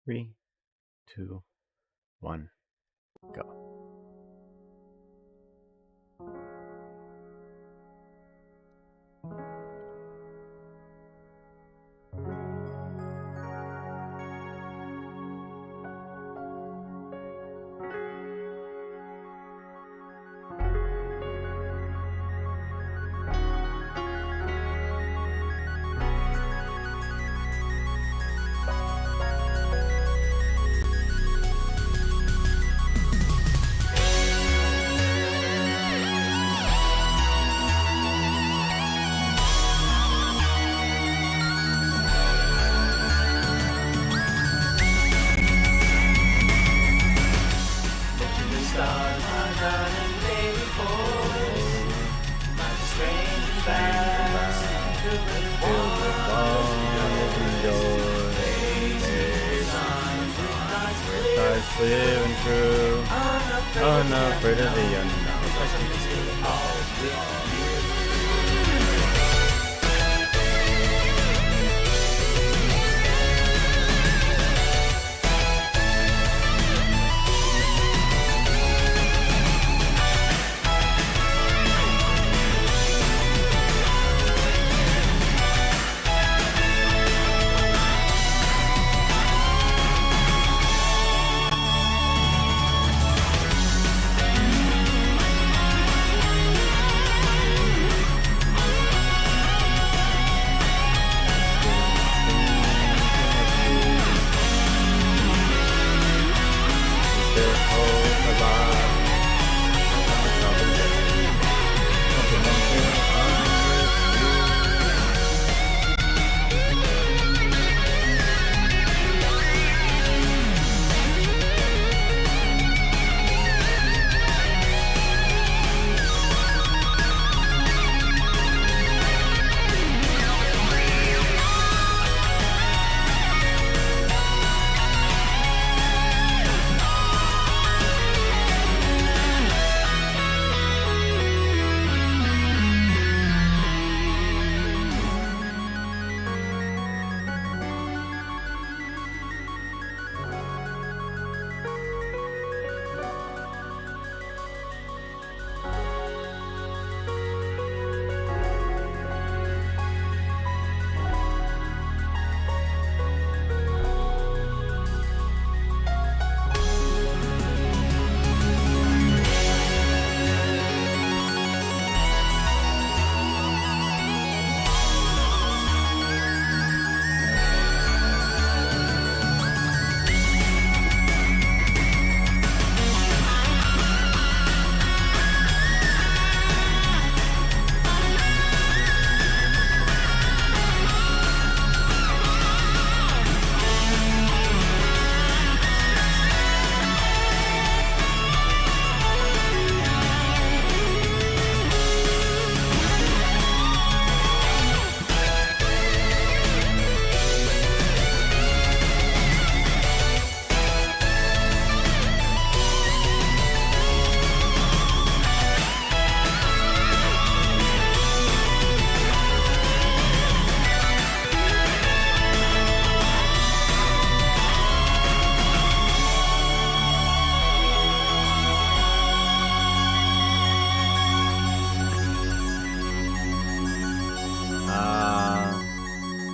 3, 2, 1, go. Live and true, unafraid of the unknown.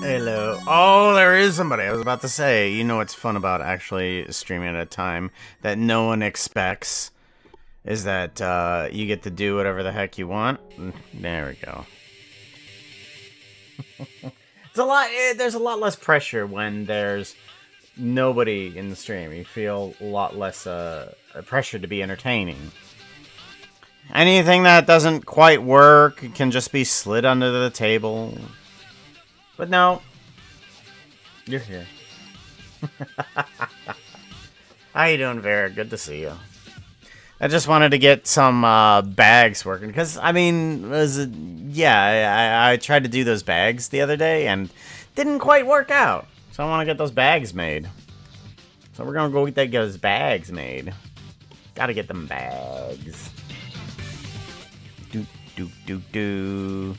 Hello. Oh, there is somebody. I was about to say, you know what's fun about actually streaming at a time that no one expects is that you get to do whatever the heck you want. There we go. It's a lot. There's a lot less pressure when there's nobody in the stream. You feel a lot less pressure to be entertaining. Anything that doesn't quite work can just be slid under the table. But no, you're here. How you doing, Vera? Good to see you. I just wanted to get some bags working because I mean, I tried to do those bags the other day and didn't quite work out. So I want to get those bags made. So we're gonna go get those bags made. Gotta get them bags. Do.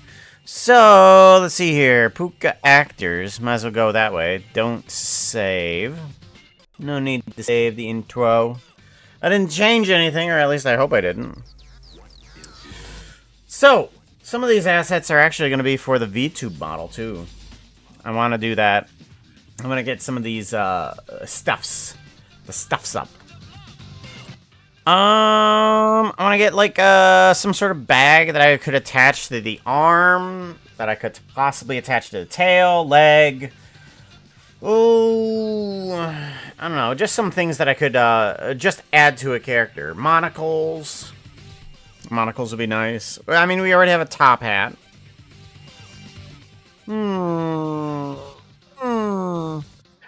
So, let's see here. Puka actors. Might as well go that way. Don't save. No need to save the intro. I didn't change anything, or at least I hope I didn't. So, some of these assets are actually going to be for the VTube model, too. I want to do that. I'm going to get some of these stuffs. The stuffs up. I want to get, like, some sort of bag that I could attach to the arm. That I could possibly attach to the tail, leg. Oh, I don't know. Just some things that I could just add to a character. Monocles. Monocles would be nice. I mean, we already have a top hat.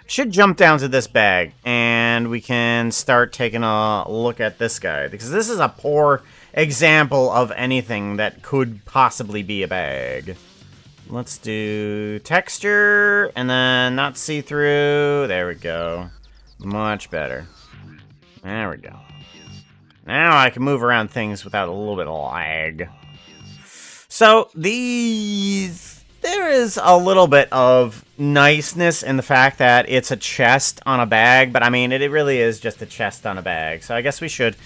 Should jump down to this bag, and we can start taking a look at this guy. Because this is a poor example of anything that could possibly be a bag. Let's do texture, and then not see-through. There we go. Much better. There we go. Now I can move around things without a little bit of lag. So, there is a little bit of niceness in the fact that it's a chest on a bag, but I mean, it really is just a chest on a bag. So I guess we should,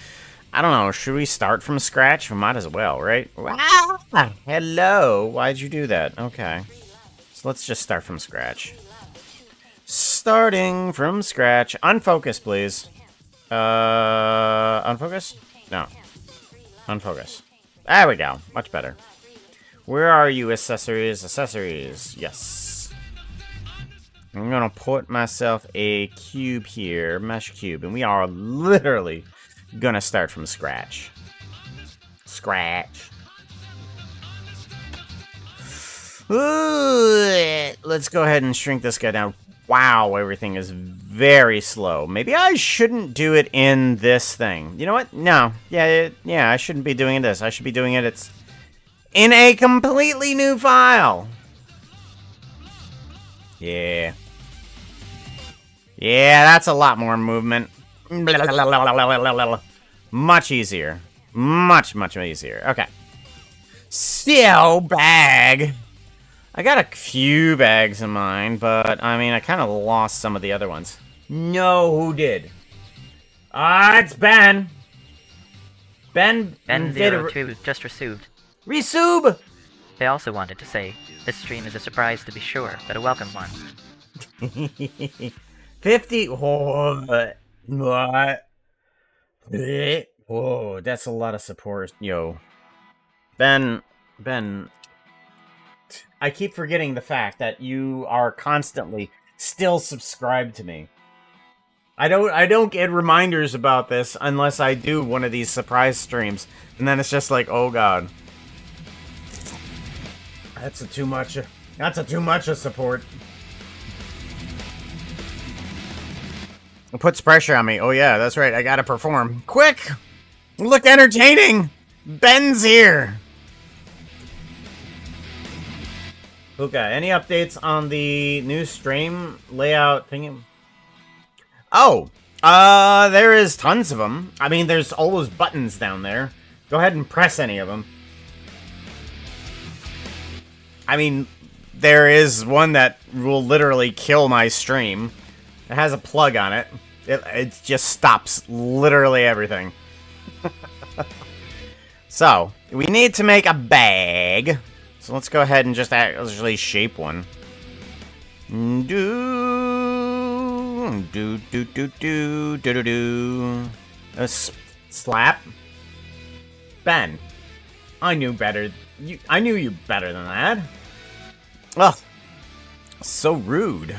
I don't know, should we start from scratch? We might as well, right? Ah, hello, why'd you do that? Okay, so let's just start from scratch. Starting from scratch. Unfocus, please. Unfocus? No. Unfocus. There we go, much better. Where are you, accessories? Accessories, yes. I'm gonna put myself a cube here, mesh cube, and we are literally gonna start from scratch. Scratch. Ooh, let's go ahead and shrink this guy down. Wow, everything is very slow. Maybe I shouldn't do it in this thing. You know what? No. Yeah, I shouldn't be doing this. I should be doing it in a completely new file. Yeah. Yeah, that's a lot more movement. Much easier. Much easier. Okay. Still bag. I got a few bags in mind, but, I mean, I kind of lost some of the other ones. No, who did? It's Ben. Ben 02 just received. Resub! They also wanted to say, this stream is a surprise to be sure, but a welcome one. 50. What? Whoa, that's a lot of support. Yo. Ben, I keep forgetting the fact that you are constantly still subscribed to me. I don't get reminders about this unless I do one of these surprise streams, and then it's just like, oh god. That's a too much of support. It puts pressure on me. Oh yeah, that's right. I gotta perform. Quick! Look entertaining! Ben's here! Okay, any updates on the new stream layout thingy? Oh! There is tons of them. I mean, there's all those buttons down there. Go ahead and press any of them. I mean, there is one that will literally kill my stream. It has a plug on it. It just stops literally everything. So, we need to make a bag. So let's go ahead and just actually shape one. A slap. Ben, I knew better. I knew you better than that. Ugh, so rude.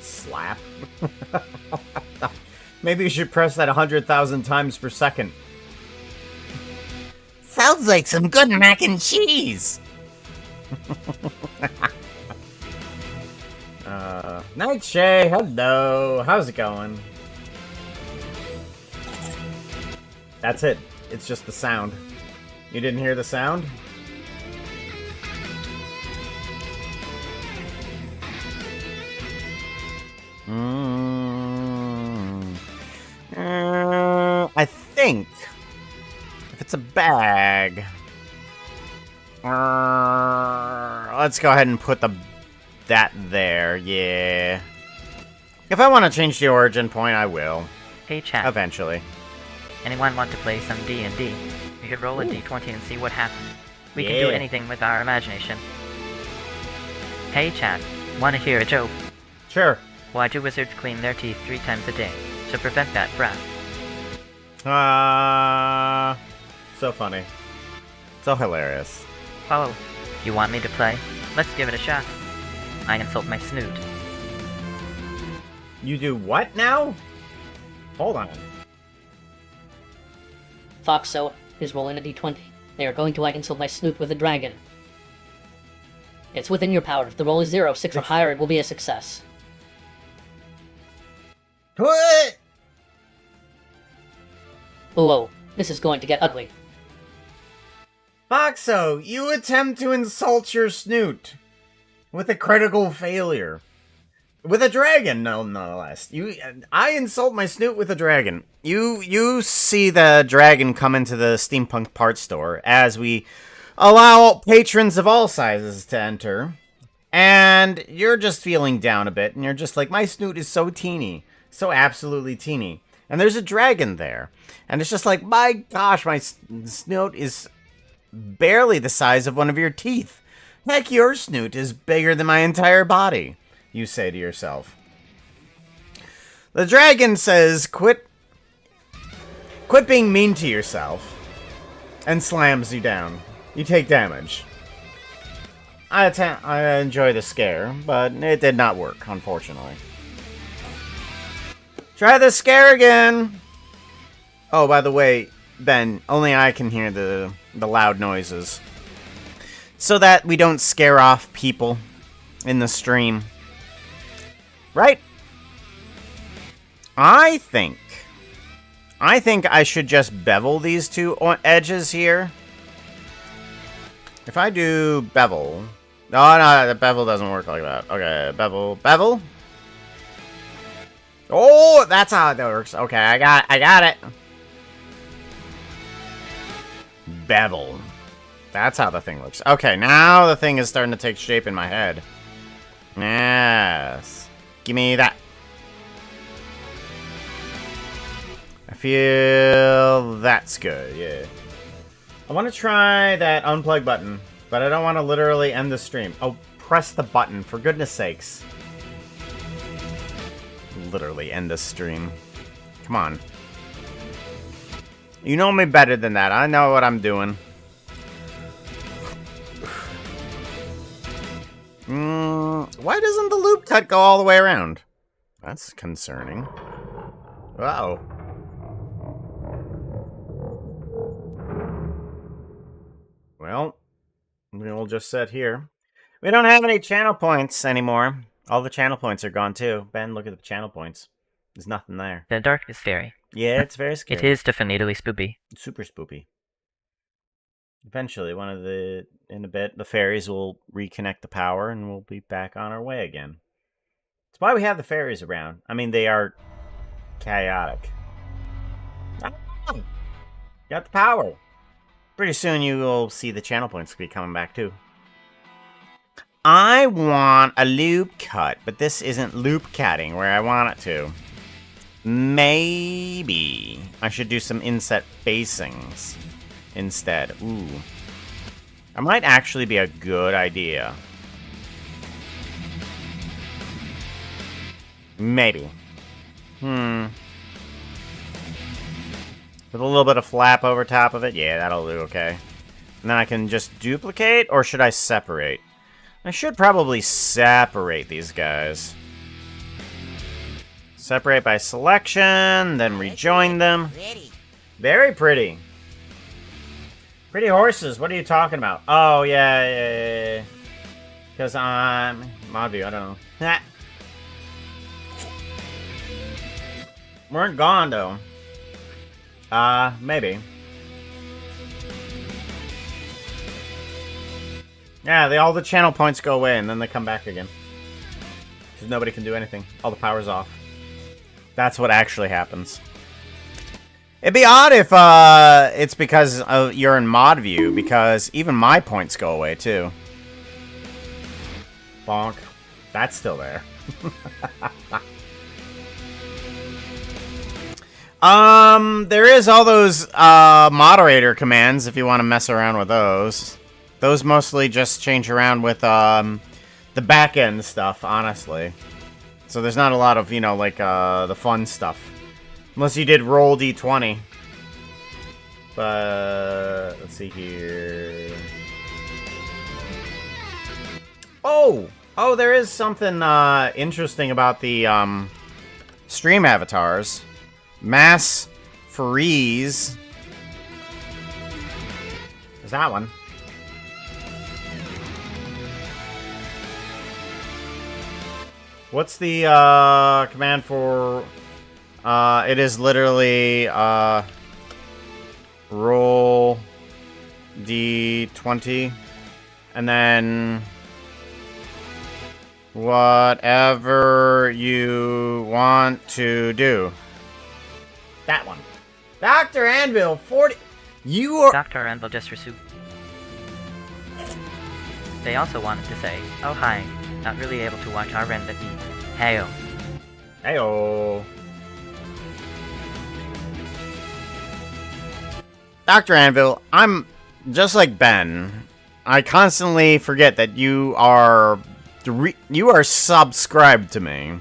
Slap. Maybe you should press that 100,000 times per second. Sounds like some good mac and cheese. Night Shay, hello. How's it going? That's it. It's just the sound. You didn't hear the sound? I think if it's a bag, let's go ahead and put that there. Yeah, If I want to change the origin point, I will. Hey chat, Eventually. anyone want to play some D&D? You could roll a d20 and see what happens. We can do Yeah. anything with our imagination. Hey chat, wanna hear a joke? Sure. Why do wizards clean their teeth 3 times a day? To prevent bad breath. So funny. So hilarious. Oh, you want me to play? Let's give it a shot. I insult my snoot. You do what now? Hold on. Foxo is rolling a d20. They are going to I consult my snoot with a dragon. It's within your power. If the roll is 0, 6 or higher, it will be a success. What? Whoa, this is going to get ugly. Foxo, you attempt to insult your snoot with a critical failure. With a dragon, nonetheless. I insult my snoot with a dragon. You see the dragon come into the steampunk parts store as we allow patrons of all sizes to enter. And you're just feeling down a bit, and you're just like, my snoot is so teeny. So absolutely teeny. And there's a dragon there. And it's just like, my gosh, my snoot is barely the size of one of your teeth. Heck, your snoot is bigger than my entire body, you say to yourself. The dragon says, quit being mean to yourself, and slams you down. You take damage. I enjoy the scare, but it did not work, unfortunately. Try the scare again! Oh, by the way, Ben, only I can hear the loud noises. So that we don't scare off people in the stream. Right? I think I should just bevel these two edges here. If I do bevel... Oh, no, the bevel doesn't work like that. Okay, bevel. Oh, that's how it works. Okay, I got it. Bevel. That's how the thing looks. Okay, now the thing is starting to take shape in my head. Yes. Give me that. I feel that's good, yeah. I want to try that unplug button, but I don't want to literally end the stream. Oh, press the button, for goodness sakes. Literally end the stream. Come on. You know me better than that. I know what I'm doing. Why doesn't the loop cut go all the way around? That's concerning. Uh-oh. Well, we'll just sit here. We don't have any channel points anymore. All the channel points are gone too. Ben, look at the channel points. There's nothing there. The darkness fairy. Yeah, it's very scary. It is definitely spoopy. It's super spoopy. Eventually, in a bit, the fairies will reconnect the power and we'll be back on our way again. That's why we have the fairies around. I mean, they are chaotic. Ah, got the power. Pretty soon you will see the channel points be coming back too. I want a loop cut, but this isn't loop cutting where I want it to. Maybe I should do some inset facings instead. Ooh. That might actually be a good idea. Maybe. With a little bit of flap over top of it? Yeah, that'll do okay. And then I can just duplicate, or should I separate? I should probably separate these guys. Separate by selection, then rejoin them. Very pretty. Pretty horses, what are you talking about? Oh, yeah. Because I'm... mod view, I don't know. Weren't gone, though. Maybe. Yeah, all the channel points go away, and then they come back again. Because nobody can do anything. All the power's off. That's what actually happens. It'd be odd if it's because you're in mod view, because even my points go away too. Bonk. That's still there. There is all those moderator commands if you want to mess around with those. Those mostly just change around with the back end stuff, honestly. So there's not a lot of, you know, like the fun stuff. Unless you did roll d20. But let's see here. Oh, there is something interesting about the stream avatars. Mass freeze. There's that one. What's the command for? It is literally roll d20 and then whatever you want to do. That one. Dr. Anvil, 40... You are... Dr. Anvil just pursued. They also wanted to say, oh hi, not really able to watch our render eat. Heyo. Heyo. Dr. Anvil, I'm just like Ben. I constantly forget that you are subscribed to me.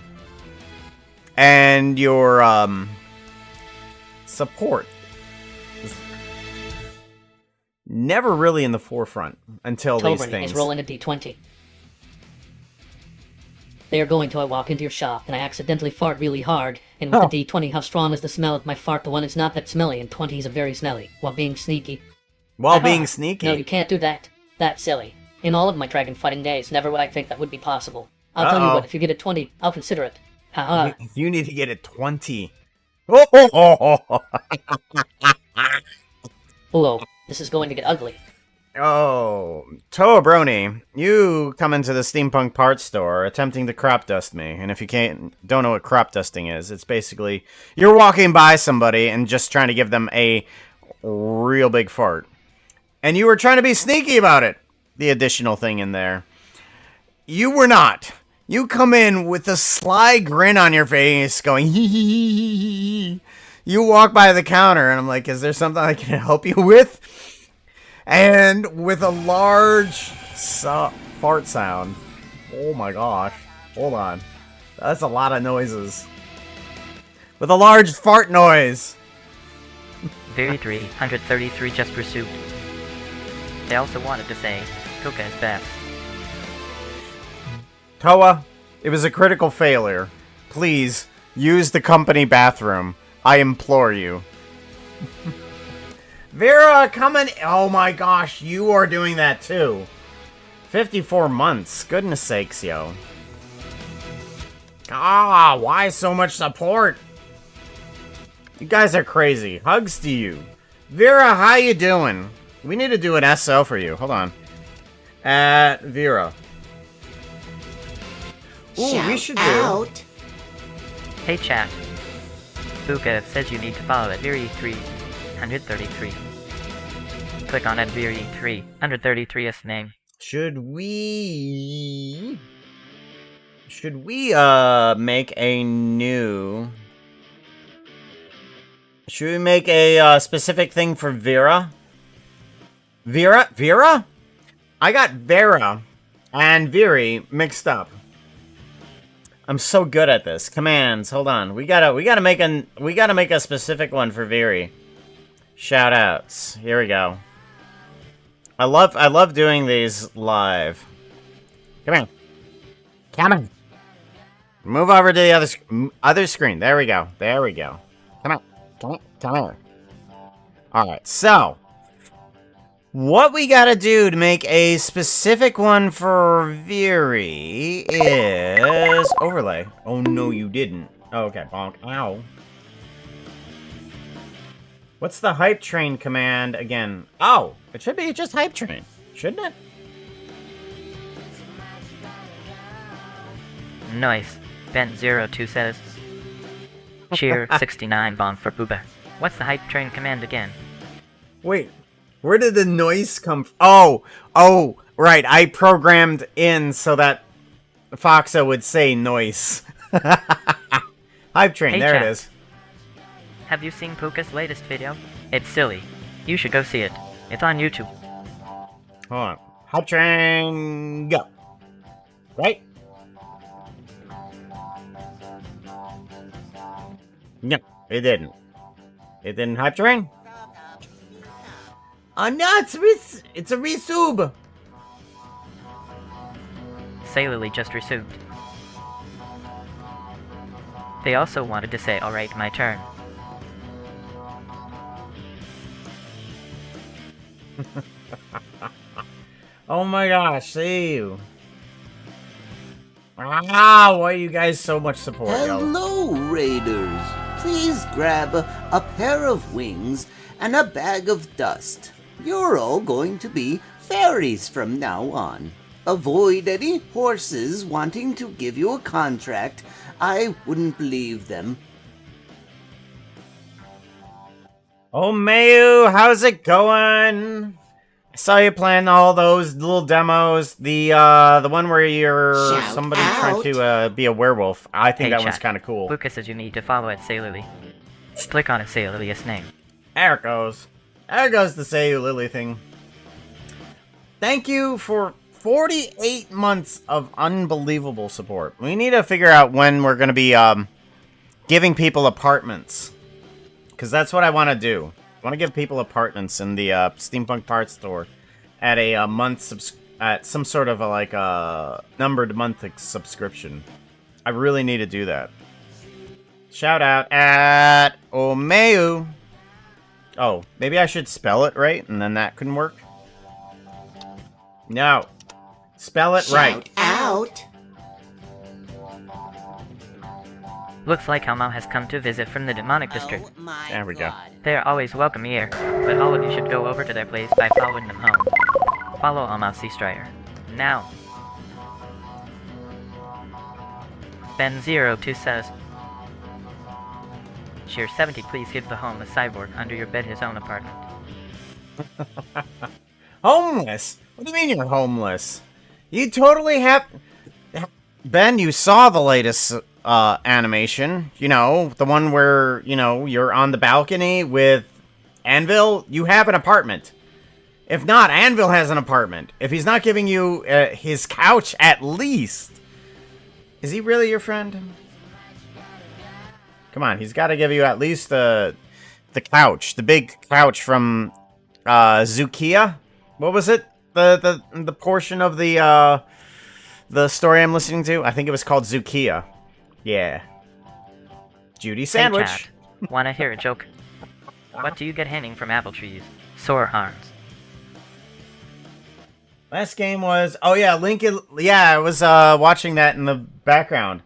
And your, support is never really in the forefront until these things. Is rolling a d20. They are going to walk into your shop, and I accidentally fart really hard. And with the d20, how strong is the smell of my fart? The one is not that smelly, and 20 is a very smelly, while being sneaky. Being sneaky? No, you can't do that. That's silly. In all of my dragon fighting days, never would I think that would be possible. I'll tell you what, if you get a 20, I'll consider it. Haha. You need to get a 20. Oh, Whoa, this is going to get ugly. Oh, Toabroni, you come into the steampunk parts store attempting to crop dust me, and if you don't know what crop dusting is, it's basically you're walking by somebody and just trying to give them a real big fart. And you were trying to be sneaky about it, the additional thing in there. You were not. You come in with a sly grin on your face going, hee hee hee hee. You walk by the counter, and I'm like, is there something I can help you with? And with a large fart sound. Oh my gosh. Hold on. That's a lot of noises. With a large fart noise. Very 333 just pursued. They also wanted to say, Kuka is best. Toa, it was a critical failure. Please, use the company bathroom. I implore you. Vera, come in. Oh my gosh, you are doing that too. 54 months. Goodness sakes, yo. Ah, why so much support? You guys are crazy. Hugs to you. Vera, how you doing? We need to do an SO for you. Hold on. At Vera. Ooh, we should do. Hey chat. Buka says you need to follow at Viri 333. Click on at Viri 333's name. Should we make a new... Should we make a specific thing for Vera? Vera? I got Vera and Viri mixed up. I'm so good at this. Commands, hold on. We gotta make a specific one for Viri. Shout outs. Here we go. I love doing these live. Come on. Come on. Move over to the other screen. There we go. There we go. Come on. Come on. Alright, so what we gotta do to make a specific one for Viri is overlay. Oh no, you didn't. Oh, okay, bonk. Ow. What's the hype train command again? Oh, it should be just hype train, shouldn't it? Nice. Bent02 says, cheer 69 bonk for Booba. What's the hype train command again? Wait, where did the noise come from? Oh, right. I programmed in so that Foxa would say noise. Hype train, Hey, there chat. it is. have you seen Puka's latest video? It's silly. You should go see it. It's on YouTube. Hold on. Hype train, go. Right? No, it didn't. It didn't hype train? No, it's a resub. Sailorly just resumed. They also wanted to say, alright, my turn. Oh my gosh, see you. Wow, why are you guys so much support, yo? Hello, Raiders. Please grab a pair of wings and a bag of dust. You're all going to be fairies from now on. Avoid any horses wanting to give you a contract. I wouldn't believe them. Oh, Mayu, how's it going? I saw you playing all those little demos. The one where you're Shout somebody out. trying to be a werewolf. I think Hey, that one's chat. kind of cool. Luca says you need to follow at Sailorly. Click on a Sailorliest name. There it goes. There goes the Say You Lily thing. Thank you for 48 months of unbelievable support. We need to figure out when we're going to be giving people apartments. Because that's what I want to do. I want to give people apartments in the Steampunk Parts Store at a at some sort of a numbered month subscription. I really need to do that. Shout out at Omeu. Oh, maybe I should spell it right, and then that couldn't work. No, spell it right. Shout out. Looks like Helmo has come to visit from the demonic district. Oh my There we go. God. They're always welcome here, but all of you should go over to their place by following them home. Follow Almost Strider. Now. Ben02 says, Cheer 70, please give the home a cyborg under your bed his own apartment. Homeless? What do you mean you're homeless? You totally have... Ben, you saw the latest animation. You know, the one where, you know, you're on the balcony with Anvil. You have an apartment. If not, Anvil has an apartment. If he's not giving you his couch at least. Is he really your friend? Come on, he's got to give you at least the couch. The big couch from Zukia. What was it? The portion of the story I'm listening to? I think it was called Zukia. Yeah. Judy Sandwich. Hey, chat. Wanna hear a joke? What do you get hanging from apple trees? Sore arms. Last game was... Oh, yeah, Lincoln... Yeah, I was watching that in the background.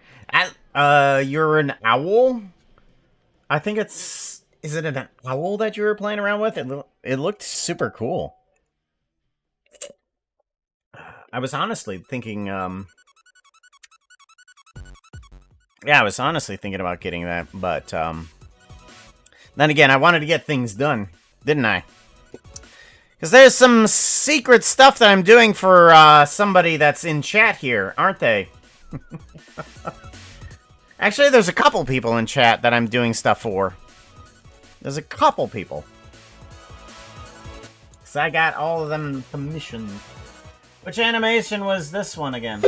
You're an owl? I think it's... Is it an owl that you were playing around with? It looked super cool. I was honestly thinking... Yeah, I was honestly thinking about getting that, but... Then again, I wanted to get things done, didn't I? Because there's some secret stuff that I'm doing for somebody that's in chat here, aren't they? Actually, there's a couple people in chat that I'm doing stuff for. There's a couple people. Because I got all of them commissioned. Which animation was this one again?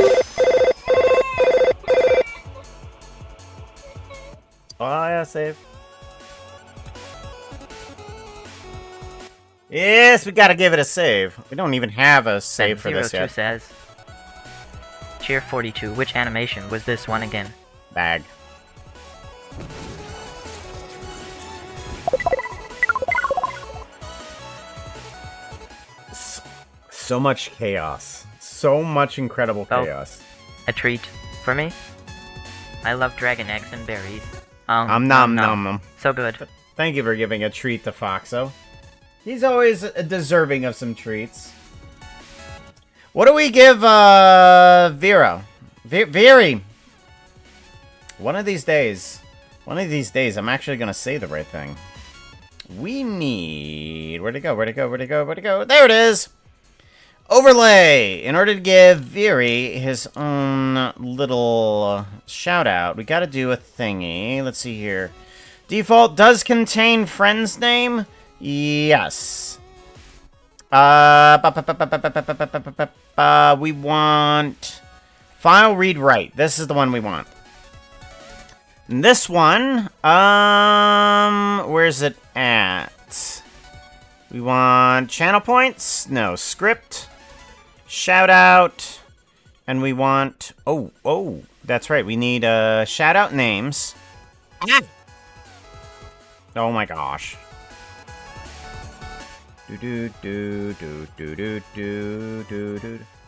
Oh, yeah, save. Yes, we gotta give it a save. We don't even have a save for this Ben02 yet. says, Cheer 42, which animation was this one again? Bag. So much chaos. So much incredible Oh. chaos. A treat for me? I love dragon eggs and berries. Nom nom nom. So good. Thank you for giving a treat to Foxo. He's always deserving of some treats. What do we give Vera? Veri. One of these days, I'm actually gonna say the right thing. We need... Where'd it go? Where'd it go? Where'd it go? Where'd it go? There it is! Overlay! In order to give Viri his own little shout-out, we gotta do a thingy. Let's see here. Default does contain friend's name. Yes. We want file read write. This is the one we want. And this one, where's it at? We want channel points. No, script. Shout out. And we want, oh, that's right. We need shout out names. Oh my gosh.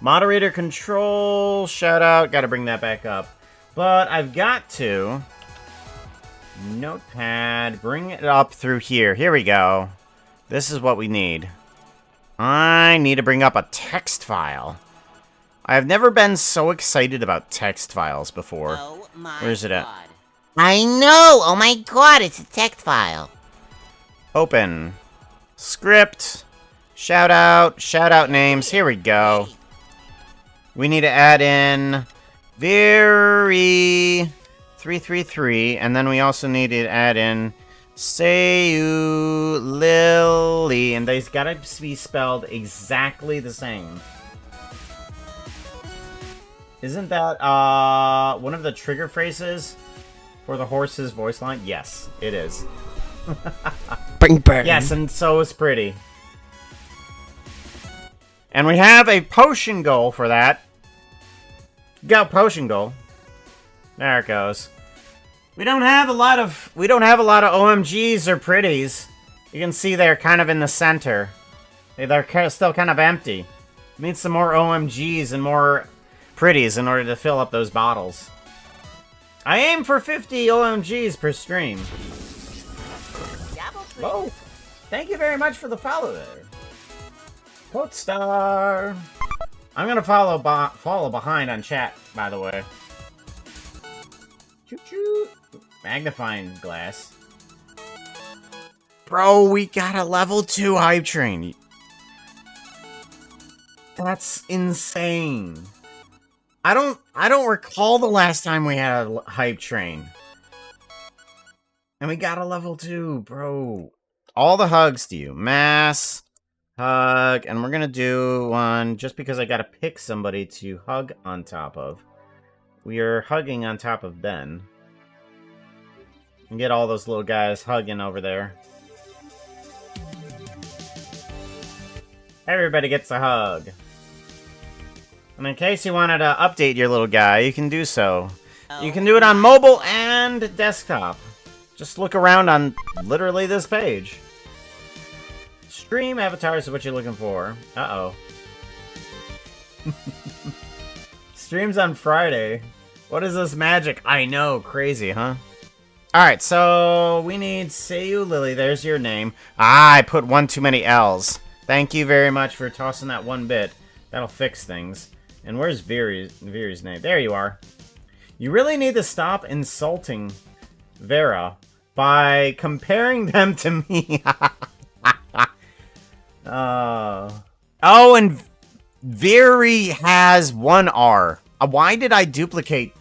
Moderator control, shout out, gotta bring that back up. But I've got to notepad, bring it up through here. Here we go. This is what we need. I need to bring up a text file. I've never been so excited about text files before. Oh my Where's it at? God. I know! Oh my god, it's a text file. Open. Script. Shout out names. Here we go. We need to add in Very 333, and then we also need to add in Sayu Lily, and they's gotta be spelled exactly the same. Isn't that one of the trigger phrases for the horse's voice line? Yes, it is. Bring burn. Yes, and so is pretty. And we have a potion goal for that. Go potion goal. There it goes. We don't have a lot of OMGs or pretties. You can see they're kind of in the center. They're still kind of empty. We need some more OMGs and more pretties in order to fill up those bottles. I aim for 50 OMGs per stream. Whoa! Thank you very much for the follow there. Quote star. I'm gonna follow behind on chat, by the way. Choo choo. Magnifying glass. Bro, we got a level 2 hype train. That's insane. I don't recall the last time we had a hype train. And we got a level 2, bro. All the hugs to you. Mass, hug, and we're gonna do one just because I gotta pick somebody to hug on top of. We are hugging on top of Ben. And get all those little guys hugging over there. Everybody gets a hug. And in case you wanted to update your little guy, you can do so. You can do it on mobile and desktop. Just look around on literally this page. Stream avatars is what you're looking for. Uh-oh. Streams on Friday. What is this magic? I know, crazy, huh? Alright, so we need Sayu Lily. There's your name. Ah, I put one too many L's. Thank you very much for tossing that one bit. That'll fix things. And where's Viri's name? There you are. You really need to stop insulting Vera by comparing them to me. Oh, and Viri has one R. Why did I duplicate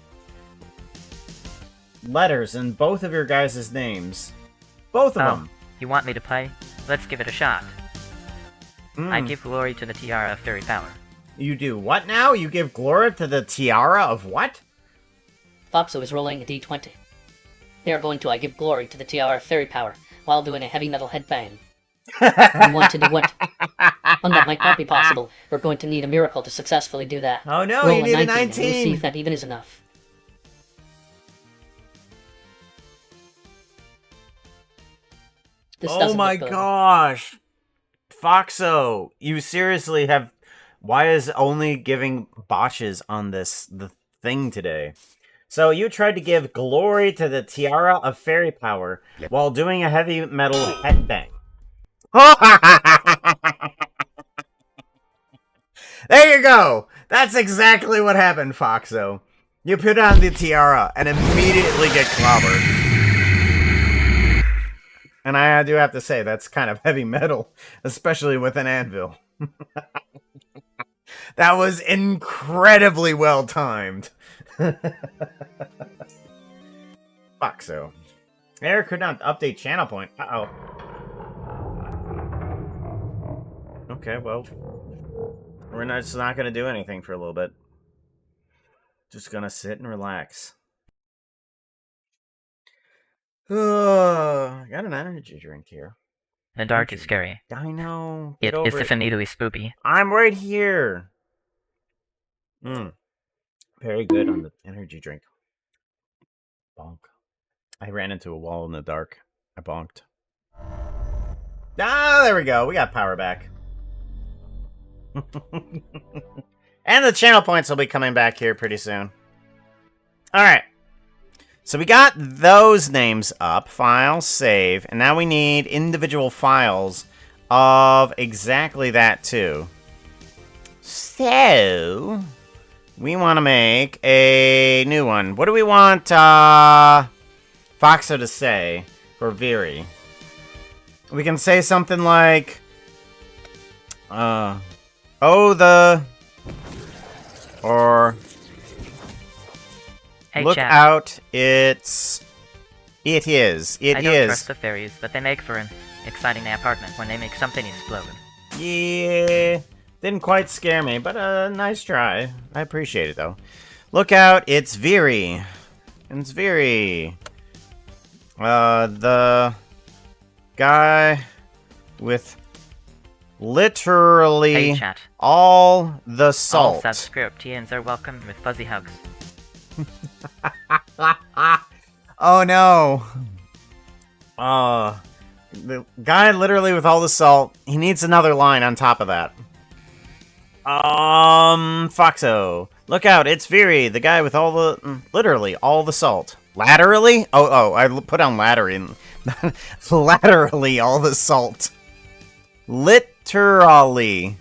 letters in both of your guys' names? Both of them. You want me to play? Let's give it a shot. I give glory to the tiara of fairy power. You do what now? You give glory to the tiara of what? Foxo is rolling a d20. They are going to I give glory to the tiara of fairy power while doing a heavy metal headbang. You want to do what? And that might not be possible. We're going to need a miracle to successfully do that. Oh no, Roll you need a 19. And we'll see 19. if that even is enough. This Oh doesn't my look good. gosh. Foxo, you seriously have... Why is only giving botches on the thing today? So you tried to give glory to the tiara of fairy power while doing a heavy metal headbang. There you go. That's exactly what happened, Foxo. You put on the tiara and immediately get clobbered. And I do have to say, that's kind of heavy metal, especially with an anvil. That was incredibly well timed. Foxo. Error could not update channel point. Uh-oh. Okay, well. Just not going to do anything for a little bit. Just going to sit and relax. I got an energy drink here. The dark is scary. I know. It is definitely spoopy. I'm right here. Very good on the energy drink. Bonk. I ran into a wall in the dark. I bonked. Ah, there we go. We got power back. And the channel points will be coming back here pretty soon. Alright. So we got those names up. File, save. And now we need individual files of exactly that too. So, we want to make a new one. What do we want Foxo to say for Viri? We can say something like, or Hey, look chat. out, it is. I don't trust the fairies, but they make for an exciting apartment when they make something explode. Yeah, didn't quite scare me, but nice try. I appreciate it, though. Look out, it's Viri. It's Viri. The guy with literally Hey, chat. all the salt. All subscriptions are welcome with fuzzy hugs. Oh no. The guy literally with all the salt, he needs another line on top of that. Foxo. Look out, it's Viri, the guy with all the, literally, all the salt. Laterally? Oh, I put on laterally. Laterally, all the salt. Literally.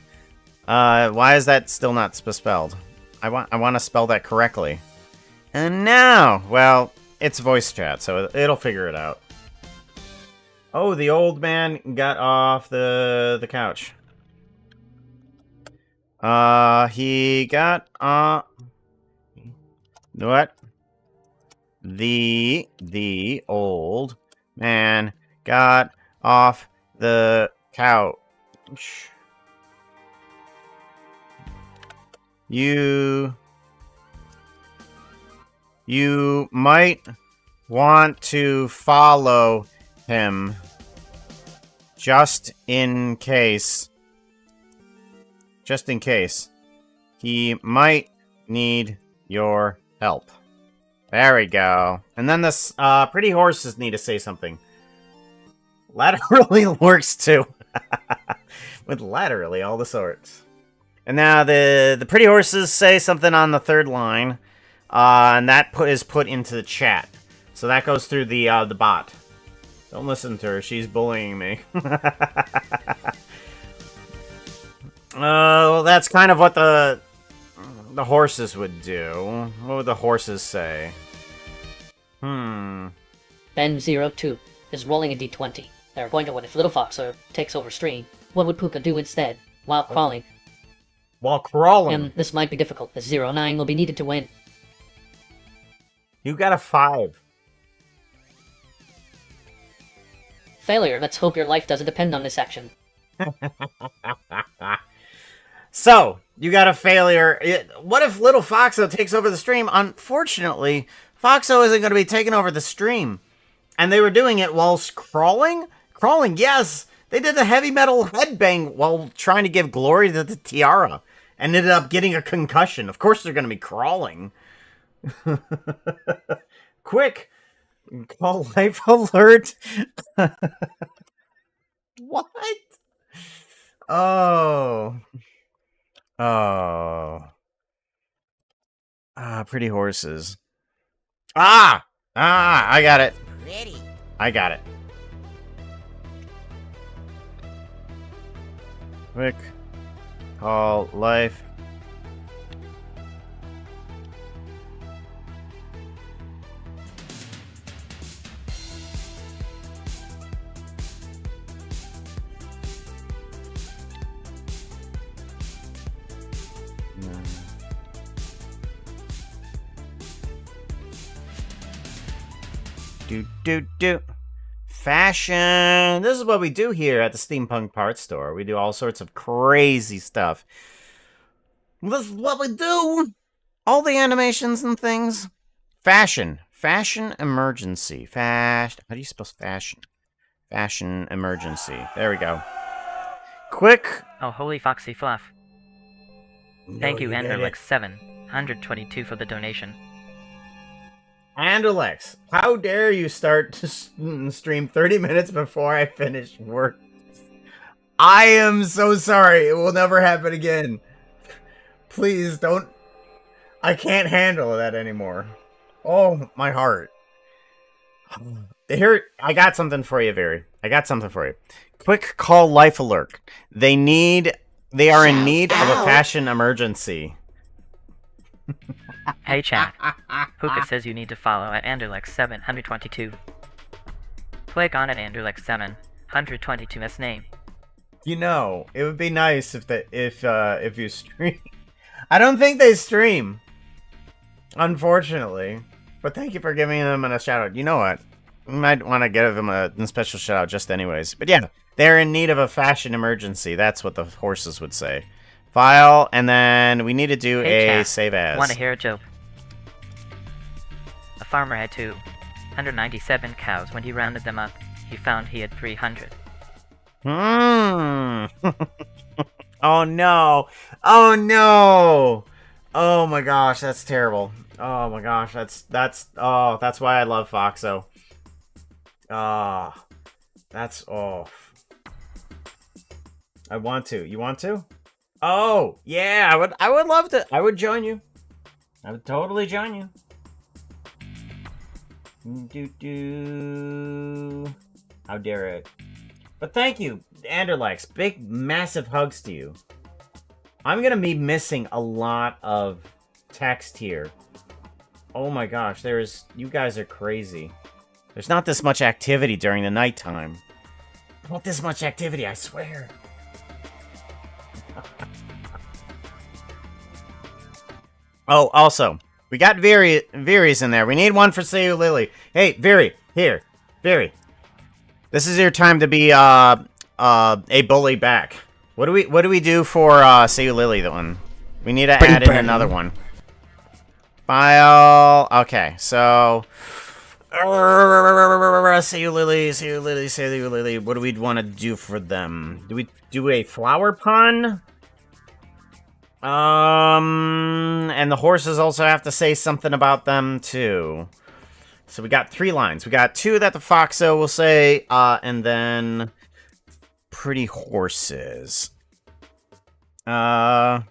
Why is that still not spelled? I want to spell that correctly. And now, well, it's voice chat, so it'll figure it out. Oh, the old man got off the couch. He got what? The old man got off the couch. You might want to follow him just in case. Just in case. He might need your help. There we go. And then this pretty horses need to say something. Laterally works too. With laterally all the sorts. And now the pretty horses say something on the third line. And that is put into the chat. So that goes through the bot. Don't listen to her. She's bullying me. Well, that's kind of what the horses would do. What would the horses say? Ben02 is rolling a d20. They're going to what if Little Foxer takes over stream. What would Puka do instead, while crawling? While crawling? And this might be difficult, as 09 will be needed to win. You got a 5. Failure, let's hope your life doesn't depend on this action. So, you got a failure. What if Little Foxo takes over the stream? Unfortunately, Foxo isn't going to be taking over the stream. And they were doing it whilst crawling? Crawling, yes! They did a heavy metal headbang while trying to give glory to the tiara. And ended up getting a concussion. Of course they're going to be crawling. Quick! Call life alert! What? Oh. Oh. Pretty horses. I got it. Ready. I got it. Quick. Call life. Do. Fashion. This is what we do here at the Steampunk Parts Store. We do all sorts of crazy stuff. This is what we do. All the animations and things. Fashion. Fashion emergency. How do you spell fashion? Fashion emergency. There we go. Quick. Oh, holy foxy fluff. Thank you, did it. Anderlex722 for the donation. Anderlex, how dare you start to stream 30 minutes before I finish work? I am so sorry. It will never happen again. Please don't. I can't handle that anymore. Oh, my heart. Here, I got something for you, Very. I got something for you. Quick call life alert. They are in need of a fashion emergency. Hey chat. Puka says you need to follow at Anderlex722. Click on at Anderlex722's name. You know, it would be nice if you stream. I don't think they stream, unfortunately. But thank you for giving them a shout out. You know what? We might want to give them a special shout out just anyways. But yeah, they're in need of a fashion emergency. That's what the horses would say. File, and then we need to do a save as. Want to hear a joke? A farmer had 297 cows. When he rounded them up, he found he had 300. Oh no! Oh no! Oh my gosh, that's terrible. Oh my gosh, that's why I love Foxo. I want to. You want to? Oh, yeah, I would love to. I would join you. I would totally join you. How dare it. But thank you, Anderlex. Big, massive hugs to you. I'm gonna be missing a lot of text here. Oh my gosh, you guys are crazy. There's not this much activity during the nighttime. Not this much activity, I swear. Oh, also, we got Veery's in there. We need one for Sayu Lily. Hey, Veery, here. Veery. This is your time to be a bully back. What do we do for Sayu Lily then? We need to add in another one. File. Okay, so Sayu Lily. What do we want to do for them? Do we do a flower pun? And the horses also have to say something about them too. So we got 3 lines. We got 2 that the Foxo will say, and then pretty horses. Oh,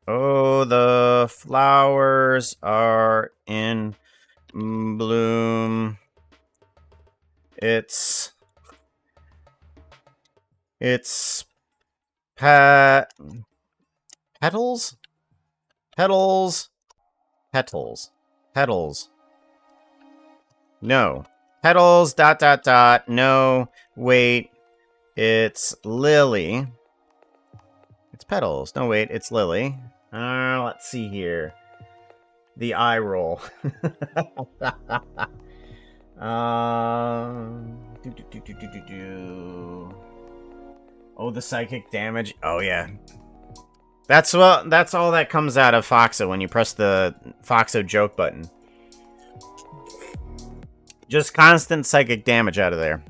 the flowers are in bloom. It's petals? Petals. No. Petals, ... No. Wait. It's Lily. It's petals. No, wait. It's Lily. Let's see here. The eye roll. Oh, the psychic damage. Oh, yeah. That's all that comes out of Foxo when you press the Foxo joke button. Just constant psychic damage out of there.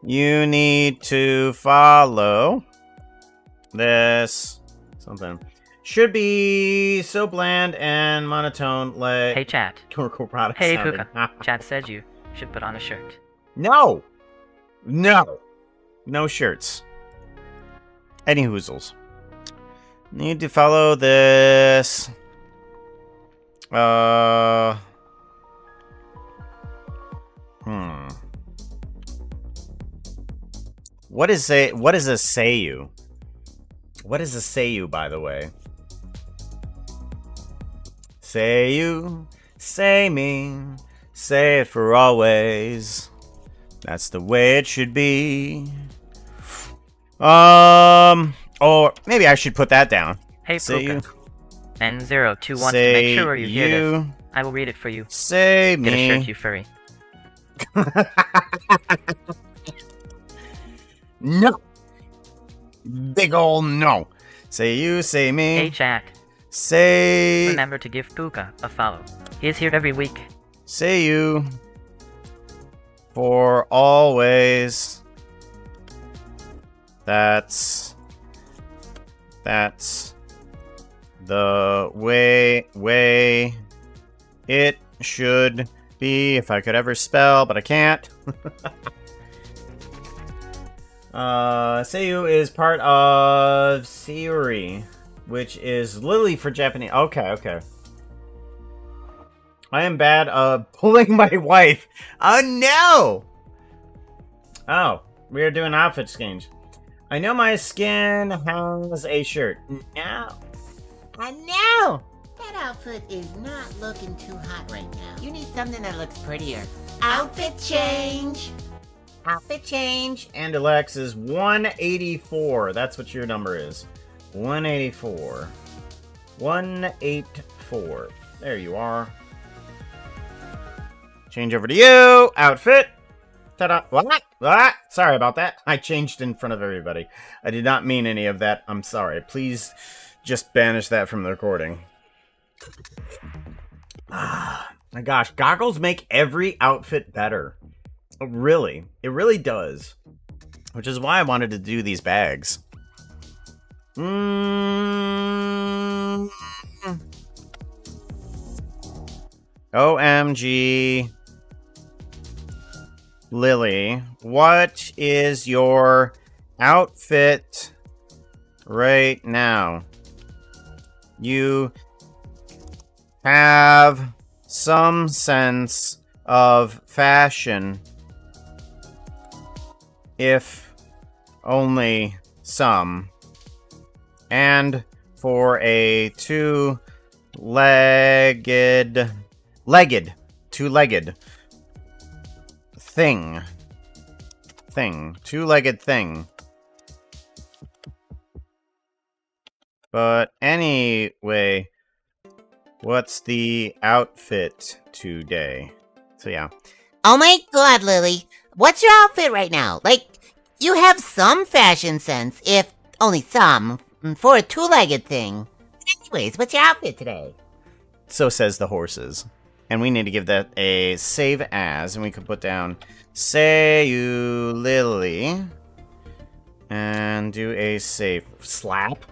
You need to follow this something. Should be so bland and monotone like Hey chat. Torco product. Hey Puka. Chat said you should put on a shirt. No shirts. Any hoozles. Need to follow this. What is a Seiyu? What is a Seiyu, by the way? Seiyu, say me, say it for always. That's the way it should be. Or maybe I should put that down. Hey Seiyu. Puka. And 021 to Say make sure you hear this. you. I will read it for you. Say Get a shirt, me. you furry. No. Big ol' no. Say you, say me. Hey chat, Say. remember to give Puka a follow. He is here every week. Say you. For always. That's the way it should be, if I could ever spell, but I can't. Seiyu is part of Sayuri, which is Lily for Japanese. Okay. I am bad pulling my wife. Oh no! Oh, we are doing outfit exchange. I know my skin has a shirt. No. I know! That outfit is not looking too hot right now. You need something that looks prettier. Outfit change! Outfit change! And Alex is 184. That's what your number is. 184. 184. There you are. Change over to you. Outfit. Ta-da. What? Sorry about that. I changed in front of everybody. I did not mean any of that. I'm sorry. Please just banish that from the recording. Ah, my gosh. Goggles make every outfit better. Really. It really does. Which is why I wanted to do these bags. OMG. Lily, what is your outfit right now? You have some sense of fashion, if only some. And for a two-legged two-legged thing. But anyway, what's the outfit today? So yeah. Oh my god, Lily. What's your outfit right now? Like, you have some fashion sense, if only some, for a two-legged thing. Anyways, what's your outfit today? So says the horses. And we need to give that a save as, and we could put down say you Lily and do a save slap.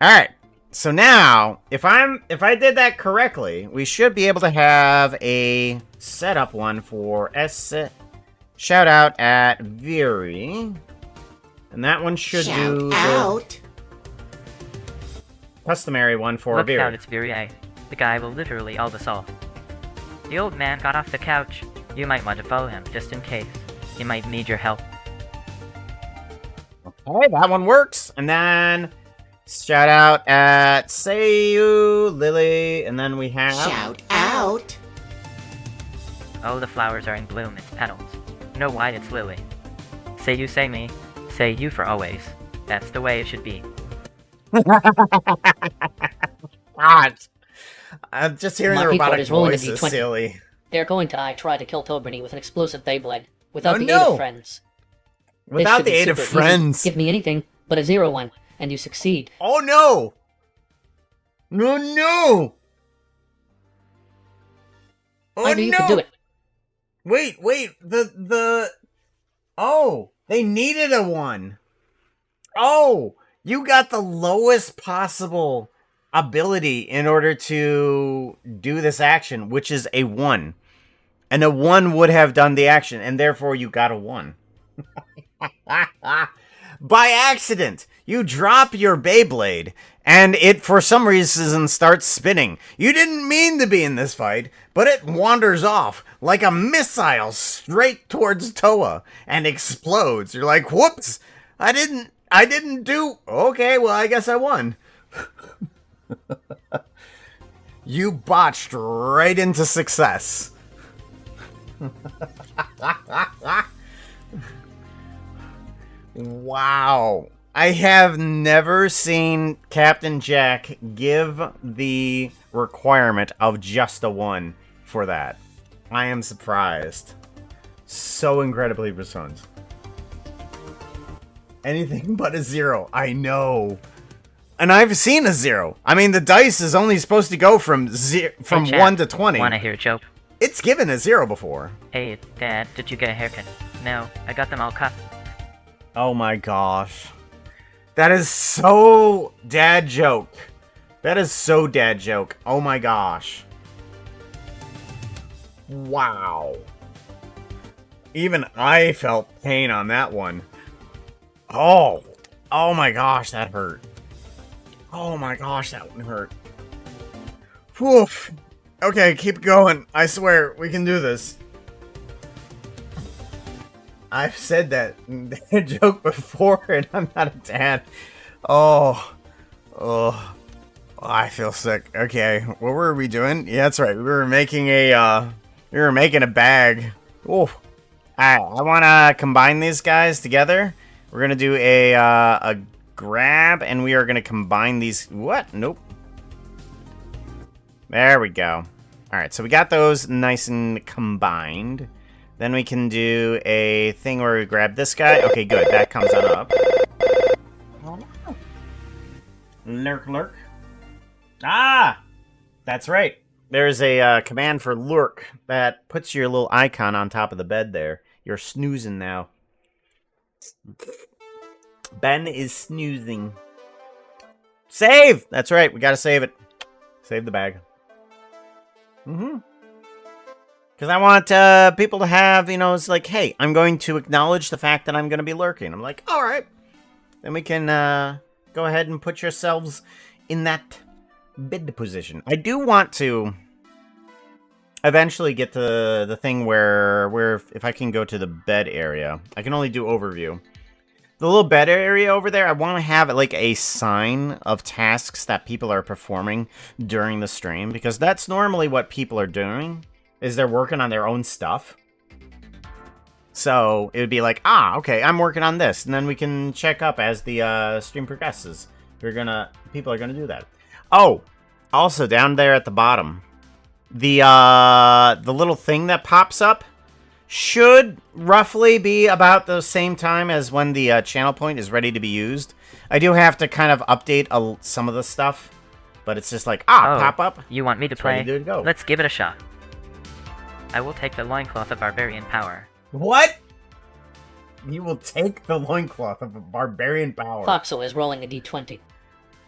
Alright. So now, if I did that correctly, we should be able to have a setup one for shout out at Viri. And that one should do out. the customary one for Look Viri. out, it's Viri. The guy will literally all us all. The old man got off the couch. You might want to follow him, just in case. He might need your help. Okay, that one works. And then shout out at Say You, Lily, and then we have Shout out. Oh, the flowers are in bloom, it's petals. Know why it's Lily. Say you, say me. Say you for always. That's the way it should be. God. I'm just hearing My the people robotic is rolling a voice is D20. silly. They're going to try to kill Tobrini with an explosive Beyblade without Oh, the no. aid of friends. This Without should the be aid of super easy. friends. Give me anything but a 0-1, and you succeed. Oh no! No, no! Oh I knew you no! could do it. Wait, oh, they needed a 1. Oh, you got the lowest possible ability in order to do this action, which is a 1. And a 1 would have done the action, and therefore you got a 1. By accident, you drop your Beyblade, and it, for some reason, starts spinning. You didn't mean to be in this fight, but it wanders off like a missile straight towards Toa and explodes. You're like, whoops, I didn't do... Okay, well, I guess I won. You botched right into success. Wow. I have never seen Captain Jack give the requirement of just a 1 for that. I am surprised. So incredibly precise. Anything but a 0. I know. And I've seen a 0. I mean, the dice is only supposed to go from Hey, 1 to 20. Wanna hear a joke? It's given a 0 before. Hey, Dad, did you get a haircut? No, I got them all cut. Oh my gosh. That is so dad joke. That is so dad joke. Oh my gosh. Wow. Even I felt pain on that one. Oh. Oh my gosh, that hurt. Oh my gosh, that one hurt. Woof. Okay, keep going. I swear, we can do this. I've said that joke before, and I'm not a dad. Oh, I feel sick. Okay, what were we doing? Yeah, that's right. We were making a bag. Oh, I want to combine these guys together. We're gonna do a grab, and we are gonna combine these. What? Nope. There we go. All right, so we got those nice and combined. Then we can do a thing where we grab this guy. Okay, good. That comes on up. Lurk, lurk. Ah! That's right. There's a command for lurk that puts your little icon on top of the bed there. You're snoozing now. Ben is snoozing. Save! That's right. We gotta save it. Save the bag. Because I want people to have, it's like, hey, I'm going to acknowledge the fact that I'm going to be lurking. I'm like, all right. Then we can go ahead and put yourselves in that bed position. I do want to eventually get to the thing where if I can go to the bed area, I can only do overview. The little bed area over there, I want to have like a sign of tasks that people are performing during the stream, because that's normally what people are doing. Is they're working on their own stuff. So it would be like, okay, I'm working on this, and then we can check up as the stream progresses. People are gonna do that. Oh, also down there at the bottom, the little thing that pops up should roughly be about the same time as when the channel point is ready to be used. I do have to kind of update some of the stuff, but it's just like pop up. You want me to play? Ready to go. Let's give it a shot. I will take the loincloth of barbarian power. What? You will take the loincloth of barbarian power. Foxo is rolling a d20.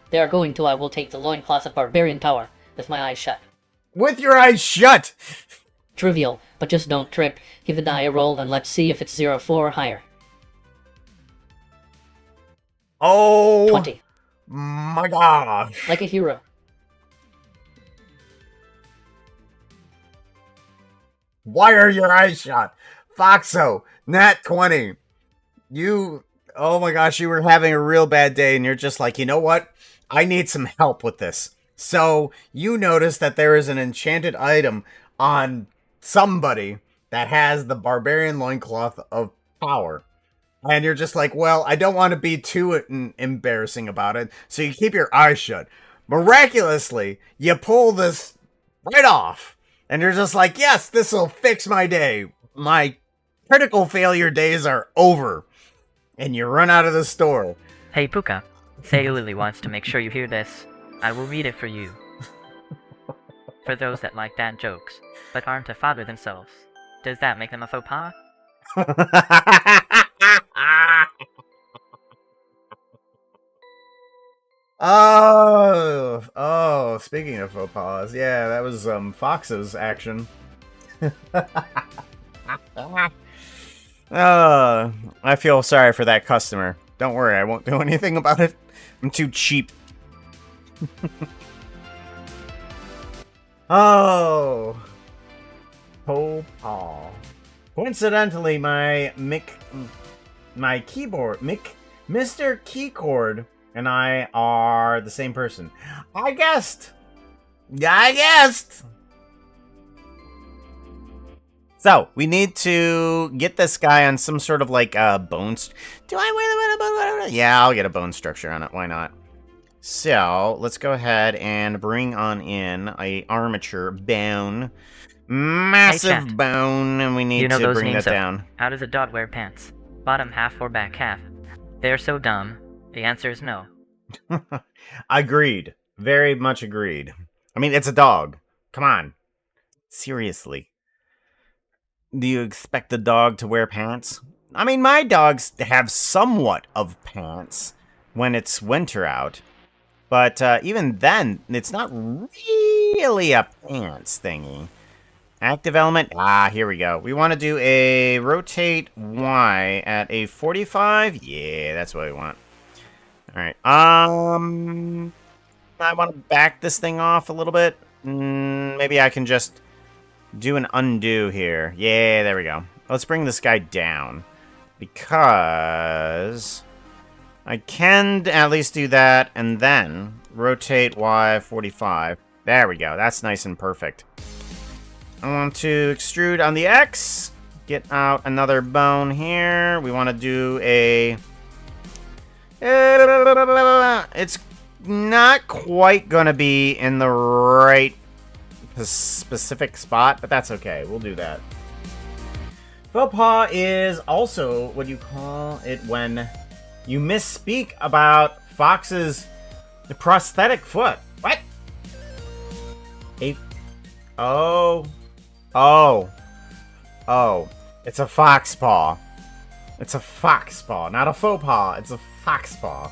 They are going to I will take the loincloth of barbarian power with my eyes shut. With your eyes shut! Trivial, but just don't trip. Give the die a roll and let's see if it's 0-4 or higher. Oh! 20. My gosh. Like a hero. Why are your eyes shut? Foxo, nat 20. Oh my gosh, you were having a real bad day, and you're just like, you know what? I need some help with this. So, you notice that there is an enchanted item on somebody that has the barbarian loincloth of power. And you're just like, well, I don't want to be too embarrassing about it, so you keep your eyes shut. Miraculously, you pull this right off. And you're just like, yes, this will fix my day. My critical failure days are over. And you run out of the store. Hey, Puka. Say Lily wants to make sure you hear this. I will read it for you. For those that like dad jokes, but aren't a father themselves. Does that make them a faux pas? Oh, speaking of faux pas, yeah, that was Fox's action. I feel sorry for that customer. Don't worry, I won't do anything about it. I'm too cheap. Oh, faux pas. Coincidentally, my keyboard, Mr. Keycord and I are the same person. I guessed. So, we need to get this guy on some sort of, like, bone... Do I wear the bone? Yeah, I'll get a bone structure on it. Why not? So, let's go ahead and bring on in a armature bone. Massive chat. bone, and we need You know to those bring names that of down. How does a dog wear pants? Bottom half or back half? They're so dumb. The answer is no. Agreed. Very much agreed. I mean, it's a dog. Come on. Seriously. Do you expect the dog to wear pants? I mean, my dogs have somewhat of pants when it's winter out. But even then, it's not really a pants thingy. Active element. Ah, here we go. We want to do a rotate Y at a 45. Yeah, that's what we want. All right. I want to back this thing off a little bit. Maybe I can just do an undo here. Yeah, there we go. Let's bring this guy down. Because I can at least do that and then rotate Y 45. There we go. That's nice and perfect. I want to extrude on the X. Get out another bone here. We want to do a... It's not quite going to be in the right specific spot, but that's okay. We'll do that. Faux pas is also what you call it when you misspeak about Fox's prosthetic foot. What? Oh. It's a fox paw. It's a fox paw, not a faux pas. It's a fox paw.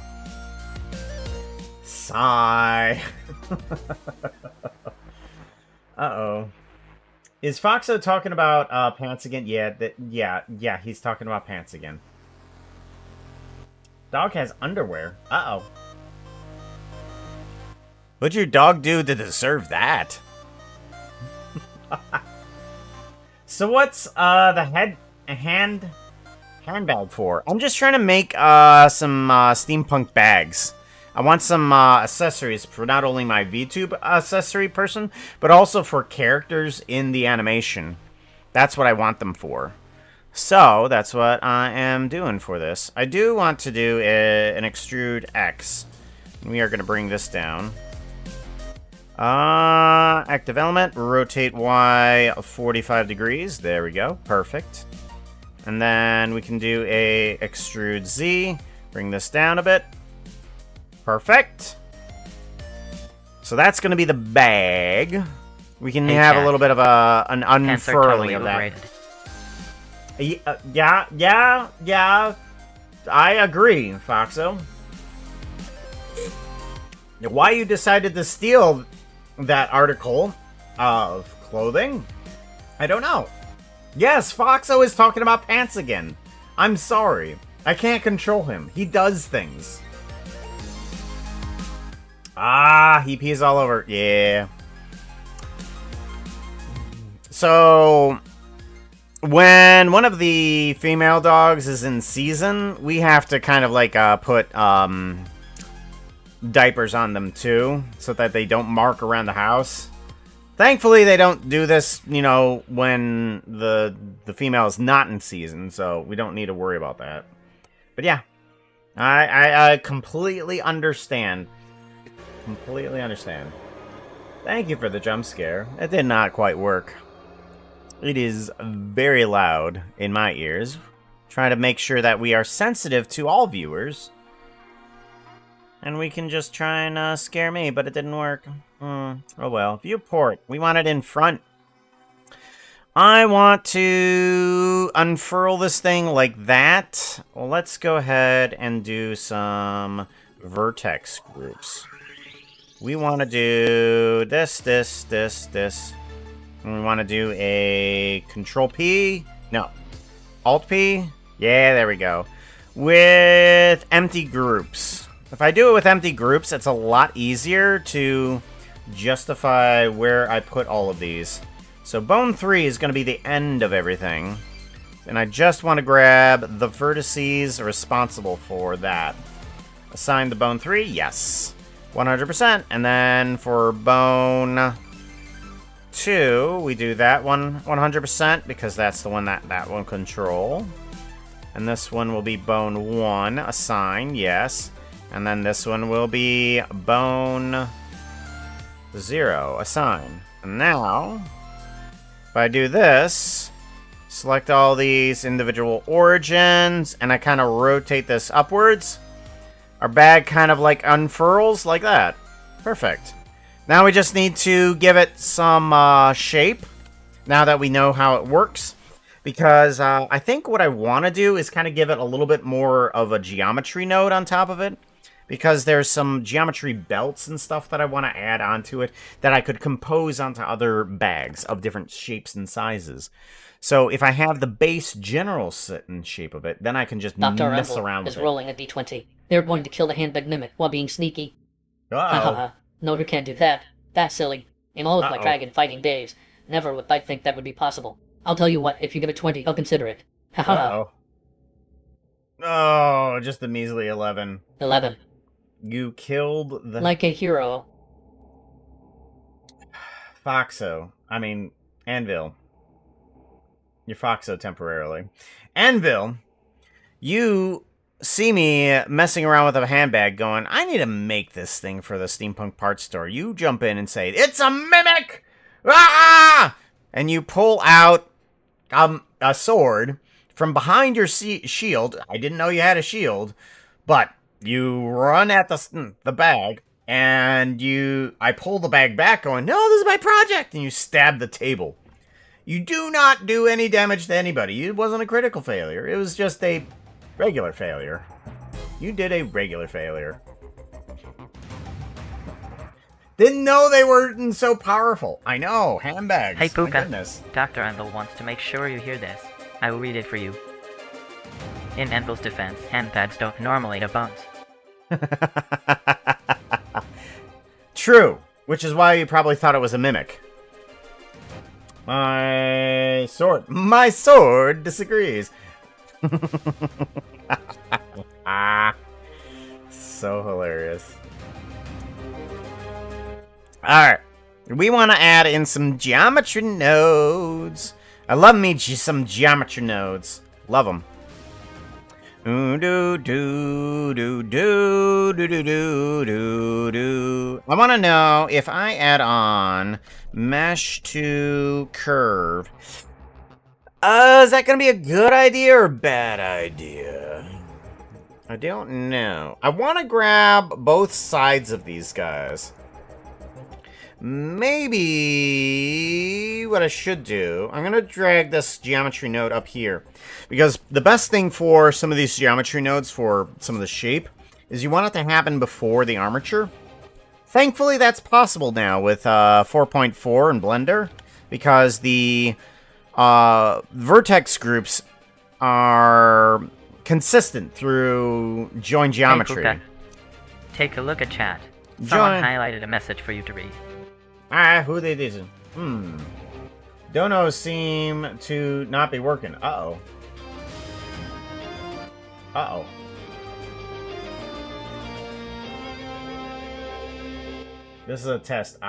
Sigh. Uh-oh. Is Foxo talking about pants again? Yeah, he's talking about pants again. Dog has underwear. Uh-oh. What'd your dog do to deserve that? So what's the handbag for? I'm just trying to make some steampunk bags. I want some accessories for not only my VTube accessory person, but also for characters in the animation. That's what I want them for. So, that's what I am doing for this. I do want to do an extrude X. We are going to bring this down. Active element, rotate Y 45 degrees. There we go. Perfect. And then we can do a extrude Z. Bring this down a bit. Perfect. So that's going to be the bag. We can have a little bit of an unfurling of that. Yeah. I agree, Foxo. Why you decided to steal that article of clothing, I don't know. Yes, Foxo is talking about pants again. I'm sorry. I can't control him. He does things. Ah, he pees all over. Yeah. So, when one of the female dogs is in season, we have to kind of like put diapers on them too, so that they don't mark around the house. Thankfully, they don't do this, you know, when the female is not in season, so we don't need to worry about that. But yeah, I completely understand. Completely understand. Thank you for the jump scare. It did not quite work. It is very loud in my ears. Trying to make sure that we are sensitive to all viewers. And we can just try and scare me, but it didn't work. Oh well. Viewport. We want it in front. I want to unfurl this thing like that. Well, let's go ahead and do some vertex groups. We want to do this. And we want to do a Control P. No. Alt P. Yeah, there we go. With empty groups. If I do it with empty groups, it's a lot easier to justify where I put all of these. So Bone 3 is going to be the end of everything. And I just want to grab the vertices responsible for that. Assign the Bone 3? Yes. 100%. And then for Bone 2, we do that one 100% because that's the one that one control. And this one will be bone 1, assign, yes. And then this one will be bone 0, assign. And now, if I do this, select all these individual origins, and I kind of rotate this upwards, our bag kind of like unfurls like that. Perfect. Now we just need to give it some shape, now that we know how it works. Because I think what I want to do is kind of give it a little bit more of a geometry node on top of it. Because there's some geometry belts and stuff that I want to add onto it that I could compose onto other bags of different shapes and sizes. So if I have the base general certain shape of it, then I can just Dr. mess Rumble around with is it. rolling a d20. They're going to kill the handbag mimic while being sneaky. Uh-oh. No, you can't do that. That's silly. In all of my Uh-oh. dragon fighting days, never would I think that would be possible. I'll tell you what, if you give it 20, I'll consider it. Uh-oh. Oh, just a measly 11. 11. You killed the Like a hero. Foxo. I mean, Anvil. You're Foxo temporarily. Anvil, you see me messing around with a handbag going, I need to make this thing for the steampunk parts store. You jump in and say, it's a mimic! Ah! And you pull out a sword from behind your shield. I didn't know you had a shield, but you run at the bag, and I pull the bag back going, no, this is my project! And you stab the table. You do not do any damage to anybody. It wasn't a critical failure. It was just a regular failure. You did a regular failure. Didn't know they were so powerful. I know, handbags. Hey, My Puka. goodness. Dr. Anvil wants to make sure you hear this. I will read it for you. In Anvil's defense, handbags don't normally have bones. True, which is why you probably thought it was a mimic. My sword disagrees. So hilarious. Alright, we want to add in some geometry nodes. I love me some geometry nodes. Love them. I want to know if I add on mesh to curve. Is that going to be a good idea or a bad idea? I don't know. I want to grab both sides of these guys. Maybe what I should do, I'm going to drag this geometry node up here. Because the best thing for some of these geometry nodes for some of the shape is you want it to happen before the armature. Thankfully, that's possible now with 4.4 and Blender. Because the vertex groups are consistent through join geometry. Hey, Puka. Take a look at chat. Someone highlighted a message for you to read. Who they did? Donos seem to not be working. Uh-oh. Uh-oh. This is a test.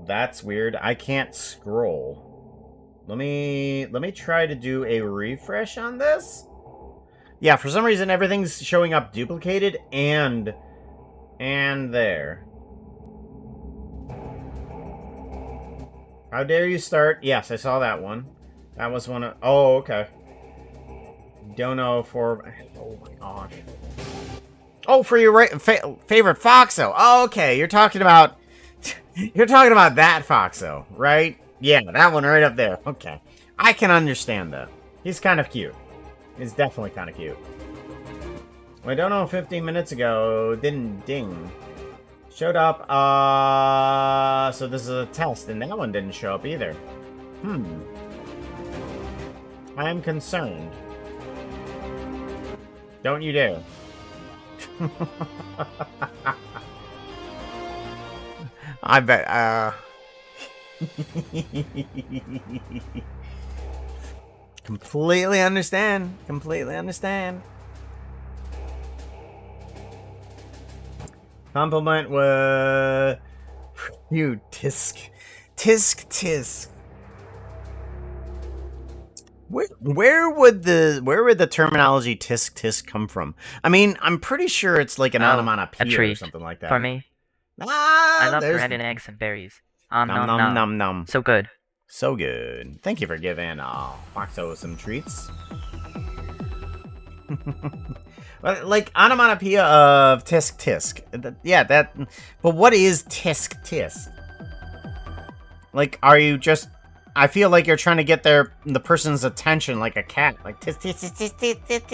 That's weird. I can't scroll. Let me try to do a refresh on this. Yeah, for some reason everything's showing up duplicated and there. How dare you start? Yes, I saw that one. That was one of... Oh, okay. Don't know for... Oh my gosh. Oh, for your favorite Foxo. Oh, okay. You're talking about... You're talking about that Foxo, right? Yeah, that one right up there. Okay. I can understand that. He's kind of cute. He's definitely kind of cute. Well, I don't know, 15 minutes ago, didn't ding. Showed up, so this is a test, and that one didn't show up either. I am concerned. Don't you dare. I bet, Completely understand. Completely understand. Compliment was... You tisk. Tisk tisk. Where would the terminology tisk tisk come from? I mean, I'm pretty sure it's like an a onomatopoeia or treat something like that. for me. Ah, I love there's bread and eggs and berries. Nom nom nom nom nom. nom nom. So good. So good. Thank you for giving Foxo some treats. Like onomatopoeia of tisk tisk. Yeah, that. But what is tisk tisk? Like, are you just? I feel like you're trying to get the person's attention, like a cat, like tisk tisk tisk tisk tisk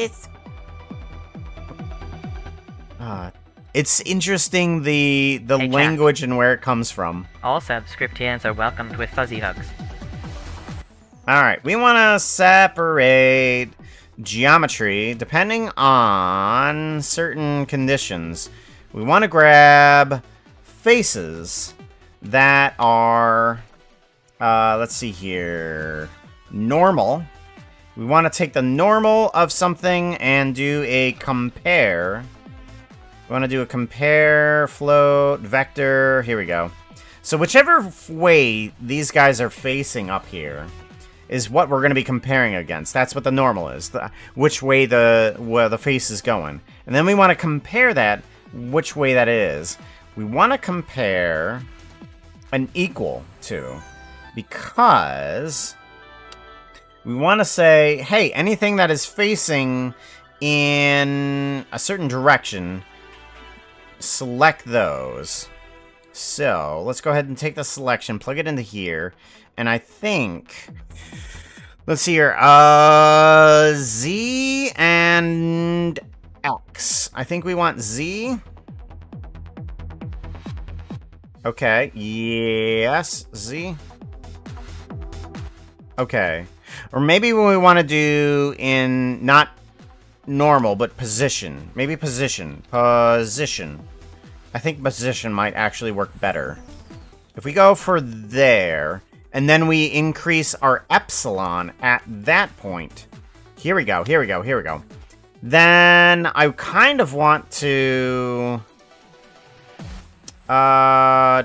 tisk. It's interesting the Hey, Jack. language and where it comes from. All subscriptians are welcomed with fuzzy hugs. Alright, we want to separate geometry depending on certain conditions. We want to grab faces that are, let's see here, normal. We want to take the normal of something and do a compare. We want to do a compare, float, vector. Here we go. So whichever way these guys are facing up here is what we're going to be comparing against. That's what the normal is. Which way the face is going. And then we want to compare that which way that is. We want to compare an equal to, because we want to say, hey, anything that is facing in a certain direction, select those. So let's go ahead and take the selection, plug it into here, and I think, let's see here, Z and X. I think we want Z. Okay, yes, Z. Okay, or maybe what we want to do in not normal, but position. Maybe position. Position. I think position might actually work better. If we go for there, and then we increase our epsilon at that point. Here we go, here we go, here we go. Then I kind of want to... Oh,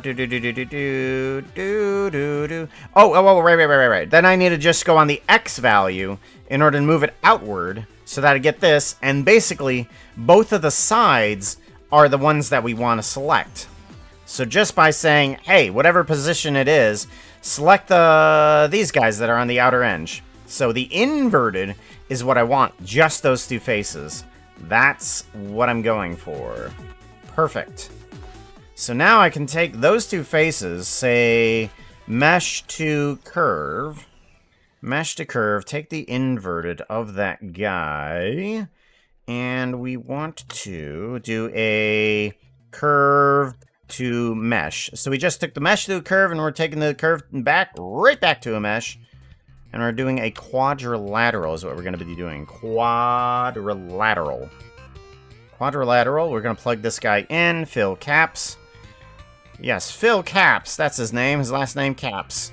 right. Then I need to just go on the X value in order to move it outward so that I get this. And basically, both of the sides are the ones that we want to select. So just by saying, hey, whatever position it is, select these guys that are on the outer edge. So the inverted is what I want, just those two faces. That's what I'm going for. Perfect. So now I can take those two faces, say mesh to curve. Mesh to curve, take the inverted of that guy. And we want to do a curve to mesh. So we just took the mesh to a curve, and we're taking the curve back, right back to a mesh. And we're doing a quadrilateral is what we're going to be doing. Quadrilateral. Quadrilateral, we're going to plug this guy in, fill caps. Yes, Phil Caps, that's his name, his last name Caps.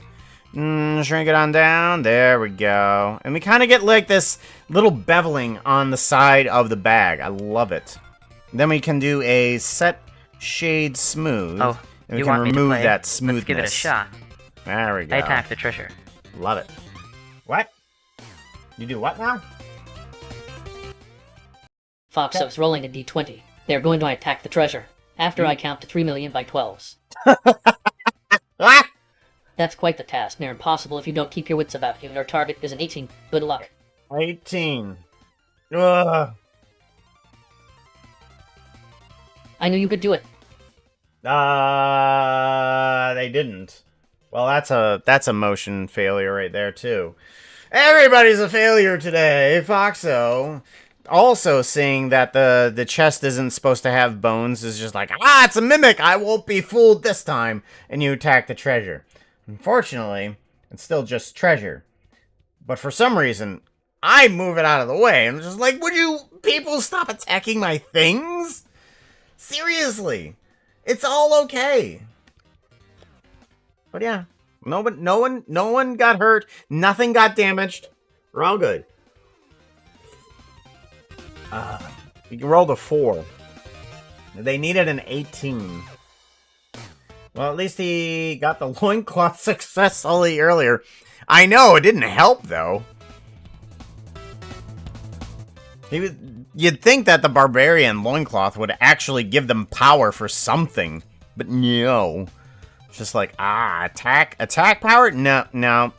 Shrink it on down, there we go. And we kind of get like this little beveling on the side of the bag. I love it. Then we can do a set shade smooth. Oh, and we you can want me to remove play? that smoothness. Let's give it a shot. There we go. I attack the treasure. Love it. What? You do what now? Foxo is rolling a d20. They are going to attack the treasure. After I count to 3 million by 12s. Ah! That's quite the task, near impossible if you don't keep your wits about you. Your target is an 18. Good luck. 18. Ugh. I knew you could do it. They didn't. Well, that's a motion failure right there too. Everybody's a failure today, Foxo. Also seeing that the chest isn't supposed to have bones is just like, it's a mimic, I won't be fooled this time, and you attack the treasure. Unfortunately, it's still just treasure. But for some reason, I move it out of the way, and I'm just like, would you people stop attacking my things? Seriously. It's all okay. But yeah, no one got hurt, nothing got damaged. We're all good. You can roll the 4. They needed an 18. Well, at least he got the loincloth successfully earlier. I know, it didn't help, though. You'd think that the barbarian loincloth would actually give them power for something. But no. It's just like, attack power? No.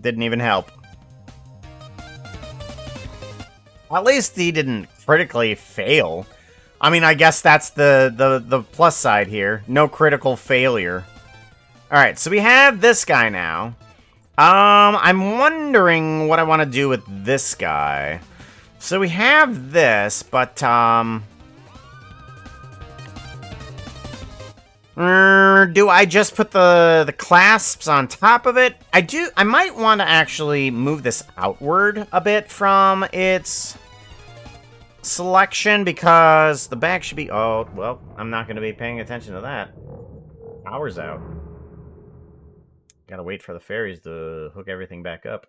Didn't even help. At least he didn't critically fail. I mean, I guess that's the plus side here. No critical failure. Alright, so we have this guy now. I'm wondering what I want to do with this guy. So we have this, but, do I just put the clasps on top of it? I might want to actually move this outward a bit from its selection, because the back should be... Oh, well, I'm not going to be paying attention to that. Power's out. Gotta wait for the fairies to hook everything back up.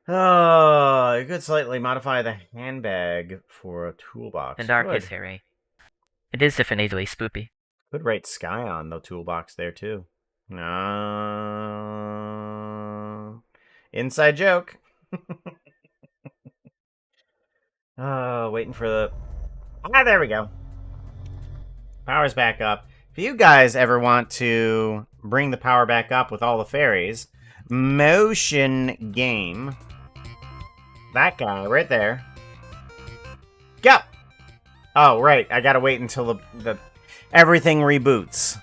Oh, you could slightly modify the handbag for a toolbox. The dark Good. is hairy. It is definitely spoopy. Could write Sky on the toolbox there, too. Inside joke. Oh, waiting for the... there we go. Power's back up. If you guys ever want to bring the power back up with all the fairies, motion game. That guy right there. Go! Oh, right. I gotta wait until the everything reboots.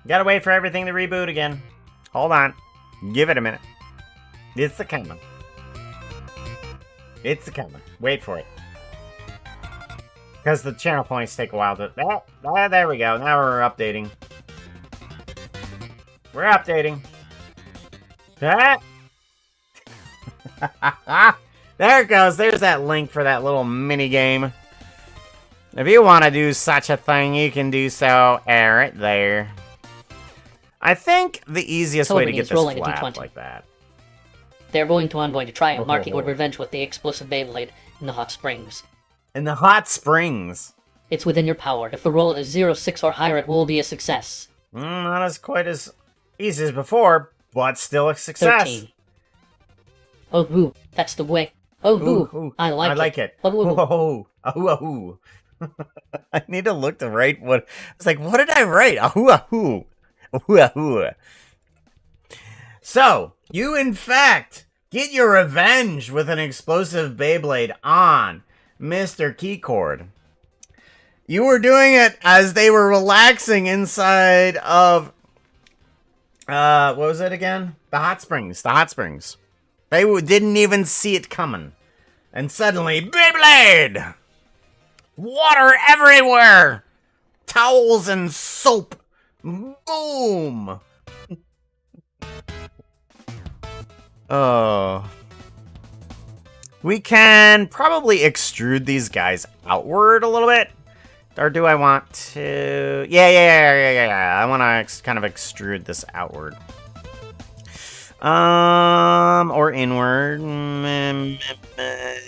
Gotta wait for everything to reboot again. Hold on. Give it a minute. It's a coming. It's a coming. Wait for it. Because the channel points take a while to... there we go. Now we're updating. We're updating. There it goes. There's that link for that little mini game. If you want to do such a thing, you can do so right there. I think the easiest way to get this flat like that. They're going to Envoy to try and marking with revenge with the explosive Beyblade in the hot springs. In the hot springs? It's within your power. If the roll is 0, 6, or higher, it will be a success. Not as quite as easy as before, but still a success. 13. Oh, boo. That's the way. Oh, boo. Ooh, I like it. Oh, ooh, ooh. I need to look to write what... It's like, what did I write? Ahoo. So, you in fact get your revenge with an explosive Beyblade on Mr. Keycord. You were doing it as they were relaxing inside of... what was it again? The hot springs. The hot springs. They didn't even see it coming. And suddenly, Beyblade! Water everywhere! Towels and soap! Boom! Oh. We can probably extrude these guys outward a little bit. Or do I want to... Yeah. I want to kind of extrude this outward. Or inward.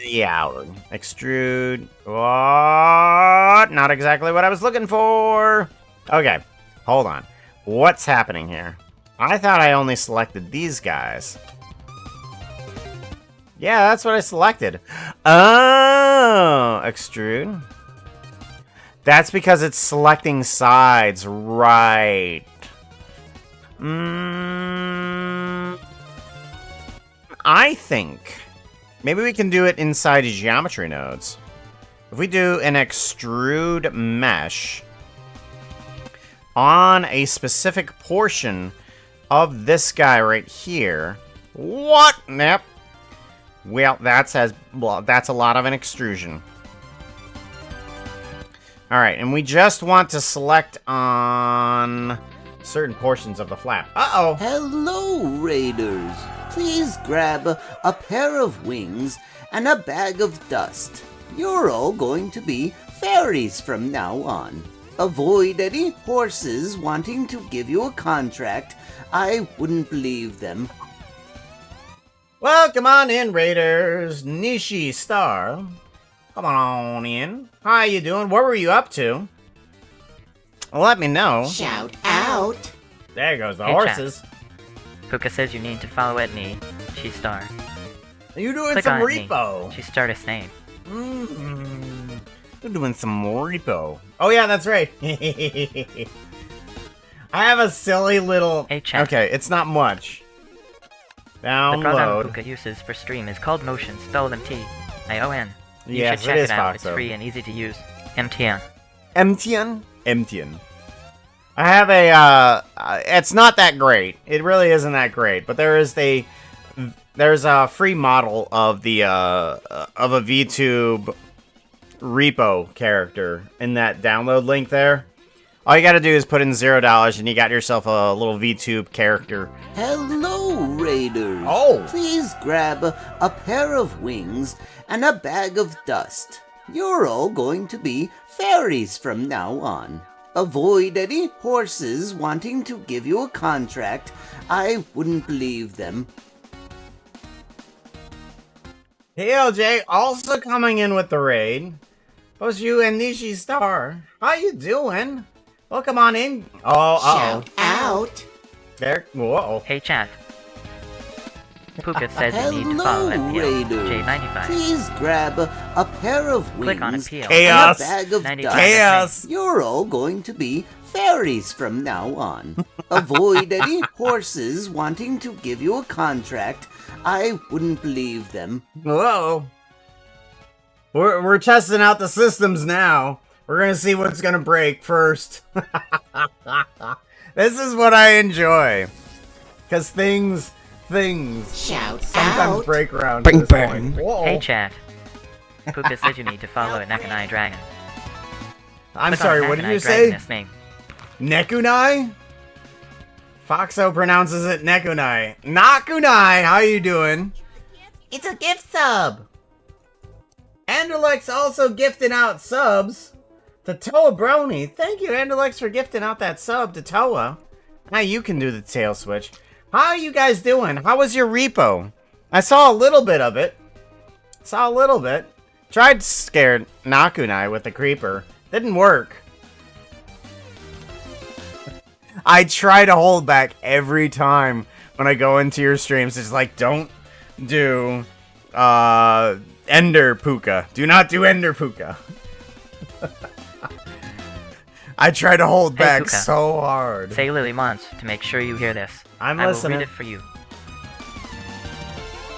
Yeah, outward. Extrude. What? Not exactly what I was looking for. Okay, hold on. What's happening here? I thought I only selected these guys. Yeah, that's what I selected. Oh, extrude. That's because it's selecting sides, right. I think maybe we can do it inside geometry nodes. If we do an extrude mesh on a specific portion of this guy right here. What? Yep. Well, that's a lot of an extrusion. Alright, and we just want to select on certain portions of the flap. Uh-oh! Hello, Raiders. Please grab a pair of wings and a bag of dust. You're all going to be fairies from now on. Avoid any horses wanting to give you a contract. I wouldn't believe them. Welcome on in, Raiders. Nishi Star. Come on in. How you doing? What were you up to? let me know. Shout out. There goes the Hey, chat. horses. Puka says you need to follow Etni. She's star. You doing Click some on Etni. repo? She's startest name. You're doing some repo. Oh yeah, that's right. I have a silly little... Hey, chat. Okay, it's not much. The program Download. Puka uses for stream is called Motion, spelled MTION. You Yes, should check it is it out. It's Foxo. free and easy to use. MTN. Emptian. I have a, it's not that great. It really isn't that great, but there's a free model of the, of a VTube repo character in that download link there. All you gotta do is put in $0 and you got yourself a little VTube character. Hello, Raiders. Oh. Please grab a pair of wings and a bag of dust. You're all going to be fairies from now on. Avoid any horses wanting to give you a contract. I wouldn't believe them. PLJ also coming in with the raid. Both you and Nishi Star. How you doing? Welcome on in. Oh, Shout out. There. Whoa. Hey, chat. Puka says you need to Hello, follow MPL Raiders. J95. Please grab a pair of wings Click on and MPL. Chaos. a bag of 95. dust. Chaos. You're all going to be fairies from now on. Avoid any horses wanting to give you a contract. I wouldn't believe them. Whoa. We're testing out the systems now. We're gonna see what's gonna break first. This is what I enjoy. Cause things Shout sometimes out. break around Bang, to this bang. point. Whoa. Hey, chat. Puka says you need to follow Nekanai Dragon. I'm Click on sorry, what did Nekanai you Dragon say? name. Nekunai? Foxo pronounces it Nekunai. Nakunai, how you doing? It's a gift sub. Anderlex also gifting out subs to Toa Brony. Thank you, Anderlex, for gifting out that sub to Toa. Now you can do the tail switch. How are you guys doing? How was your repo? I saw a little bit of it. Tried to scare Nakunai with the creeper. Didn't work. I try to hold back every time when I go into your streams. It's like, don't do Ender Puka. Do not do Ender Puka. I try to hold Hey, back Puka. so hard. Say Lily Mons to make sure you hear this. I'm I will listening. read it for you.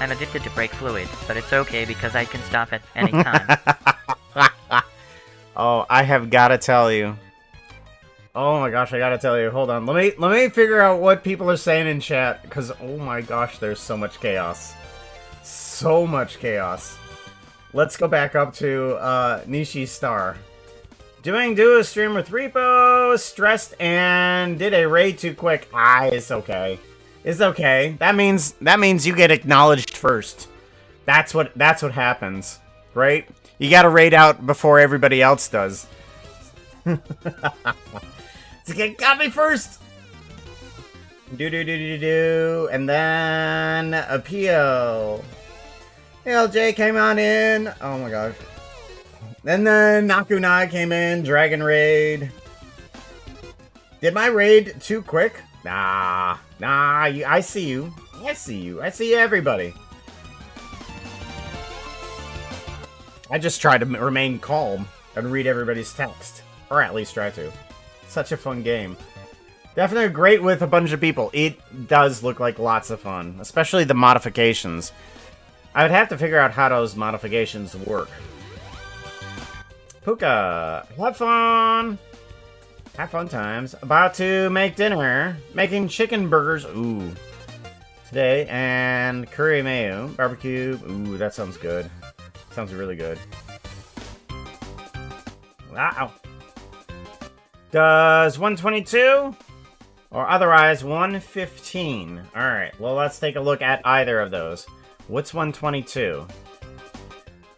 I'm addicted to brake fluid, but it's okay because I can stop at any time. Oh, I have got to tell you. Oh my gosh, I gotta tell you. Hold on. Let me figure out what people are saying in chat, because oh my gosh, there's so much chaos. So much chaos. Let's go back up to Nishi Star. Doing duo stream with Repo, stressed, and did a raid too quick. It's okay. It's okay. That means you get acknowledged first. That's what happens, right? You gotta raid out before everybody else does. To get copy first. And then appeal. LJ came on in. Oh my gosh. And then Nakunai came in. Dragon raid. Did my raid too quick? Nah. I see you. I see everybody. I just try to remain calm and read everybody's text, or at least try to. Such a fun game. Definitely great with a bunch of people. It does look like lots of fun, especially the modifications. I would have to figure out how those modifications work. Puka, have fun! Have fun times. About to make dinner. Making chicken burgers. Ooh. Today. And curry mayo. Barbecue. Ooh, that sounds good. Sounds really good. Wow. Does 122? Or otherwise 115. Alright, well let's take a look at either of those. What's 122?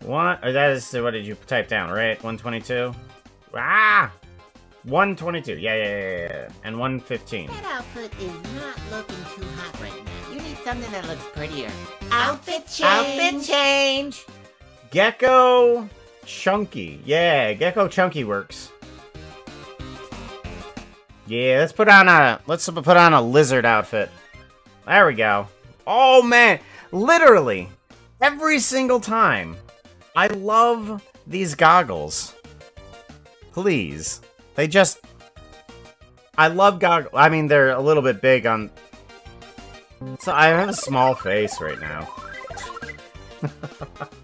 That is, what did you type down, right? 122? Ah! 122, yeah. And 115. That outfit is not looking too hot right now. You need something that looks prettier. Outfit change. Gecko Chunky. Yeah, Gecko Chunky works. Yeah, let's put on a lizard outfit. There we go. Oh man, literally every single time. I love these goggles. Please. I love goggles. I mean, they're a little bit big on... So I have a small face right now.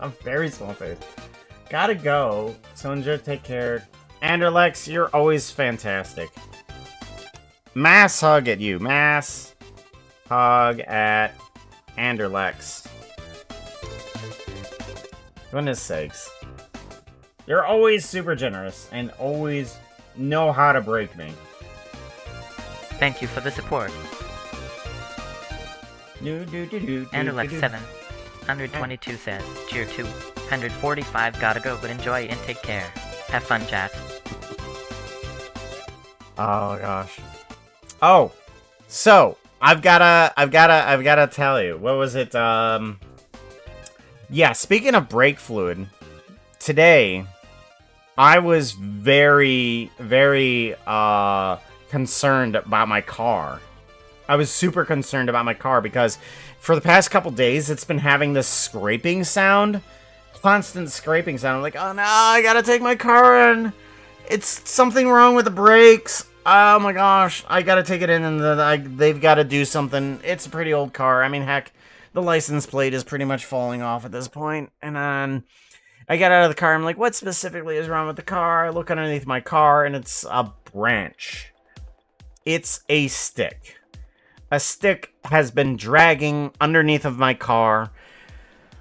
A very small face. Gotta go. So enjoy, take care. Anderlex, you're always fantastic. Mass hug at you. Mass hug at Anderlex. Goodness sakes. You're always super generous and always know how to break me. Thank you for the support. Anderlex 7. 122 says, Cheer 2. 145 gotta go, but enjoy and take care. Have fun, chat. Oh gosh. Oh, so I've gotta tell you. What was it? Yeah. Speaking of brake fluid, today I was very concerned about my car. I was super concerned about my car because for the past couple days it's been having this scraping sound. Constant scraping sound. I'm like, oh no, I gotta take my car in. It's something wrong with the brakes. Oh my gosh, I gotta take it in and they've gotta do something. It's a pretty old car. I mean, heck, the license plate is pretty much falling off at this point. And then I got out of the car. I'm like, what specifically is wrong with the car? I look underneath my car and it's a branch. It's a stick. A stick has been dragging underneath of my car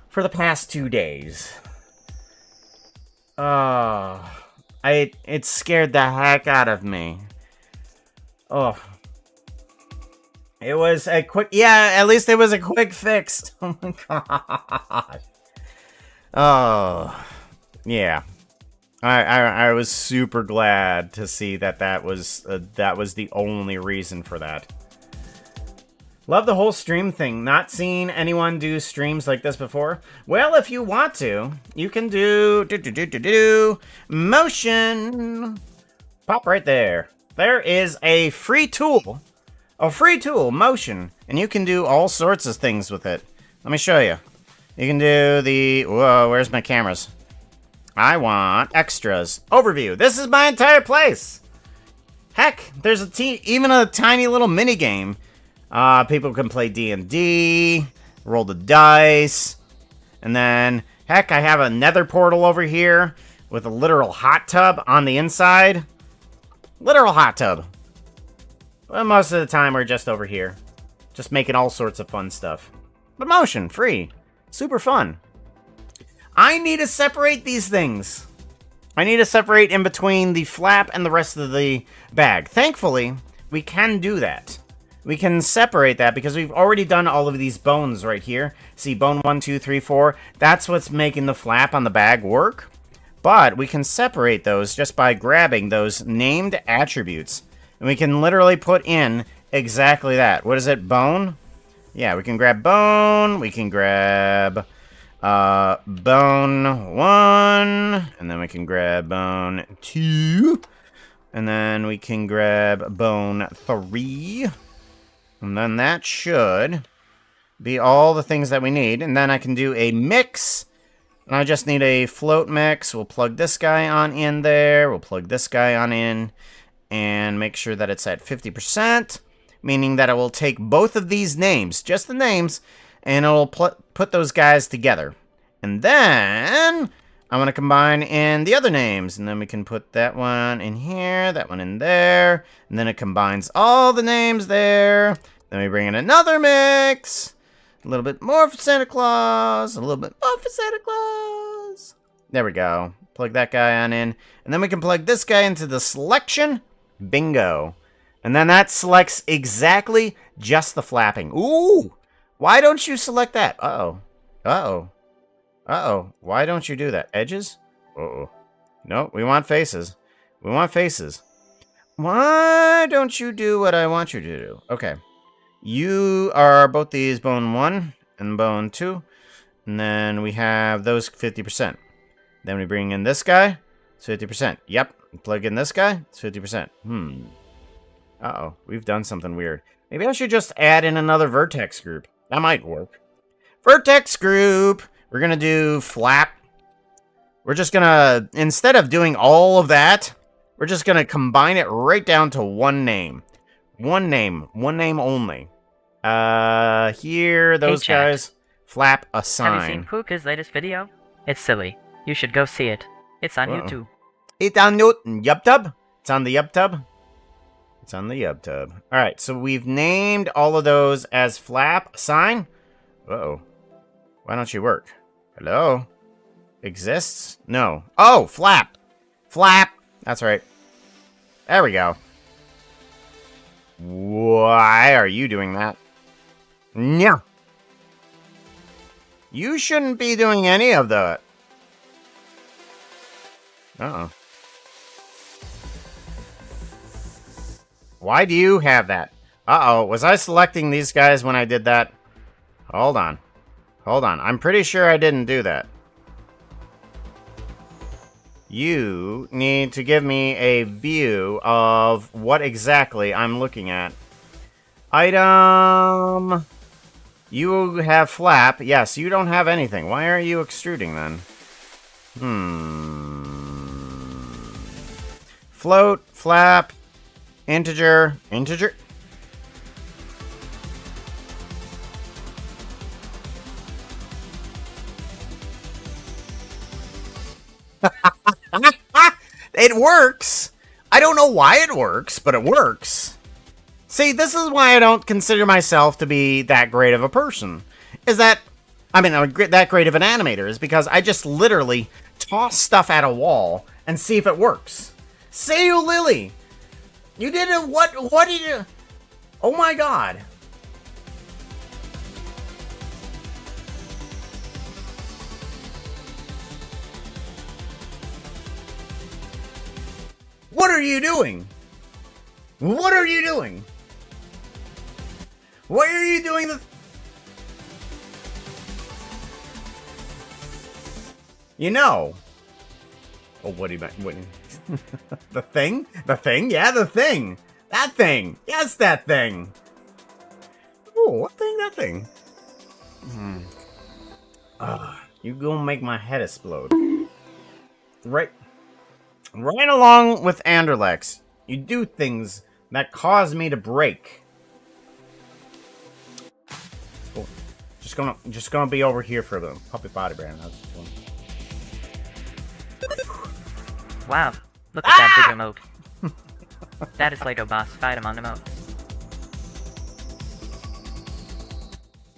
for the past 2 days. It scared the heck out of me. Oh. It was a quick... Yeah, at least it was a quick fix. Oh my gosh. Oh. Yeah. I was super glad to see that was the only reason for that. Love the whole stream thing. Not seen anyone do streams like this before. Well, if you want to, you can do motion. Pop right there. There is a free tool, motion, and you can do all sorts of things with it. Let me show you. You can do the... Whoa, where's my cameras? I want extras. Overview. This is my entire place. Heck, there's even a tiny little mini game. People can play D&D, roll the dice, and then, heck, I have a nether portal over here with a literal hot tub on the inside. Literal hot tub. Well, most of the time we're just over here, just making all sorts of fun stuff. But motion, free, super fun. I need to separate these things. I need to separate in between the flap and the rest of the bag. Thankfully, we can do that. We can separate that because we've already done all of these bones right here. See, bone 1, 2, 3, 4. That's what's making the flap on the bag work. But we can separate those just by grabbing those named attributes. And we can literally put in exactly that. What is it? Bone? Yeah, we can grab bone. We can grab bone 1. And then we can grab bone 2. And then we can grab bone 3. And then that should be all the things that we need. And then I can do a mix. And I just need a float mix. We'll plug this guy on in there. We'll plug this guy on in. And make sure that it's at 50%. Meaning that it will take both of these names, just the names, and it will put those guys together. And then I'm going to combine in the other names. And then we can put that one in here, that one in there. And then it combines all the names there. Then we bring in another mix. A little bit more for Santa Claus. A little bit more for Santa Claus. There we go. Plug that guy on in. And then we can plug this guy into the selection. Bingo. And then that selects exactly just the flapping. Ooh! Why don't you select that? Uh-oh. Uh-oh. Uh-oh. Why don't you do that? Edges? Uh-oh. No, we want faces. We want faces. Why don't you do what I want you to do? Okay. You are both these bone 1 and bone 2. And then we have those 50%. Then we bring in this guy. It's 50%. Yep. Plug in this guy. It's 50%. Uh-oh, we've done something weird. Maybe I should just add in another vertex group. That might work. Vertex group! We're gonna do flap. We're just gonna, instead of doing all of that, we're just gonna combine it right down to one name. One name only. Here, those chat. guys. Flap assign. Have you seen Puka's latest video? It's silly. You should go see it. It's on Uh-oh. YouTube. It's on YubTub? It's on the YubTub? It's on the YubTub. Alright, so we've named all of those as flap assign. Uh-oh. Why don't you work? Hello? Exists? No. Oh, flap! Flap! That's right. There we go. Why are you doing that? No. You shouldn't be doing any of that. Uh-oh. Why do you have that? Uh-oh, was I selecting these guys when I did that? Hold on. Hold on. I'm pretty sure I didn't do that. You need to give me a view of what exactly I'm looking at. Item... You have flap. Yes, you don't have anything. Why aren't you extruding then? Float, flap, integer, integer. It works. I don't know why it works, but it works. See, this is why I don't consider myself to be that great of a person. Is that, I mean, that great of an animator, is because I just literally toss stuff at a wall and see if it works. Say you, Lily! You did it, what did you, oh my god. What are you doing? What are you doing? Why are you doing the... You know. Oh, what do you mean? What... The thing? The thing? Yeah, the thing. That thing. Yes, that thing. Oh, what thing? That thing. You gonna make my head explode. Right along with Anderlex. You do things that cause me to break. Oh, just gonna be over here for the puppy body brand. Wow, look at that big emote. That is Lego boss fight among emotes.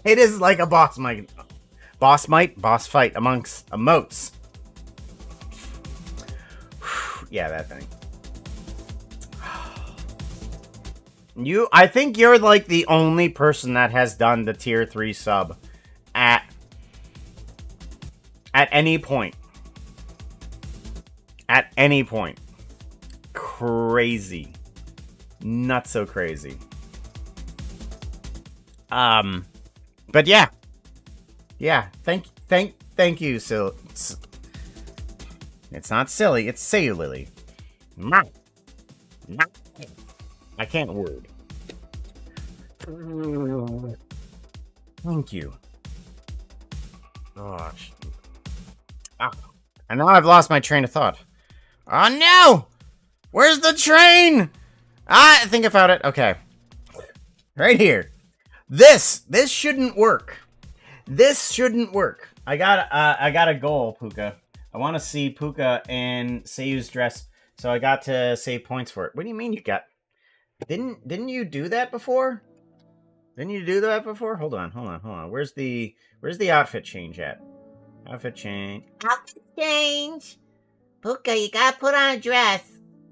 It is like a boss fight amongst emotes. Yeah, that thing. I think you're like the only person that has done the tier 3 sub at any point. At any point. Crazy. Not so crazy. But yeah. Yeah, thank you, it's not silly, it's say you, Lily. I can't word. Thank you. Gosh. And now I've lost my train of thought. Oh no! Where's the train? I think I found it. Okay. Right here. This shouldn't work. This shouldn't work. I got a goal, Puka. I want to see Puka in Seiyu's dress, so I got to save points for it. What do you mean you got? Didn't you do that before? Didn't you do that before? Hold on. Where's the outfit change at? Outfit change. Outfit change. Puka, you gotta put on a dress.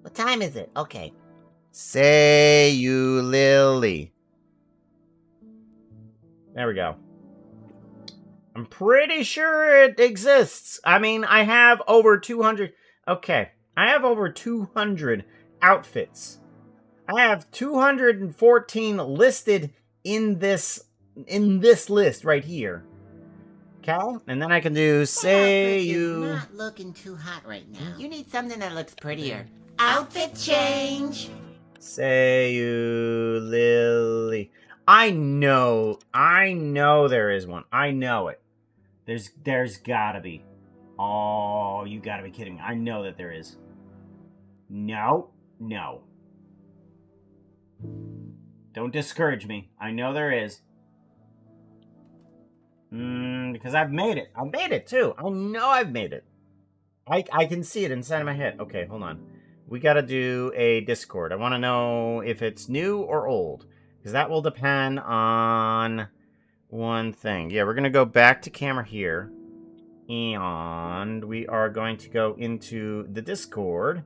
What time is it? Okay. Seiyu Lily. There we go. I'm pretty sure it exists. I mean, I have over 200... Okay, I have over 200 outfits. I have 214 listed in this list right here. Okay? And then I can do Seiyu... Not looking too hot right now. You need something that looks prettier. Outfit change. Say you Lily. I know there is one. I know it. There's gotta be. Oh, you gotta be kidding me. I know that there is. No. Don't discourage me. I know there is. Because I've made it. I've made it too. I know I've made it. I can see it inside of my head. Okay, hold on. We gotta do a Discord. I want to know if it's new or old. Because that will depend on one thing. Yeah, we're gonna go back to camera here. And we are going to go into the Discord.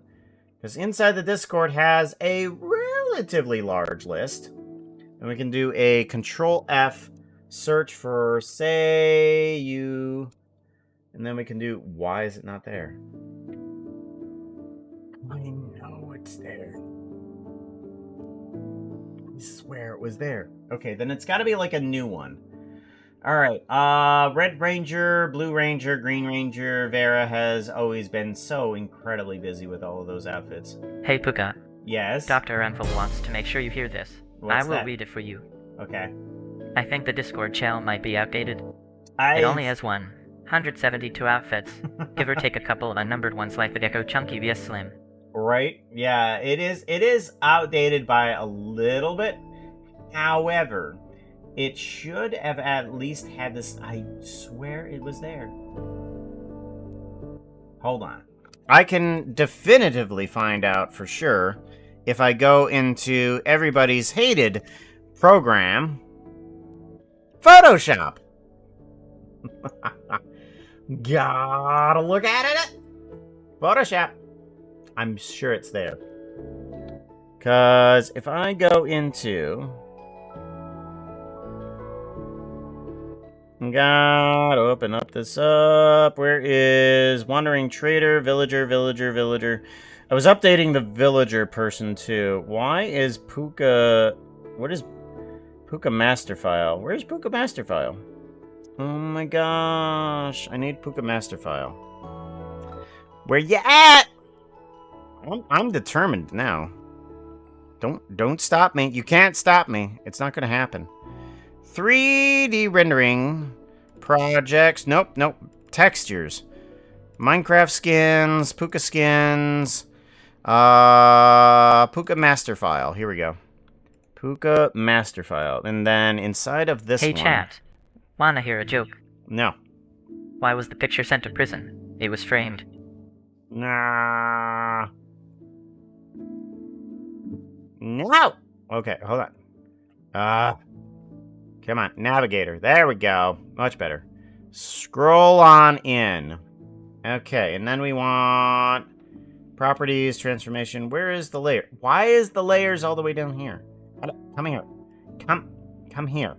Because inside the Discord has a relatively large list. And we can do a Control F search for say you. And then we can do why is it not there? I know it's there. I swear it was there. Okay, then it's got to be like a new one. All right. Red Ranger, Blue Ranger, Green Ranger. Vera has always been so incredibly busy with all of those outfits. Hey, Puka. Yes? Dr. Renfel wants to make sure you hear this. I will read it for you. Okay. I think the Discord channel might be outdated. It only has 172 outfits. Give or take a couple of unnumbered ones like the Gecko Chunky vs Slim. Right? Yeah, it is outdated by a little bit. However, it should have at least had this. I swear it was there. Hold on. I can definitively find out for sure if I go into everybody's hated program, Photoshop. Gotta look at it. Photoshop. I'm sure it's there. Because if I go into... Gotta open up this up. Where is Wandering Trader, Villager? I was updating the Villager person too. Why is Puka... What is Puka Master File? Where's Puka Master File? Oh my gosh. I need Puka Master File. Where you at? I'm determined now. Don't stop me. You can't stop me. It's not gonna happen. 3D rendering projects. Nope. Textures. Minecraft skins. Puka skins. Puka Master File. Here we go. Puka Master File. And then inside of this one... Hey, chat. Wanna hear a joke? No. Why was the picture sent to prison? It was framed. Nah. No! Okay, hold on. Come on, navigator. There we go. Much better. Scroll on in. Okay, and then we want properties, transformation. Where is the layer? Why is the layers all the way down here? Come here. Come here.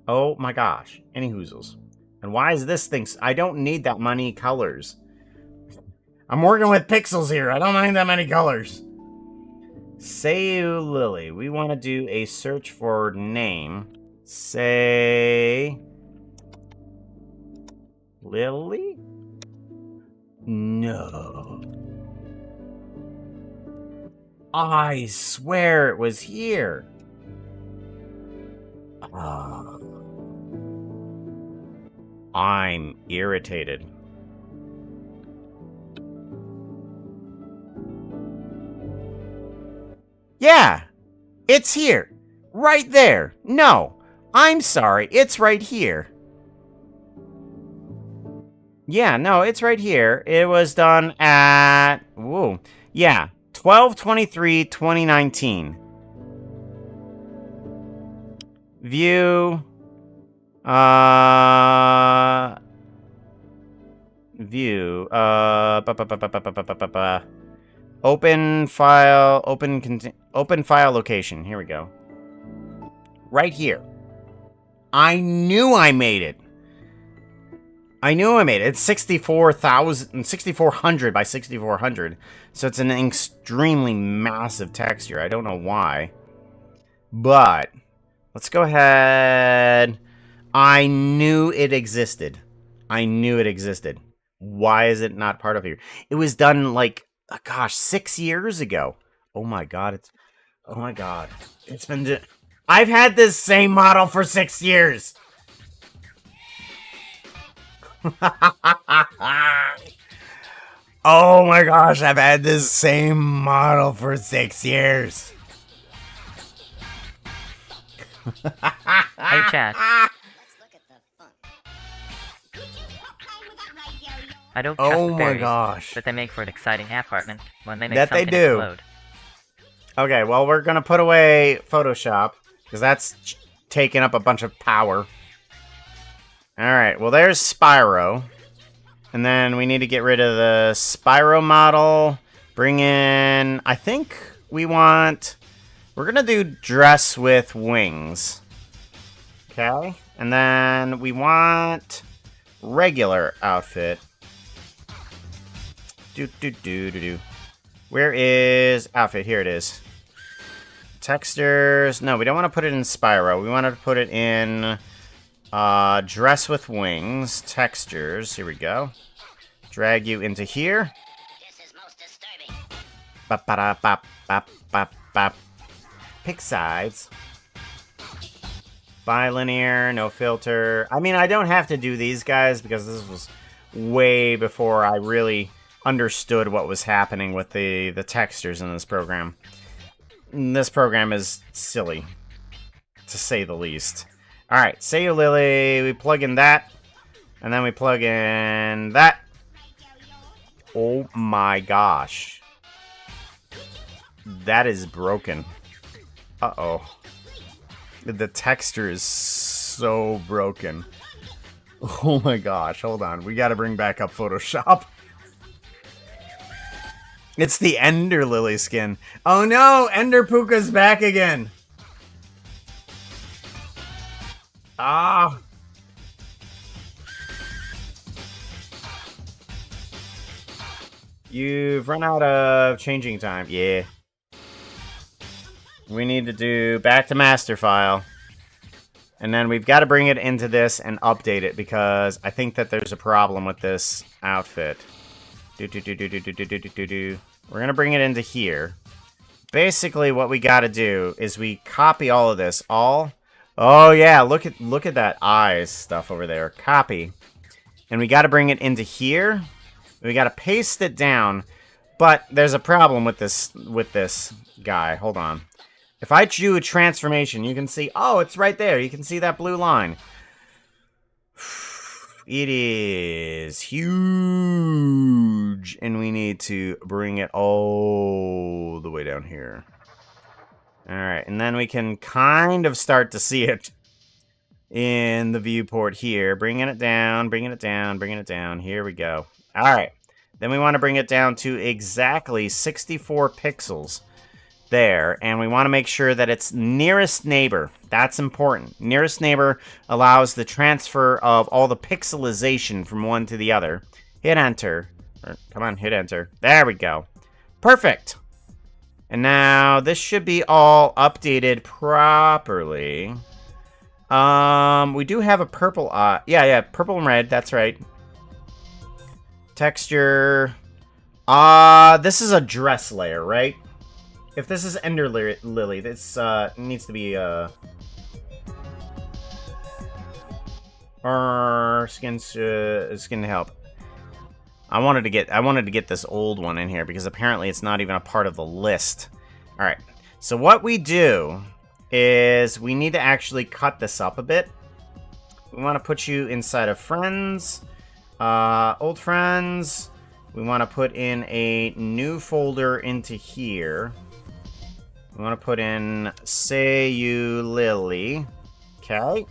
Oh my gosh. Any hoozles. And why is this thing... I don't need that many colors. I'm working with pixels here. I don't need that many colors. Say Lily. We want to do a search for name. Say... Lily? No. I swear it was here. I'm irritated. Yeah, it's here. Right there. No, I'm sorry. It's right here. Yeah, no, it's right here. It was done at... Whoa. Yeah, 12/23/2019. View. View. Open file. Open file location. Here we go. Right here. I knew I made it. It's 6,400 by 6,400. So it's an extremely massive texture. I don't know why. But let's go ahead. I knew it existed. Why is it not part of here? It was done like, gosh, 6 years ago. Oh my god, it's... Oh my god. It's been... I've had this same model for 6 years! Oh my gosh, I've had this same model for 6 years. Hey chat. I don't trust Oh my fairies, gosh. but they make for an exciting apartment when they make That they something do. explode. Okay, well, we're gonna put away Photoshop, because that's taking up a bunch of power. Alright, well, there's Spyro. And then we need to get rid of the Spyro model. Bring in... I think we want... We're gonna do dress with wings. Okay? And then we want... regular outfit. Where is outfit? Here it is. Textures. No, we don't want to put it in Spyro. We want to put it in dress with wings. Textures. Here we go. Drag you into here. This is most disturbing. Bop, bop, bop, bop, bop, bop. Pick sides. Bilinear, no filter. I mean, I don't have to do these guys because this was way before I really understood what was happening with the textures in this program. This program is silly, to say the least. Alright, say you Lily, we plug in that, and then we plug in that. Oh my gosh. That is broken. Uh-oh. The texture is so broken. Oh my gosh, hold on. We gotta bring back up Photoshop. It's the Ender Lily skin. Oh no, Ender Puka's back again. Ah. You've run out of changing time. Yeah. We need to do back to master file. And then we've got to bring it into this and update it because I think that there's a problem with this outfit. We're going to bring it into here. Basically what we got to do is we copy all of this. Oh yeah, look at that eyes stuff over there. Copy. And we got to bring it into here. We got to paste it down. But there's a problem with this guy. Hold on. If I do a transformation, you can see, oh, it's right there. You can see that blue line. It is huge. And we need to bring it all the way down here. Alright, and then we can kind of start to see it in the viewport here. Bringing it down, bringing it down, bringing it down. Here we go. Alright, then we want to bring it down to exactly 64 pixels. There, and we want to make sure that it's nearest neighbor. That's important. Nearest neighbor allows the transfer of all the pixelization from one to the other. Hit enter. Come on, hit enter. There we go. Perfect. And now this should be all updated properly. We do have a purple eye. Yeah, purple and red. That's right. Texture. This is a dress layer, right? If this is Ender Lily, this needs to be skin to help. I wanted to get this old one in here because apparently it's not even a part of the list. All right. So what we do is we need to actually cut this up a bit. We want to put you inside of friends, old friends. We want to put in a new folder into here. We want to put in Say You Lily. Okay.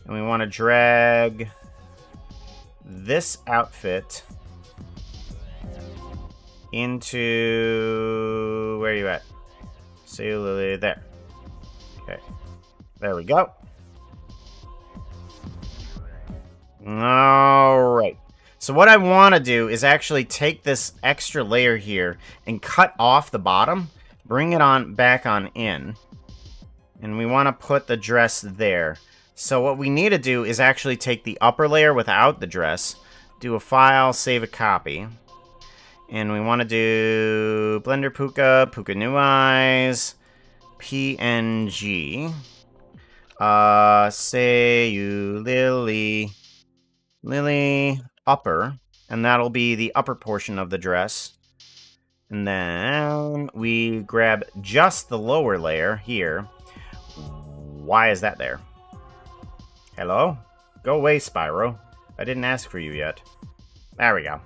And we want to drag this outfit into... Where are you at? Say You Lily. There. Okay. There we go. Alright. So what I want to do is actually take this extra layer here and cut off the bottom. Bring it on back on in. And we want to put the dress there. So what we need to do is actually take the upper layer without the dress. Do a file, save a copy. And we want to do Blender Puka, Puka New Eyes. PNG. Say you Lily upper, and that'll be the upper portion of the dress. And then we grab just the lower layer here. Why is that there? Hello? Go away, Spyro. I didn't ask for you yet. There we go.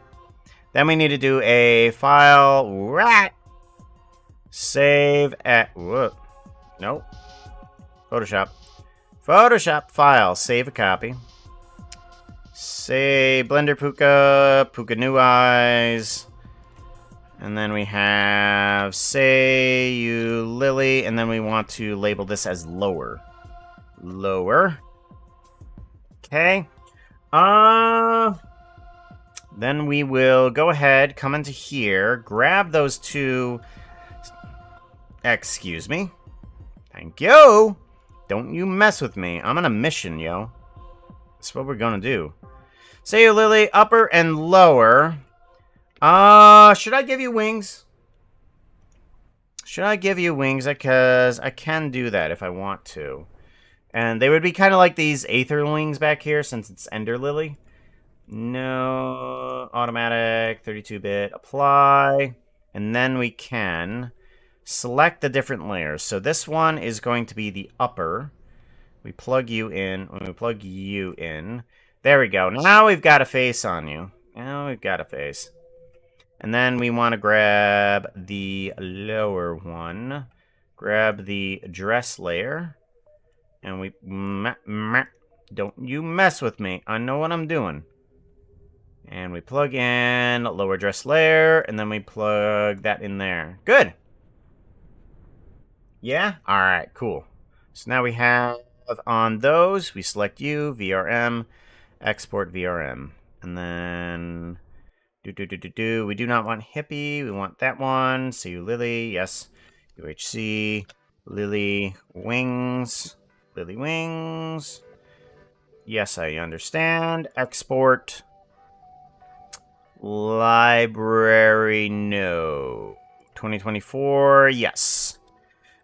Then we need to do a file. Right. Save at. Whoop. Nope. Photoshop. Photoshop file. Save a copy. Say Blender Puka. Puka New Eyes. And then we have Say You Lily. And then we want to label this as lower. Lower. Okay. Then we will go ahead, come into here, grab those two. Excuse me. Thank you. Don't you mess with me. I'm on a mission, yo. That's what we're gonna do. Say you, Lily, upper and lower. Should I give you wings? Should I give you wings? Because I can do that if I want to. And they would be kind of like these Aether wings back here, since it's Ender Lily. No, automatic, 32-bit, apply. And then we can select the different layers. So this one is going to be the upper. We plug you in. When we plug you in, there we go. Now we've got a face on you. Now we've got a face. And then we want to grab the lower one. Grab the dress layer. And we... Don't you mess with me. I know what I'm doing. And we plug in lower dress layer. And then we plug that in there. Good. Yeah? Alright, cool. So now we have on those, we select you, VRM, export VRM. And then... We do not want hippie. We want that one. See you, Lily. Yes. UHC. Lily wings. Lily wings. Yes, I understand. Export. Library. No. 2024. Yes.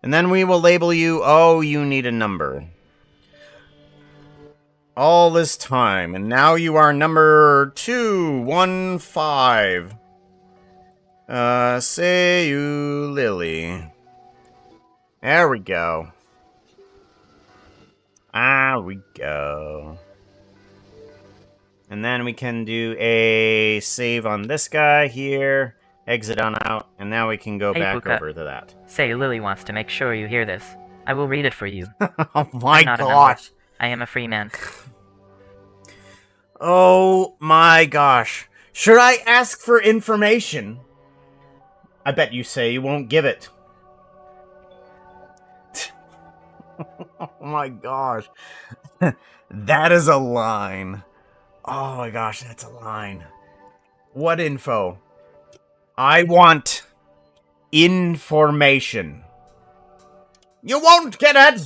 And then we will label you. Oh, you need a number. All this time, and now you are number 215. Say you, Lily. There we go. There we go. And then we can do a save on this guy here, exit on out, and now we can go back Puka. over to that. Say Lily wants to make sure you hear this. I will read it for you. Oh my I'm not a number. gosh. I am a free man. Oh my gosh. Should I ask for information? I bet you say you won't give it. Oh my gosh. That is a line. Oh my gosh, that's a line. What info? I want information. You won't get it!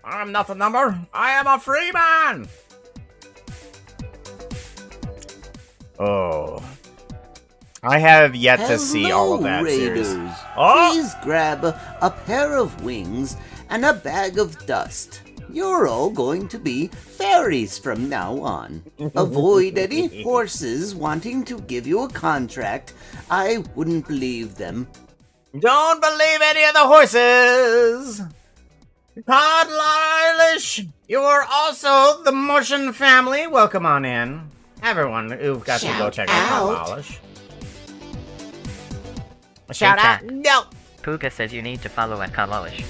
I'm not a number. I am a free man. Oh. I have yet to see all of that Raiders. series. Oh! Please grab a pair of wings and a bag of dust. You're all going to be fairies from now on. Avoid any horses wanting to give you a contract. I wouldn't believe them. Don't believe any of the horses. Todd Eilish, you are also the Motion family. Welcome on in. Everyone who've got to go check out Todd Eilish. Shout out? Jack. No. Puka says you need to follow at Kotlulish.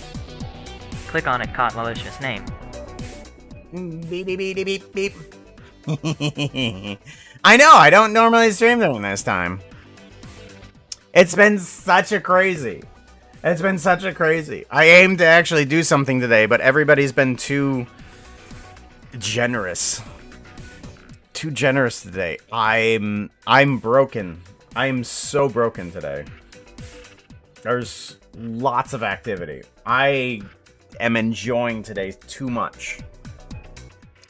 Click on it, Kotlulish's name. Beep, beep, beep, beep, beep. I know, I don't normally stream during this time. It's been such a crazy. It's been such a crazy. I aim to actually do something today, but everybody's been too generous. Too generous today. I'm broken. I'm so broken today. There's lots of activity. I am enjoying today too much.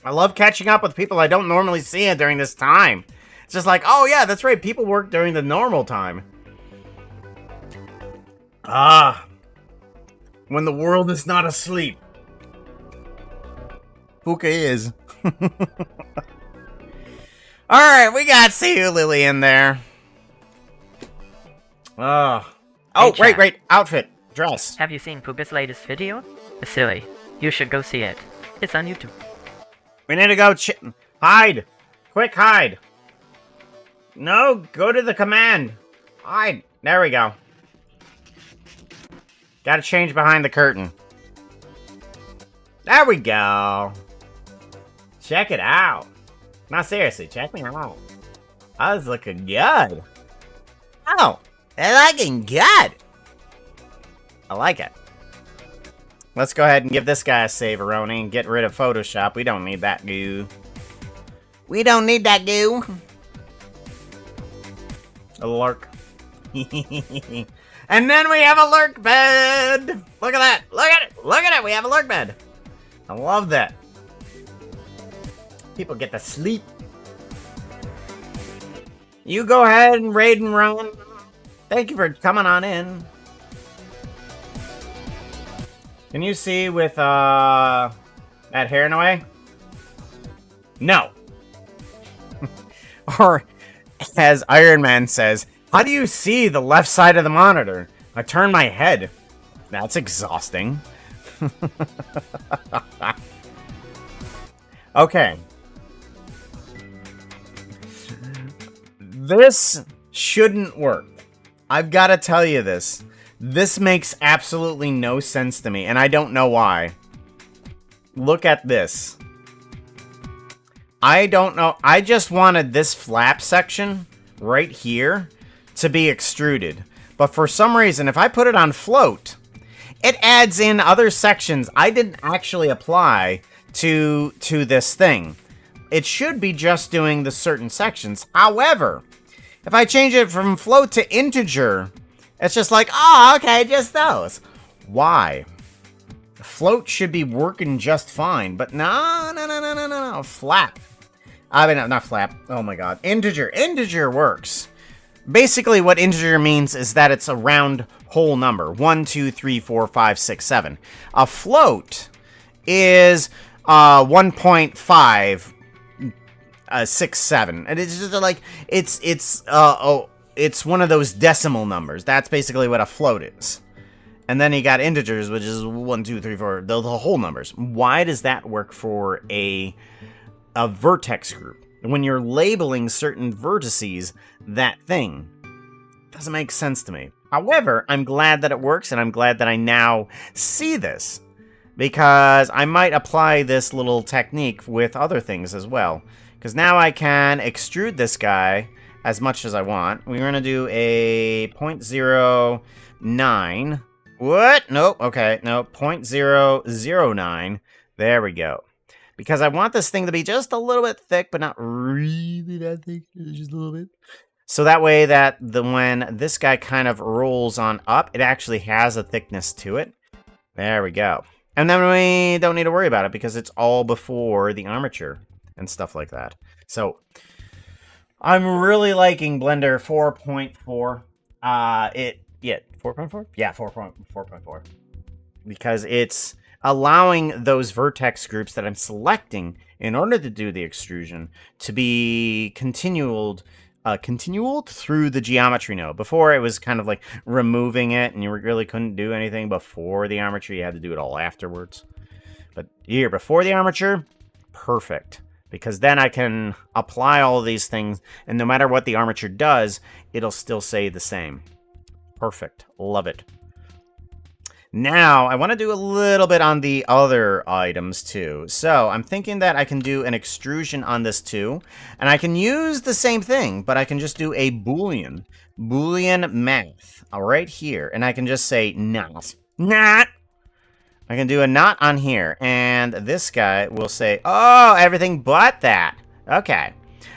I love catching up with people I don't normally see during this time. It's just like, oh yeah, that's right. People work during the normal time. Ah. When the world is not asleep. Puka is. Alright, we got See You Lily in there. Oh, Hey, right. Outfit. Dress. Have you seen Puka's latest video? It's silly. You should go see it. It's on YouTube. We need to go hide. Quick, hide. No, go to the command. Hide. There we go. Gotta change behind the curtain. There we go. Check it out. No, seriously, check me out. I was looking good. Oh, they're looking good. I like it. Let's go ahead and give this guy a save-a-roni and get rid of Photoshop. We don't need that goo. We don't need that goo. A lurk. And then we have a lurk bed. Look at that. Look at it. Look at it. We have a lurk bed. I love that. People get to sleep. You go ahead and raid and run. Thank you for coming on in. Can you see with that hair in the way? No. Or as Iron Man says, how do you see the left side of the monitor? I turn my head. That's exhausting. Okay. This shouldn't work. I've got to tell you this. This makes absolutely no sense to me, and I don't know why. Look at this. I don't know. I just wanted this flap section right here to be extruded. But for some reason, if I put it on float, it adds in other sections I didn't actually apply to this thing. It should be just doing the certain sections. However, if I change it from float to integer, it's just like, oh, okay, just those. Why? Float should be working just fine, but no. Flap. I mean, not flap. Oh my god. Integer. Integer works. Basically, what integer means is that it's a round whole number. 1, 2, 3, 4, 5, 6, 7. A float is 1.5 6, 7. And it's just like it's one of those decimal numbers. That's basically what a float is. And then you got integers, which is 1, 2, 3, 4, the whole numbers. Why does that work for a vertex group? When you're labeling certain vertices, that thing doesn't make sense to me. However, I'm glad that it works, and I'm glad that I now see this, because I might apply this little technique with other things as well. Because now I can extrude this guy as much as I want. We're going to do a 0.09. What? Nope. Okay. No. 0.009. There we go. Because I want this thing to be just a little bit thick, but not really that thick. Just a little bit. So that way that when this guy kind of rolls on up, it actually has a thickness to it. There we go. And then we don't need to worry about it because it's all before the armature and stuff like that. So I'm really liking Blender 4.4. 4.4? Yeah, 4.4. Because it's allowing those vertex groups that I'm selecting in order to do the extrusion to be continued through the geometry node. Before, it was kind of like removing it, and you really couldn't do anything before the armature. You had to do it all afterwards. But here, before the armature, perfect. Because then I can apply all of these things, and no matter what the armature does, it'll still say the same. Perfect. Love it. Now, I want to do a little bit on the other items, too. So, I'm thinking that I can do an extrusion on this, too. And I can use the same thing, but I can just do a Boolean. Boolean math. Right here. And I can just say, not. Not. I can do a not on here. And this guy will say, oh, everything but that. Okay.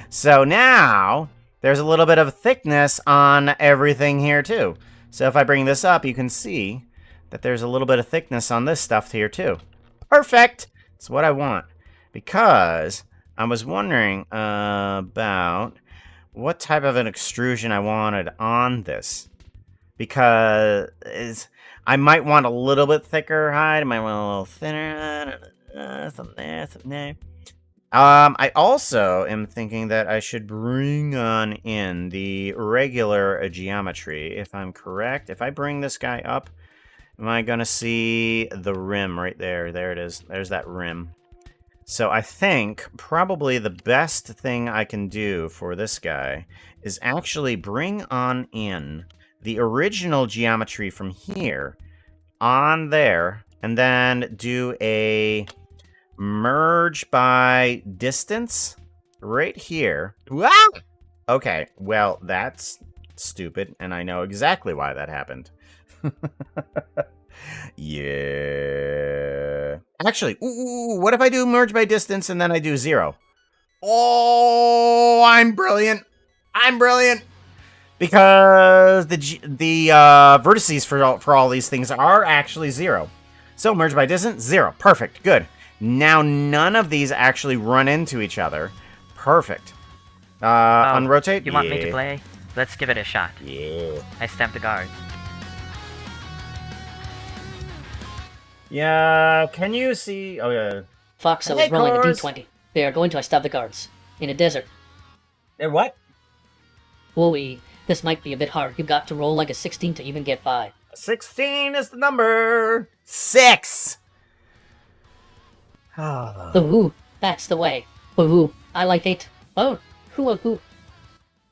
So, now, there's a little bit of thickness on everything here, too. So, if I bring this up, you can see that there's a little bit of thickness on this stuff here too. Perfect! It's what I want. Because I was wondering about what type of an extrusion I wanted on this. Because I might want a little bit thicker hide. I might want a little thinner. Something there, something there. I also am thinking that I should bring on in the regular geometry, if I'm correct. If I bring this guy up, am I going to see the rim right there? There it is. There's that rim. So I think probably the best thing I can do for this guy is actually bring on in the original geometry from here on there, and then do a merge by distance right here. Wow! Okay, well, that's stupid, and I know exactly why that happened. Yeah. Actually, what if I do merge by distance and then I do 0? Oh, I'm brilliant. I'm brilliant. Because the vertices for all these things are actually 0. So merge by distance, 0. Perfect. Good. Now none of these actually run into each other. Perfect. Unrotate? You want me to play? Let's give it a shot. Yeah. I stamp the guards. Yeah, can you see... Oh, yeah. Foxo Hey, is rolling a Cores. d20. They are going to stab the guards. In a desert. They're what? Whoa, this might be a bit hard. You've got to roll like a 16 to even get by. 16 is the number. 6. Oh. Ooh, that's the way. Ooh, I like 8. Oh, hoo.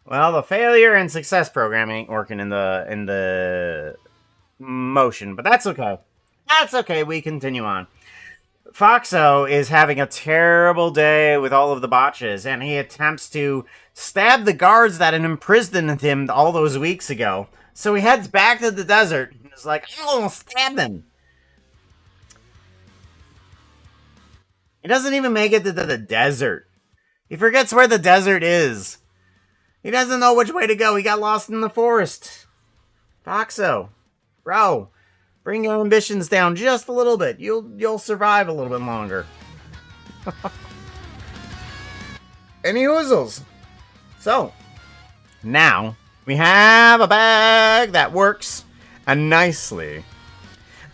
Well, the failure and success program ain't working in the motion, but that's okay. That's okay. We continue on. Foxo is having a terrible day with all of the botches, and he attempts to stab the guards that had imprisoned him all those weeks ago. So he heads back to the desert and is like, I'm gonna stab them. He doesn't even make it to the desert. He forgets where the desert is. He doesn't know which way to go. He got lost in the forest. Foxo, bro, bring your ambitions down just a little bit. You'll survive a little bit longer. Any oozles. So, now we have a bag that works nicely.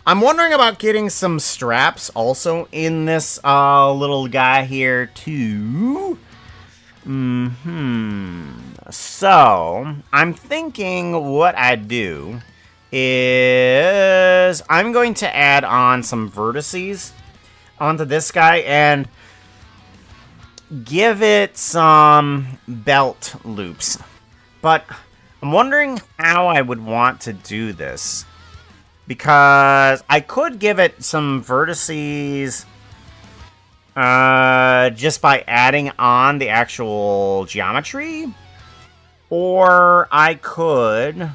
I'm wondering about getting some straps also in this little guy here too. So, I'm thinking what I'd do is I'm going to add on some vertices onto this guy and give it some belt loops. But I'm wondering how I would want to do this. Because I could give it some vertices just by adding on the actual geometry. Or I could...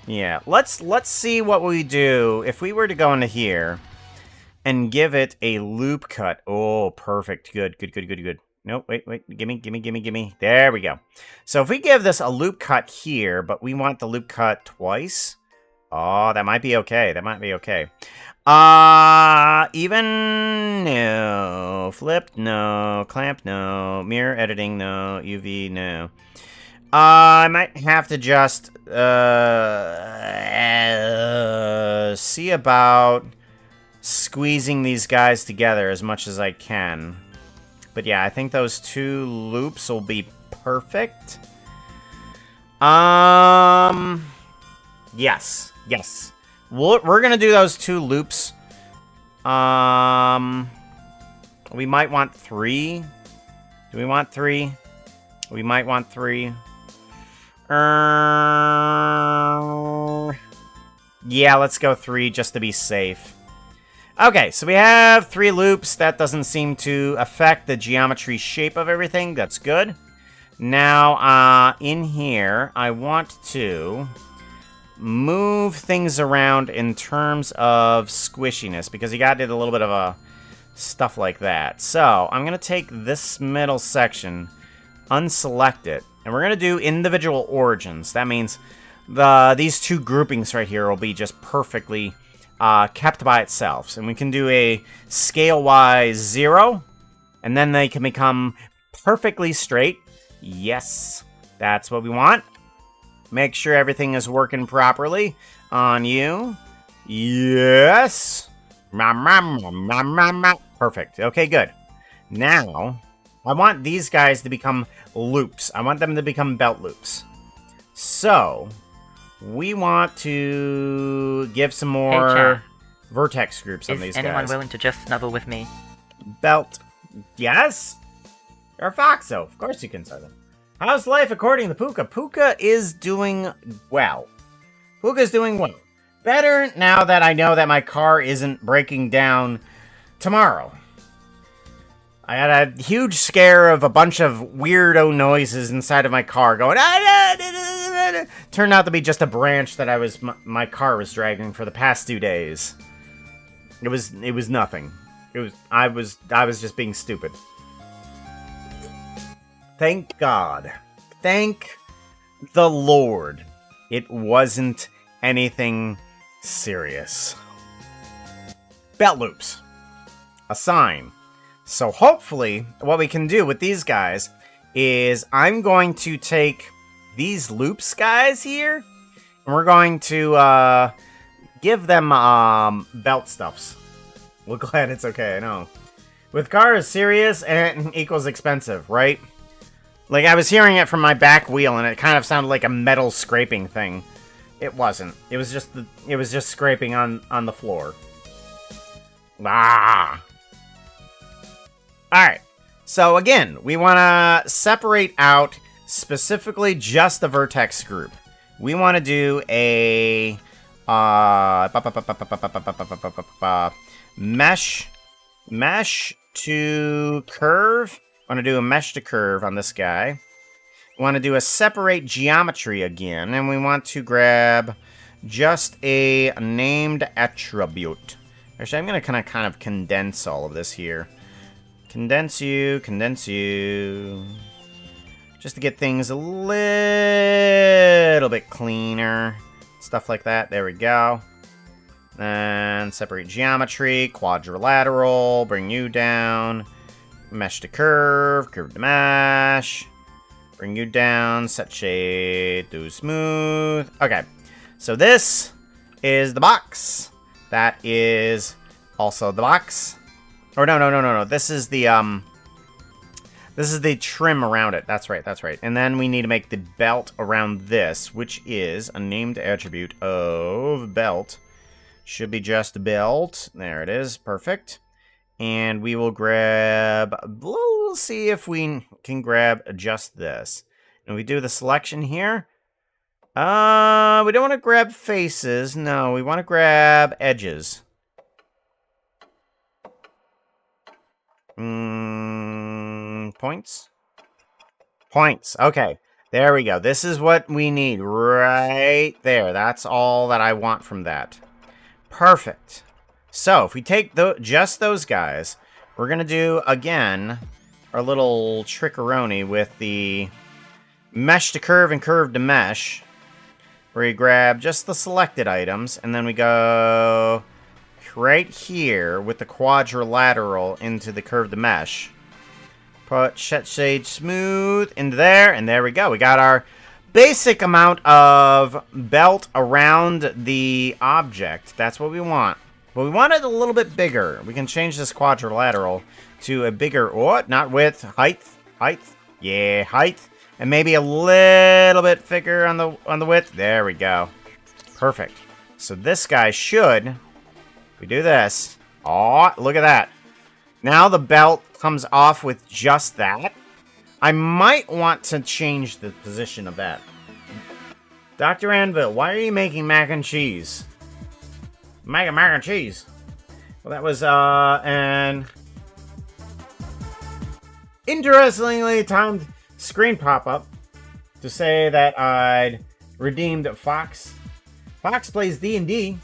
Yeah, let's see what we do if we were to go into here and give it a loop cut. Oh, perfect. Good. Nope, wait. Gimme. There we go. So if we give this a loop cut here, but we want the loop cut twice... Oh, that might be okay. Even no. Flip, no. Clamp, no. Mirror editing, no. UV, no. I might have to just see about squeezing these guys together as much as I can. But yeah, I think those 2 loops will be perfect. Yes. We're gonna do those 2 loops. We might want 3. Do we want 3? We might want 3. Yeah, let's go 3 just to be safe. Okay, so we have 3 loops. That doesn't seem to affect the geometry shape of everything. That's good. Now, in here, I want to move things around in terms of squishiness, because you gotta do a little bit of a stuff like that. So, I'm gonna take this middle section, unselect it, and we're gonna do individual origins. That means these 2 groupings right here will be just perfectly kept by itself. And we can do a scale-wise 0, and then they can become perfectly straight, Yes, that's what we want. Make sure everything is working properly on you. Yes. Perfect. Okay, good. Now, I want these guys to become loops. I want them to become belt loops. So, we want to give some more Chat. vertex groups on Is these anyone guys. willing to just snuggle with me? Belt. Yes? Or Foxo. Of course you can say that. How's life according to Puka? Puka is doing well. Puka's doing well. Better now that I know that my car isn't breaking down tomorrow. I had a huge scare of a bunch of weirdo noises inside of my car going... Turned out to be just a branch that my car was dragging for the past 2 days. It was nothing. I was just being stupid. Thank God. Thank the Lord. It wasn't anything serious. Belt loops. A sign. So hopefully, what we can do with these guys is I'm going to take these loops guys here, and we're going to give them belt stuffs. We're glad it's okay, I know. With car is serious and it equals expensive, right? Like, I was hearing it from my back wheel, and it kind of sounded like a metal scraping thing. It wasn't. It was just scraping on the floor. Ah. Alright. So, again, we want to separate out specifically just the vertex group. We want to do a mesh to curve. I want to do a mesh to curve on this guy. We want to do a separate geometry again, and we want to grab just a named attribute. Actually, I'm going to kind of condense all of this here. Condense you. Just to get things a little bit cleaner. Stuff like that. There we go. And separate geometry, quadrilateral, bring you down. Mesh to curve, curve to mesh. Bring you down, set shade, do smooth. Okay, so this is the box. That is also the box. Or no. This is the trim around it. That's right. And then we need to make the belt around this, which is a named attribute of belt. Should be just belt. There it is. Perfect. And we will grab... We'll see if we can grab just this. And we do the selection here. We don't want to grab faces. No, we want to grab edges. Points? Points. Okay. There we go. This is what we need right there. That's all that I want from that. Perfect. So, if we take just those guys, we're going to do, again, our little trickeroni with the mesh to curve and curve to mesh, where we grab just the selected items, and then we go right here with the quadrilateral into the curve to mesh. Put set shade smooth into there, and there we go. We got our basic amount of belt around the object. That's what we want. But we want it a little bit bigger. We can change this quadrilateral to a bigger, not width, height. Yeah, height. And maybe a little bit thicker on the width. There we go. Perfect. So this guy should, if we do this, look at that. Now the belt comes off with just that. I might want to change the position of that. Dr. Anvil, why are you making mac and cheese? Mac and cheese. Well, that was, an interestingly timed screen pop-up to say that I'd redeemed Fox. Fox plays D&D.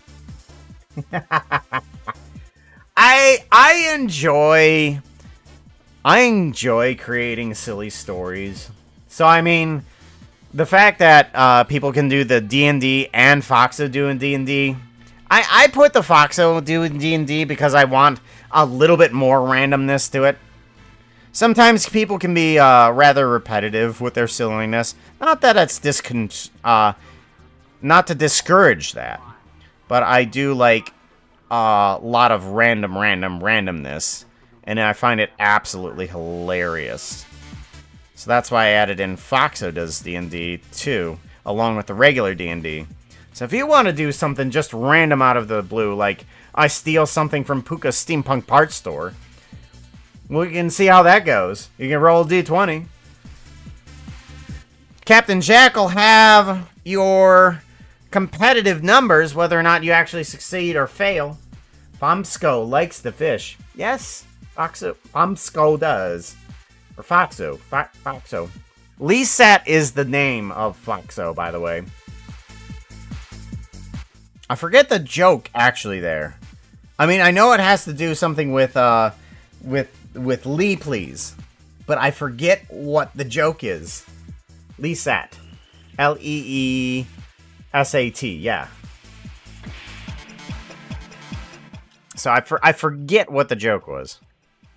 I enjoy creating silly stories. So, I mean, the fact that people can do the D&D and Foxo doing D&D, I put the Foxo doing D&D because I want a little bit more randomness to it. Sometimes people can be rather repetitive with their silliness. Not that it's not to discourage that, but I do like a lot of randomness, and I find it absolutely hilarious. So that's why I added in Foxo does D&D too, along with the regular D&D. So if you want to do something just random out of the blue, like I steal something from Puka's Steampunk Parts Store, we can see how that goes. You can roll a d20. Captain Jack will have your competitive numbers, whether or not you actually succeed or fail. Fomsko likes the fish. Yes, Fomsko does. Or Foxo. Foxo. Lisat is the name of Foxo, by the way. I forget the joke, actually, there. I mean, I know it has to do something with Lee, please. But I forget what the joke is. Lisat. Leesat, yeah. So I forget what the joke was.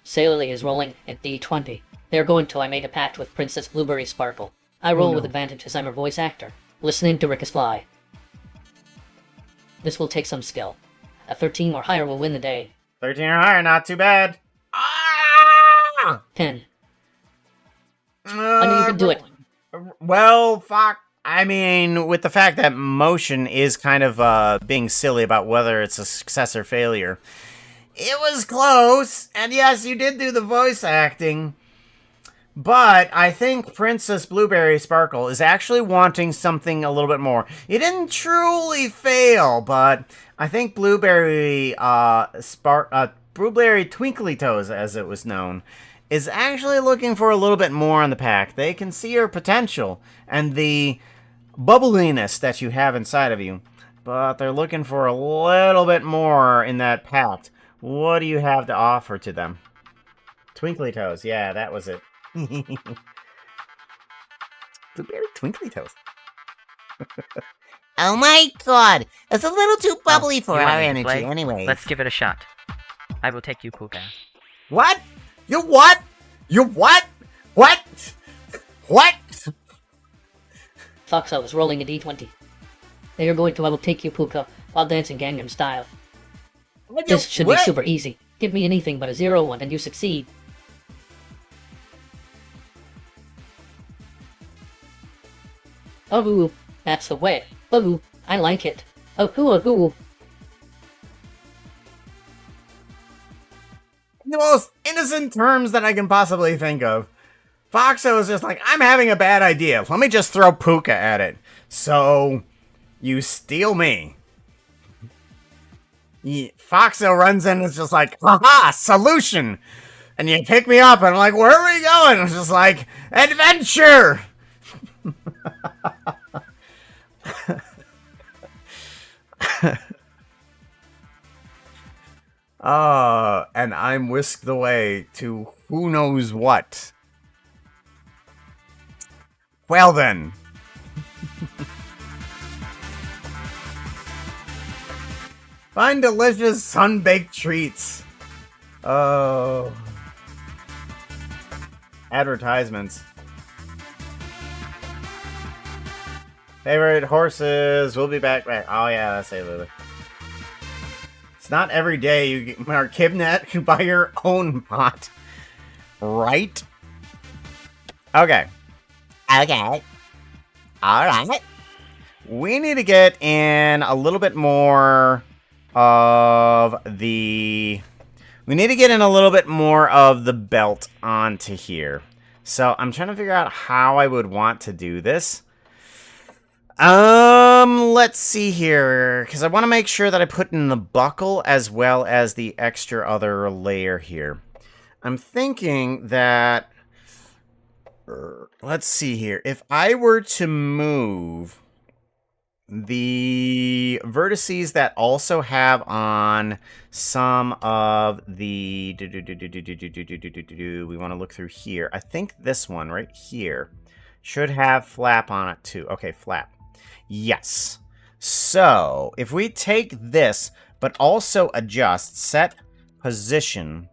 Sailor Lee is rolling at D20. They're going till I made a pact with Princess Blueberry Sparkle. I roll with advantage as I'm her voice actor. Listening to Rickus fly. This will take some skill. A 13 or higher will win the day. 13 or higher, not too bad. Ah! 10. I knew you could do it. Well, fuck. I mean, with the fact that motion is kind of being silly about whether it's a success or failure, it was close. And yes, you did do the voice acting. But I think Princess Blueberry Sparkle is actually wanting something a little bit more. You didn't truly fail, but I think Blueberry Twinkly Toes, as it was known, is actually looking for a little bit more on the pack. They can see your potential and the bubbliness that you have inside of you, but they're looking for a little bit more in that pact. What do you have to offer to them? Twinkly Toes, yeah, that was it. Blueberry Twinkly Toes. Oh my god, it's a little too bubbly for you want our me to energy play? anyway. Let's give it a shot. I will take you, Puka. What? You what? You what? What? What? Foxo is rolling a D20. They are going to I will take you, Puka, while dancing Gangnam Style. This should be super easy. Give me anything but a 0-1 and you succeed. Oh, that's the way. Oh, I like it. Oh, oh. The most innocent terms that I can possibly think of. Foxo is just like, I'm having a bad idea. Let me just throw Puka at it. So, you steal me. Foxo runs in and is just like, haha, solution. And you pick me up and I'm like, where are we going? It's just like, adventure. And I'm whisked away to who knows what. Well then. Find delicious sun-baked treats. Oh. Advertisements. Favorite horses. We'll be back. Oh yeah, that's it, Lily. It's not every day you are kidnapped by your own pot. Right? Okay. Okay. Alright. We need to get in a little bit more of the... We need to get in a little bit more of the belt onto here. So I'm trying to figure out how I would want to do this. Let's see here, because I want to make sure that I put in the buckle as well as the extra other layer here. I'm thinking that, let's see here, if I were to move the vertices that also have on some of the, we want to look through here. I think this one right here should have flap on it too. Okay, flap. Yes. So, if we take this, but also adjust set position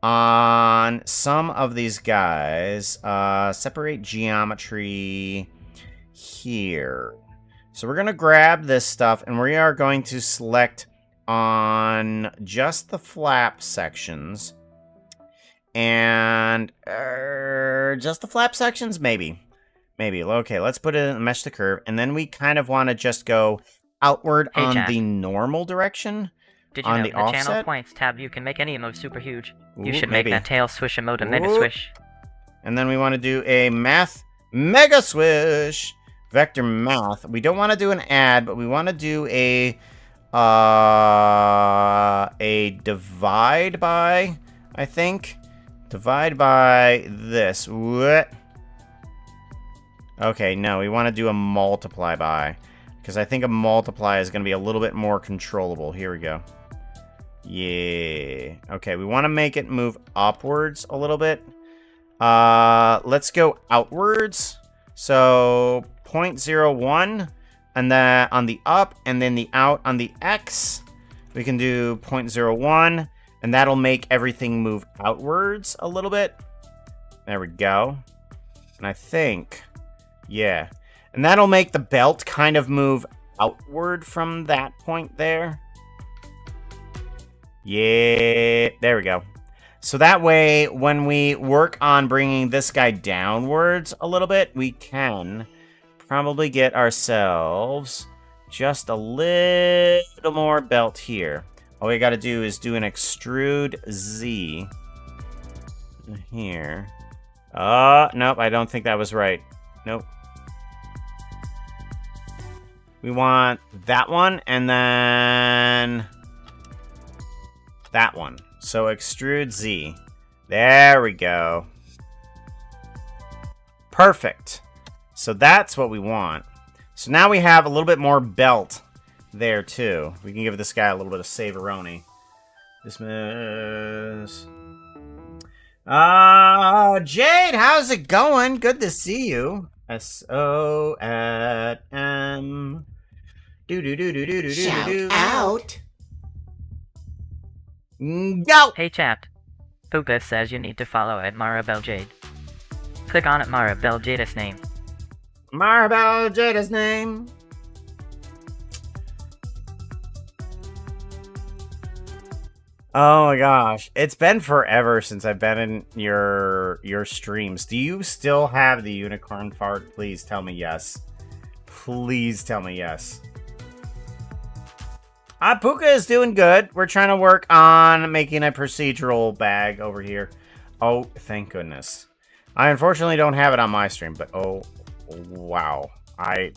on some of these guys. Separate geometry here. So we're going to grab this stuff, and we are going to select on just the flap sections. And just the flap sections? Maybe. Okay, let's put it in mesh the curve. And then we kind of want to just go outward Hey, on Jack. the normal direction. Did you on know the in the channel offset? points tab you can make any emote super huge? You Ooh, should maybe. make that tail swish emote a mega Ooh. swish. And then we want to do a math mega swish. Vector math. We don't want to do an add, but we want to do a divide by, I think. Divide by this. What? Okay, no, we want to do a multiply by. Because I think a multiply is going to be a little bit more controllable. Here we go. Yeah. Okay, we want to make it move upwards a little bit. Let's go outwards. So 0.01 and then on the up and then the out on the X. We can do 0.01 and that'll make everything move outwards a little bit. There we go. And I think, yeah. And that'll make the belt kind of move outward from that point there. Yeah, there we go. So that way, when we work on bringing this guy downwards a little bit, we can probably get ourselves just a little more belt here. All we got to do is do an extrude Z here. Nope, I don't think that was right. Nope. We want that one, and then that one. So extrude Z. There we go. Perfect. So that's what we want. So now we have a little bit more belt there too. We can give this guy a little bit of savoroni. Dismiss. Jade, how's it going? Good to see you. S-O at M. Shout out. Go! Hey chat. Puka says you need to follow at Maribel Jade. Click on at Maribel Jade's name. Maribel Jada's name. Oh my gosh. It's been forever since I've been in your streams. Do you still have the unicorn fart? Please tell me yes. Please tell me yes. Puka is doing good. We're trying to work on making a procedural bag over here. Oh, thank goodness. I unfortunately don't have it on my stream, but oh wow. I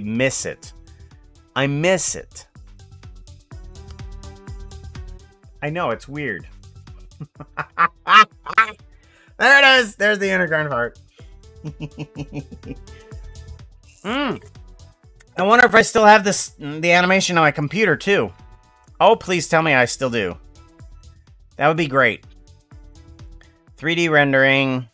miss it. I miss it. I know, it's weird. There it is. There's the unicorn heart. I wonder if I still have the animation on my computer too. Oh, please tell me I still do. That would be great. 3D rendering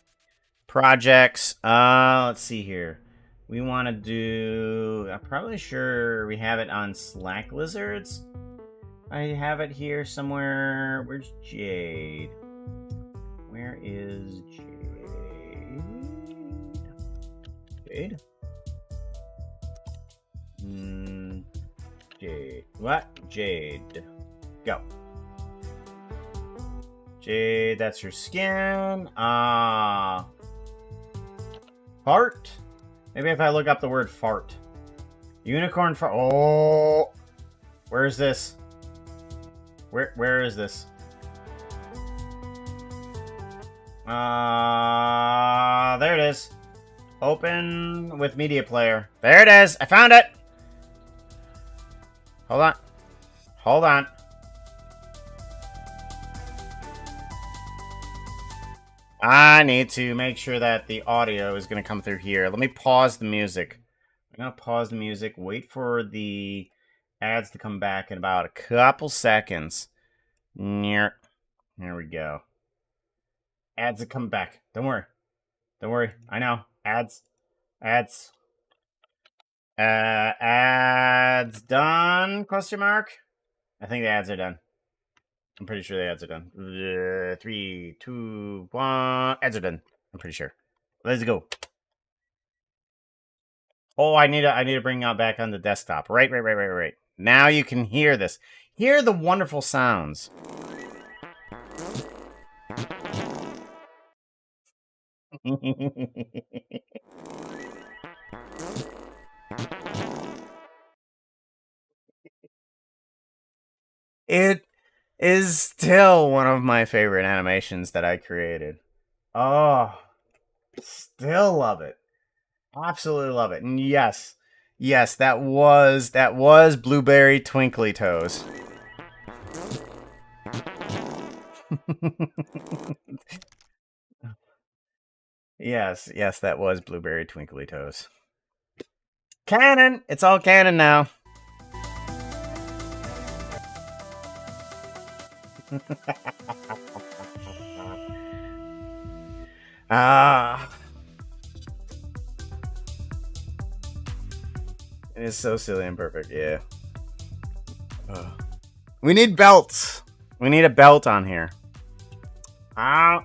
projects. Let's see here. We want to do. I'm probably sure we have it on Slack Lizards. I have it here somewhere. Where's Jade? Where is Jade? Jade? Jade. What? Jade. Go. Jade, that's your skin. Fart? Maybe if I look up the word fart. Unicorn fart. Oh! Where is this? Where is this? There it is. Open with media player. There it is. I found it. Hold on. Hold on. I need to make sure that the audio is going to come through here. Let me pause the music. I'm going to pause the music. Wait for the ads to come back in about a couple seconds. There we go. Ads to come back. Don't worry. Don't worry. I know. Ads. Ads. Ads done? Question mark. I think the ads are done. I'm pretty sure the ads are done. 3, 2, 1. Ads are done. I'm pretty sure. Let's go. Oh, I need to bring it back on the desktop. Right. Now you can hear this. Hear the wonderful sounds. It is still one of my favorite animations that I created. Oh, still love it. Absolutely love it. And yes, that was Blueberry Twinkly Toes. yes, that was Blueberry Twinkly Toes. Canon! It's all canon now. It is so silly and perfect, yeah. We need belts. We need a belt on here.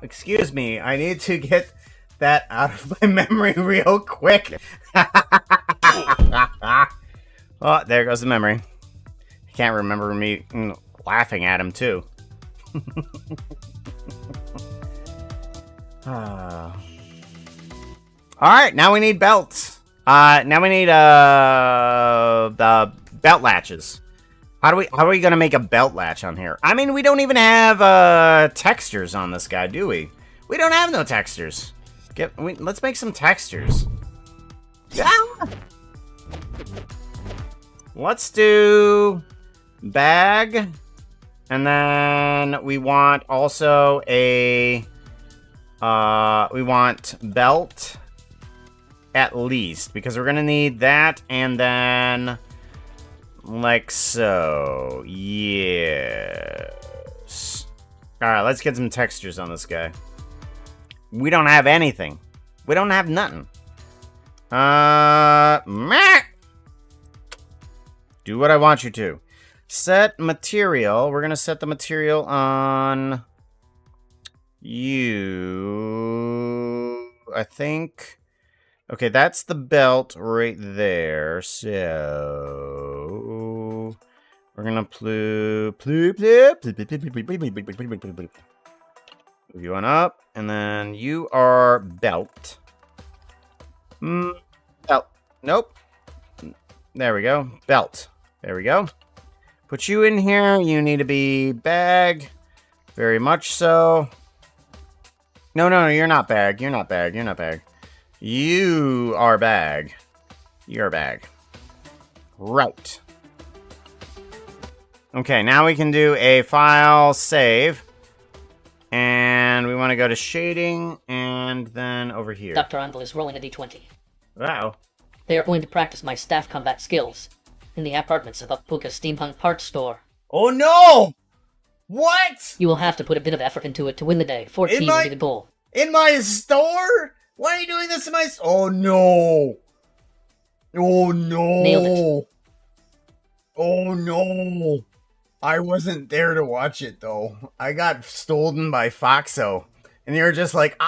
Excuse me. I need to get that out of my memory real quick. Oh, there goes the memory. I can't remember me laughing at him, too. Alright, now we need belts. Now we need the belt latches. How are we gonna make a belt latch on here? I mean, we don't even have textures on this guy, do we? We don't have no textures. Let's make some textures. Ah! Let's do bag, and then we want also a we want belt at least, because we're gonna need that, and then like so. Yes. All right, let's get some textures on this guy. We don't have anything. We don't have nothing. Meh. Do what I want you to. Set material. We're gonna set the material on you. I think. Okay, that's the belt right there. So we're gonna move you on up, and then you are belt. Belt. Nope. There we go. Belt. There we go. Put you in here. You need to be bag. Very much so. No, you're not bag. You're not bag. You're not bag. You are bag. You're bag. Right. Okay, now we can do a file save. And we want to go to shading, and then over here. Dr. Anvil is rolling a d20. Wow. They are going to practice my staff combat skills in the apartments of Puka's steampunk parts store. Oh no! What? You will have to put a bit of effort into it to win the day. 14 will be the goal. In my store? Why are you doing this in my Oh no! Oh no! Nailed it. Oh no! I wasn't there to watch it though. I got stolen by Foxo. And you're just like,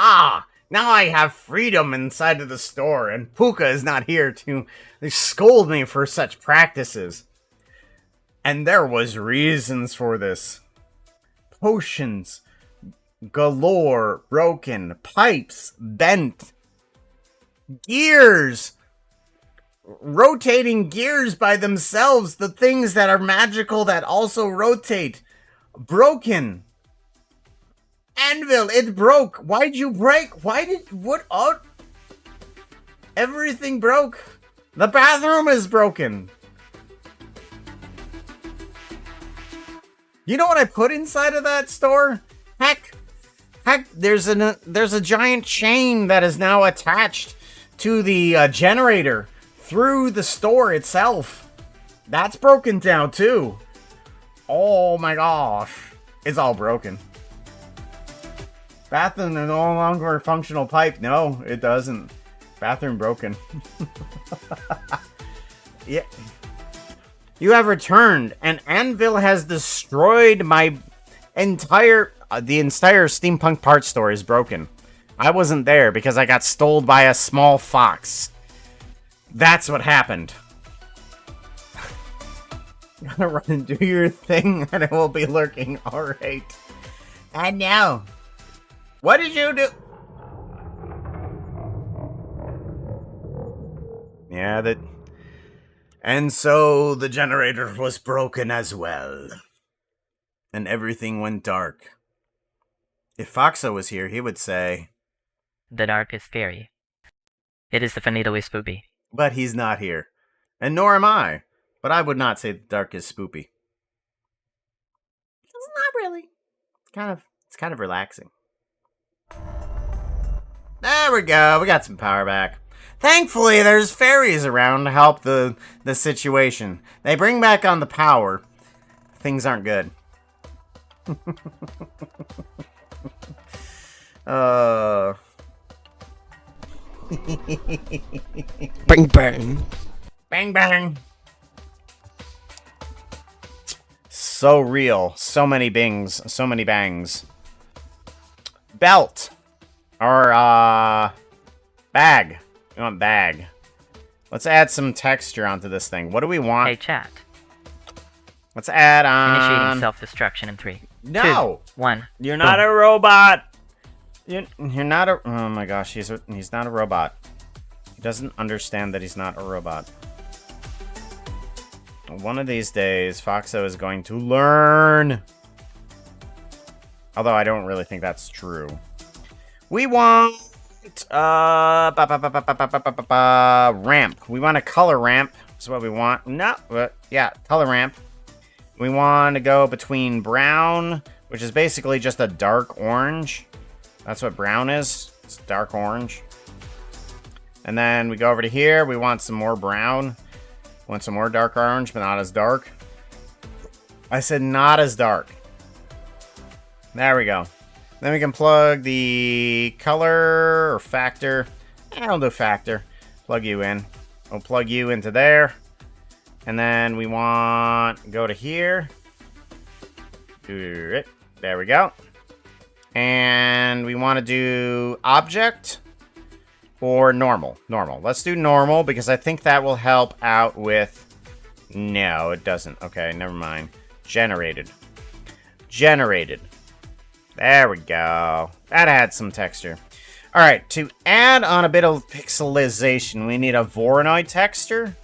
now I have freedom inside of the store, and Puka is not here to scold me for such practices. And there was reasons for this. Potions galore, broken, pipes bent, gears, rotating gears by themselves, the things that are magical that also rotate, broken. Anvil, it broke. Why'd you break? What? Oh, everything broke. The bathroom is broken. You know what I put inside of that store? Heck, there's a giant chain that is now attached to the generator through the store itself. That's broken down too. Oh my gosh. It's all broken. Bathroom is no longer a functional pipe. No, it doesn't. Bathroom broken. Yeah. You have returned, and Anvil has destroyed my the entire steampunk parts store is broken. I wasn't there because I got stole by a small fox. That's what happened. Gotta run and do your thing, and I will be lurking. Alright. I know. What did you do? Yeah, that... And so the generator was broken as well. And everything went dark. If Foxo was here, he would say... The dark is scary. It is definitely spoopy. But he's not here. And nor am I. But I would not say the dark is spoopy. It's not really. It's kind of relaxing. There we go. We got some power back. Thankfully, there's fairies around to help the situation. They bring back on the power. Things aren't good. Bang bang. Bang bang. So real. So many bings. So many bangs. Belt. Or, bag. We want bag. Let's add some texture onto this thing. What do we want? Hey, chat. Let's add on... Initiating self-destruction in 3, No! 2, 1. You're not a robot! You're not a... Oh my gosh, he's not a robot. He doesn't understand that he's not a robot. One of these days, Foxo is going to learn. Although I don't really think that's true. We want... ramp. We want a color ramp. That's what we want. No, but yeah, color ramp. We want to go between brown, which is basically just a dark orange. That's what brown is. It's dark orange. And then we go over to here. We want some more brown. Want some more dark orange, but not as dark. I said not as dark. There we go. Then we can plug the color or factor. I'll do factor. Plug you in. We'll plug you into there. And then we want go to here. Do it. There we go. And we want to do object or normal. Normal. Let's do normal because I think that will help out with... No, it doesn't. Okay, never mind. Generated. Generated. There we go. That adds some texture. Alright, to add on a bit of pixelization, we need a Voronoi texture.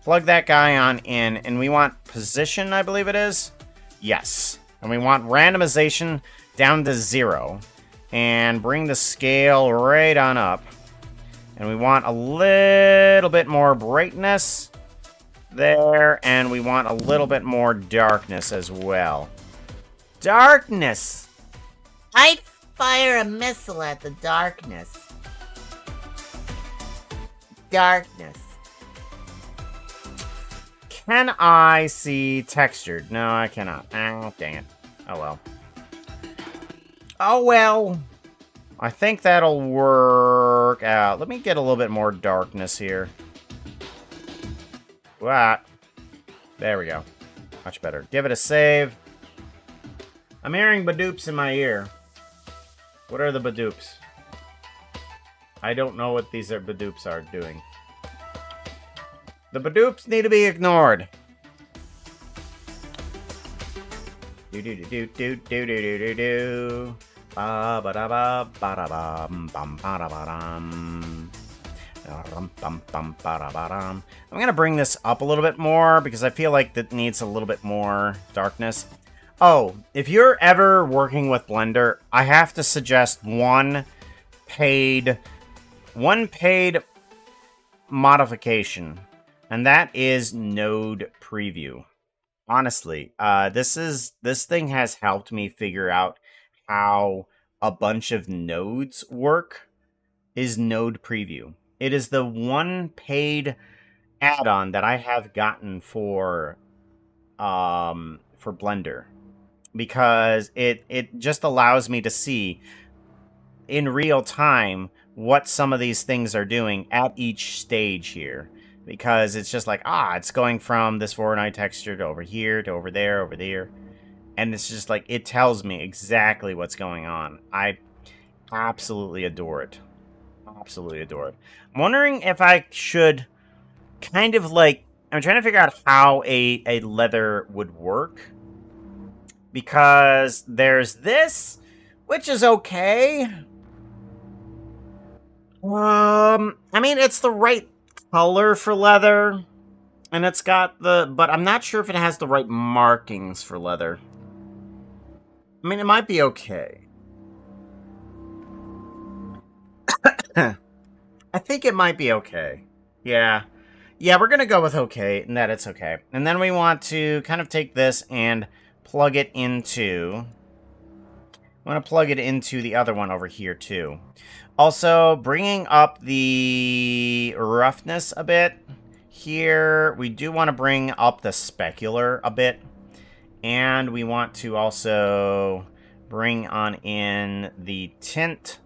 Plug that guy on in, and we want position, I believe it is. Yes. And we want randomization down to 0. And bring the scale right on up. And we want a little bit more brightness there. And we want a little bit more darkness as well. Darkness! I'd fire a missile at the darkness. Darkness. Can I see textured? No, I cannot. Oh, dang it. Oh, well. Oh, well. I think that'll work out. Let me get a little bit more darkness here. What? There we go. Much better. Give it a save. I'm hearing badoops in my ear. What are the badoops? I don't know what these badoops are doing. The badoops need to be ignored. Do do do do do do do do do. Ba ba da ba ba da bam bam ba da ba dum. I'm gonna bring this up a little bit more because I feel like that needs a little bit more darkness. Oh, if you're ever working with Blender, I have to suggest one paid modification, and that is node preview. Honestly, this thing has helped me figure out how a bunch of nodes work. Is node preview. It is the one paid add-on that I have gotten for Blender. Because it just allows me to see in real time what some of these things are doing at each stage here. Because it's just like, it's going from this Voronoi texture to over here, to over there, And it's just like, it tells me exactly what's going on. I absolutely adore it. Absolutely adore it. I'm wondering if I should kind of like, I'm trying to figure out how a leather would work. Because there's this, which is okay. I mean, it's the right color for leather. And it's got the, but I'm not sure if it has the right markings for leather. I mean, it might be okay. I think it might be okay. Yeah. Yeah, we're going to go with okay, and that it's okay. And then we want to kind of take this and plug it into... I want to plug it into the other one over here, too. Also, bringing up the roughness a bit. Here, we do want to bring up the specular a bit. And we want to also bring on in the tint.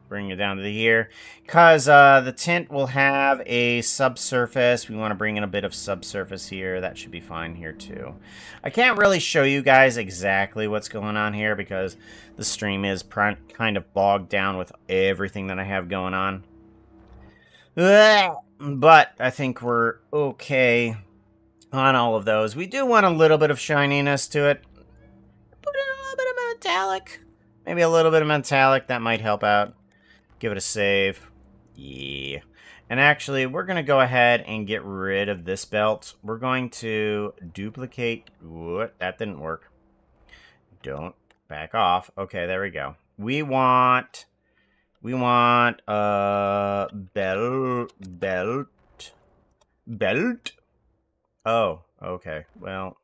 Bring it down to here. Because the tint will have a subsurface. We want to bring in a bit of subsurface here. That should be fine here too. I can't really show you guys exactly what's going on here because the stream is kind of bogged down with everything that I have going on. But I think we're okay on all of those. We do want a little bit of shininess to it. Put in a little bit of metallic. Maybe a little bit of metallic. That might help out. Give it a save. Yeah. And actually, we're going to go ahead and get rid of this belt. We're going to duplicate... What? That didn't work. Don't back off. Okay, there we go. We want... belt. Oh, okay. Well,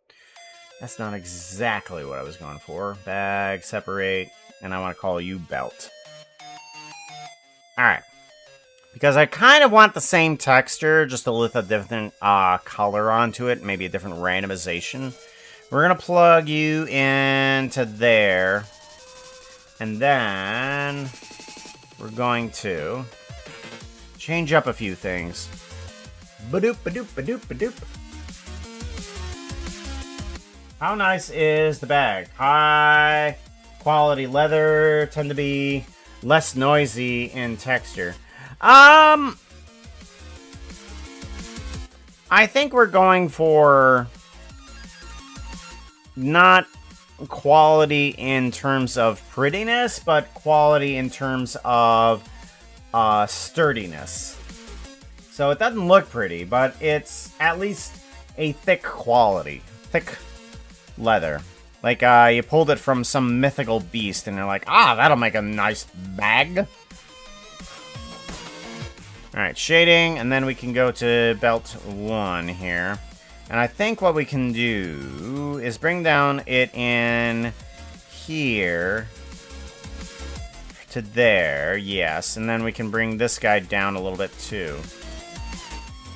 that's not exactly what I was going for. Bag, separate, and I want to call you belt. Alright. Because I kind of want the same texture, just with a different color onto it, maybe a different randomization. We're going to plug you into there. And then we're going to change up a few things. Badoop, badoop, badoop, badoop. How nice is the bag? High quality leather, tend to be less noisy in texture. I think we're going for not quality in terms of prettiness, but quality in terms of sturdiness. So it doesn't look pretty, but it's at least a thick quality. Thick leather. Like, you pulled it from some mythical beast, and you're like, ah, that'll make a nice bag. Alright, shading, and then we can go to belt 1 here. And I think what we can do is bring down it in here to there, yes. And then we can bring this guy down a little bit, too.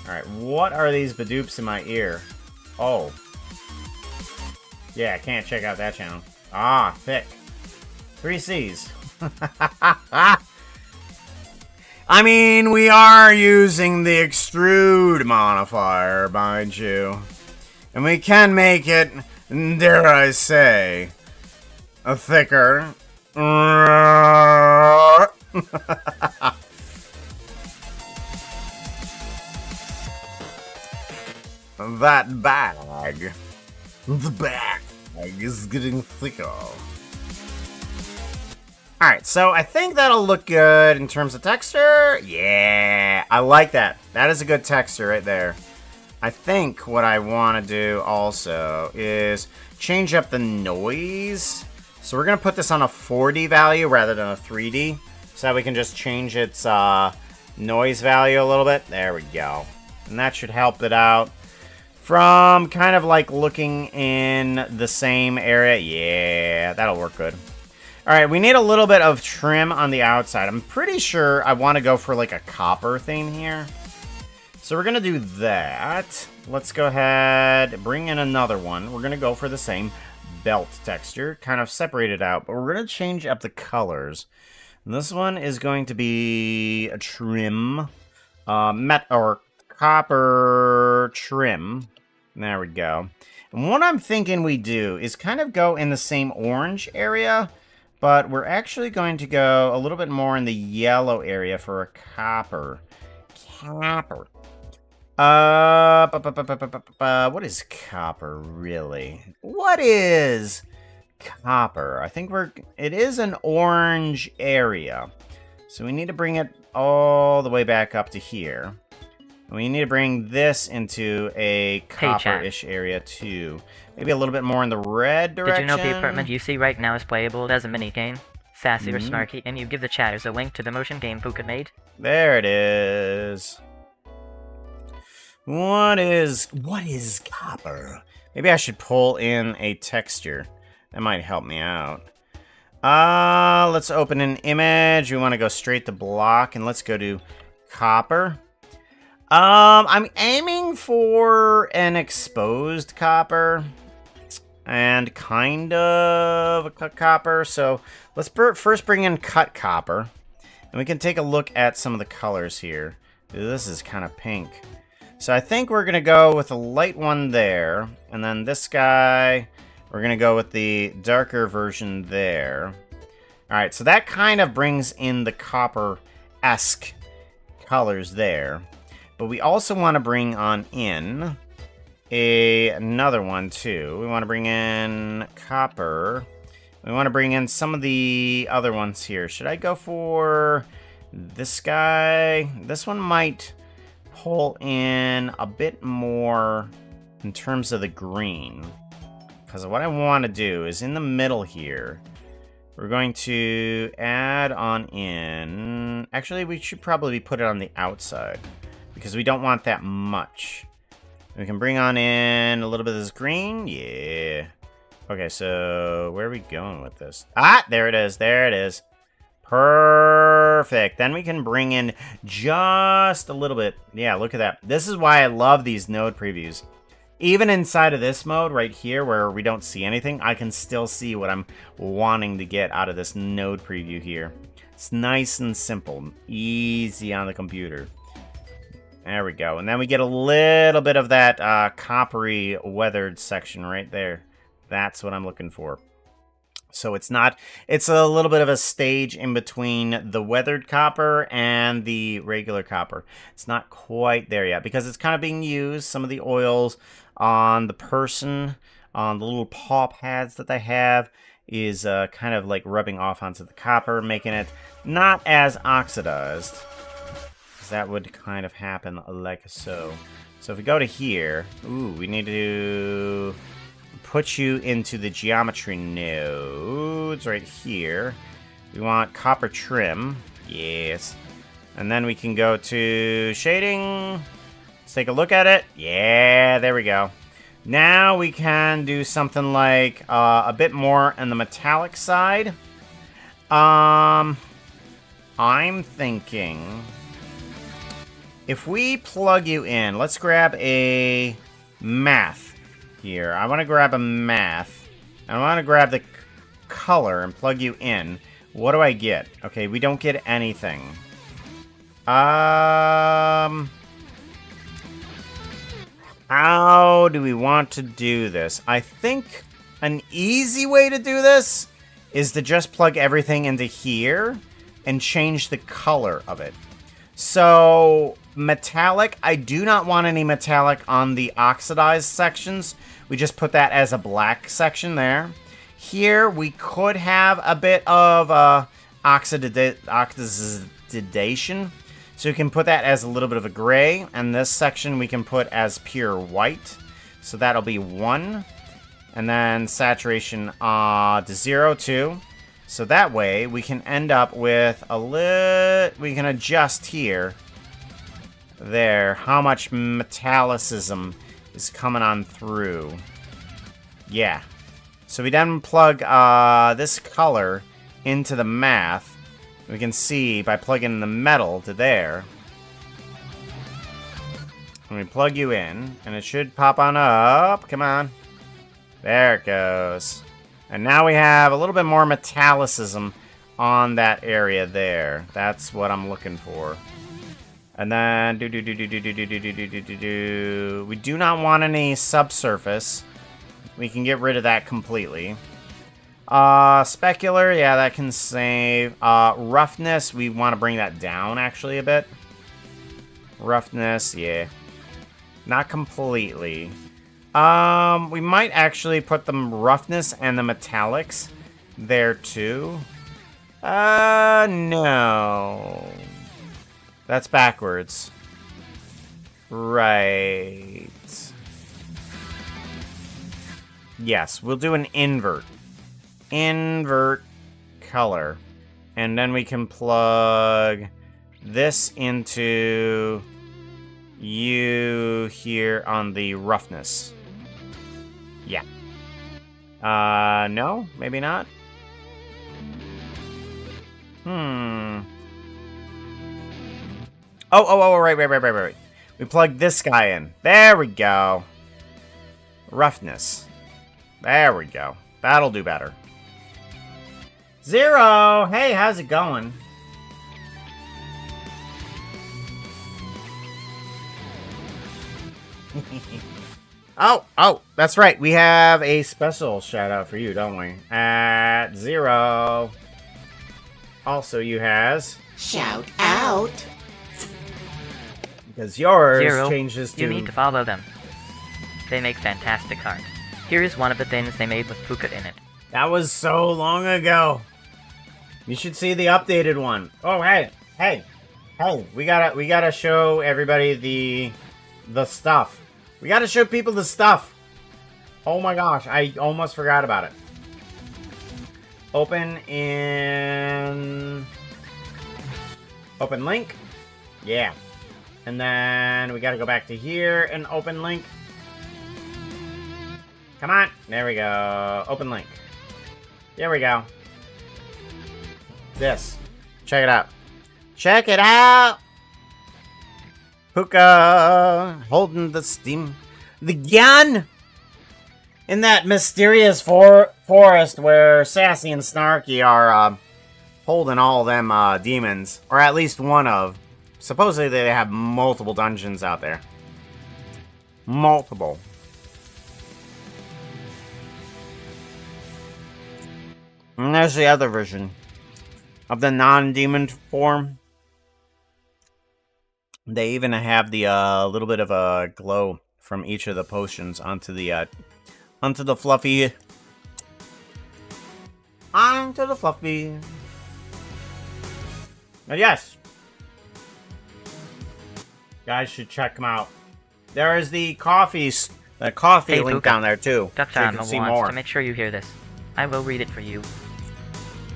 Alright, what are these badoops in my ear? Oh. Yeah, I can't check out that channel. Ah, thick. 3 C's. I mean, we are using the extrude modifier, mind you. And we can make it, dare I say, a thicker. That bag. The bag is getting thicker. Alright, so I think that'll look good in terms of texture. Yeah, I like that. That is a good texture right there. I think what I want to do also is change up the noise. So we're going to put this on a 4D value rather than a 3D. So that we can just change its noise value a little bit. There we go. And that should help it out. From kind of like looking in the same area. Yeah, that'll work good. Alright, we need a little bit of trim on the outside. I'm pretty sure I want to go for like a copper theme here. So we're going to do that. Let's go ahead, bring in another one. We're going to go for the same belt texture. Kind of separate it out, but we're going to change up the colors. And this one is going to be a trim. Or copper trim. There we go. And what I'm thinking we do is kind of go in the same orange area, but we're actually going to go a little bit more in the yellow area for a copper. Copper. What is copper, really? What is copper? I think it is an orange area. So we need to bring it all the way back up to here. And we need to bring this into a copper-ish area, too. Maybe a little bit more in the red direction. Did you know the apartment you see right now is playable as a minigame? Sassy or snarky, and you give the chatters a link to the motion game Puka made? There it is. What is copper? Maybe I should pull in a texture. That might help me out. Let's open an image. We want to go straight to block, and let's go to copper. I'm aiming for an exposed copper and kind of a cut copper. So let's first bring in cut copper, and we can take a look at some of the colors here. Ooh, this is kind of pink. So I think we're going to go with a light one there, and then this guy, we're going to go with the darker version there. Alright, so that kind of brings in the copper-esque colors there. But we also want to bring on in another one, too. We want to bring in copper. We want to bring in some of the other ones here. Should I go for this guy? This one might pull in a bit more in terms of the green. Because what I want to do is in the middle here, we're going to add on in... Actually, we should probably put it on the outside, because we don't want that much. We can bring on in a little bit of this green. Yeah. Okay, so where are we going with this? Ah, there it is. There it is. Perfect. Then we can bring in just a little bit. Yeah, look at that. This is why I love these node previews. Even inside of this mode right here where we don't see anything, I can still see what I'm wanting to get out of this node preview here. It's nice and simple. Easy on the computer. There we go. And then we get a little bit of that coppery weathered section right there. That's what I'm looking for. So it's a little bit of a stage in between the weathered copper and the regular copper. It's not quite there yet because it's kind of being used. Some of the oils on the person, on the little paw pads that they have, is kind of like rubbing off onto the copper, making it not as oxidized. That would kind of happen like so. So if we go to here, ooh, we need to put you into the geometry nodes right here. We want copper trim. Yes. And then we can go to shading. Let's take a look at it. Yeah, there we go. Now we can do something like a bit more on the metallic side. I'm thinking if we plug you in, let's grab a math here. I want to grab a math. I want to grab the color and plug you in. What do I get? Okay, we don't get anything. How do we want to do this? I think an easy way to do this is to just plug everything into here and change the color of it. So, metallic, I do not want any metallic on the oxidized sections. We just put that as a black section there. Here, we could have a bit of oxidation. So we can put that as a little bit of a gray. And this section we can put as pure white. So that'll be 1. And then saturation to 0 too. So that way, we can end up with we can adjust here, there, how much metallicism is coming on through. Yeah. So we then plug this color into the math. We can see by plugging the metal to there. And we plug you in, and it should pop on up. Come on. There it goes. And now we have a little bit more metallicism on that area there. That's what I'm looking for. And then we do not want any subsurface. We can get rid of that completely. Specular, yeah, that can save. Roughness, we want to bring that down actually a bit. Roughness, yeah. Not completely. We might actually put the roughness and the metallics there too. No. That's backwards. Right. Yes, we'll do an invert. Invert color. And then we can plug this into you here on the roughness. Yeah. No? Maybe not? Oh, right. We plug this guy in. There we go. Roughness. There we go. That'll do better. Zero! Hey, how's it going? Oh, that's right. We have a special shout out for you, don't we? At Zero. Also, you has. Shout out. Because yours Zero, changes to. you need to follow them. They make fantastic art. Here is one of the things they made with Puka in it. That was so long ago. You should see the updated one. Oh, hey. We gotta show everybody the stuff. We gotta show people the stuff. Oh my gosh, I almost forgot about it. Open link. Yeah. And then we gotta go back to here and open link. Come on. There we go. Open link. There we go. This. Check it out. Check it out! Puka holding the steam. The gun! In that mysterious forest where Sassy and Snarky are holding all them demons. Or at least one of. Supposedly they have multiple dungeons out there. Multiple. And there's the other version of the non-demon form. They even have the little bit of a glow from each of the potions onto the fluffy. Onto the fluffy. But yes, guys should check them out. There is the coffee link Puka. down there too. So you Dupton can see wants more. to make sure you hear this. I will read it for you.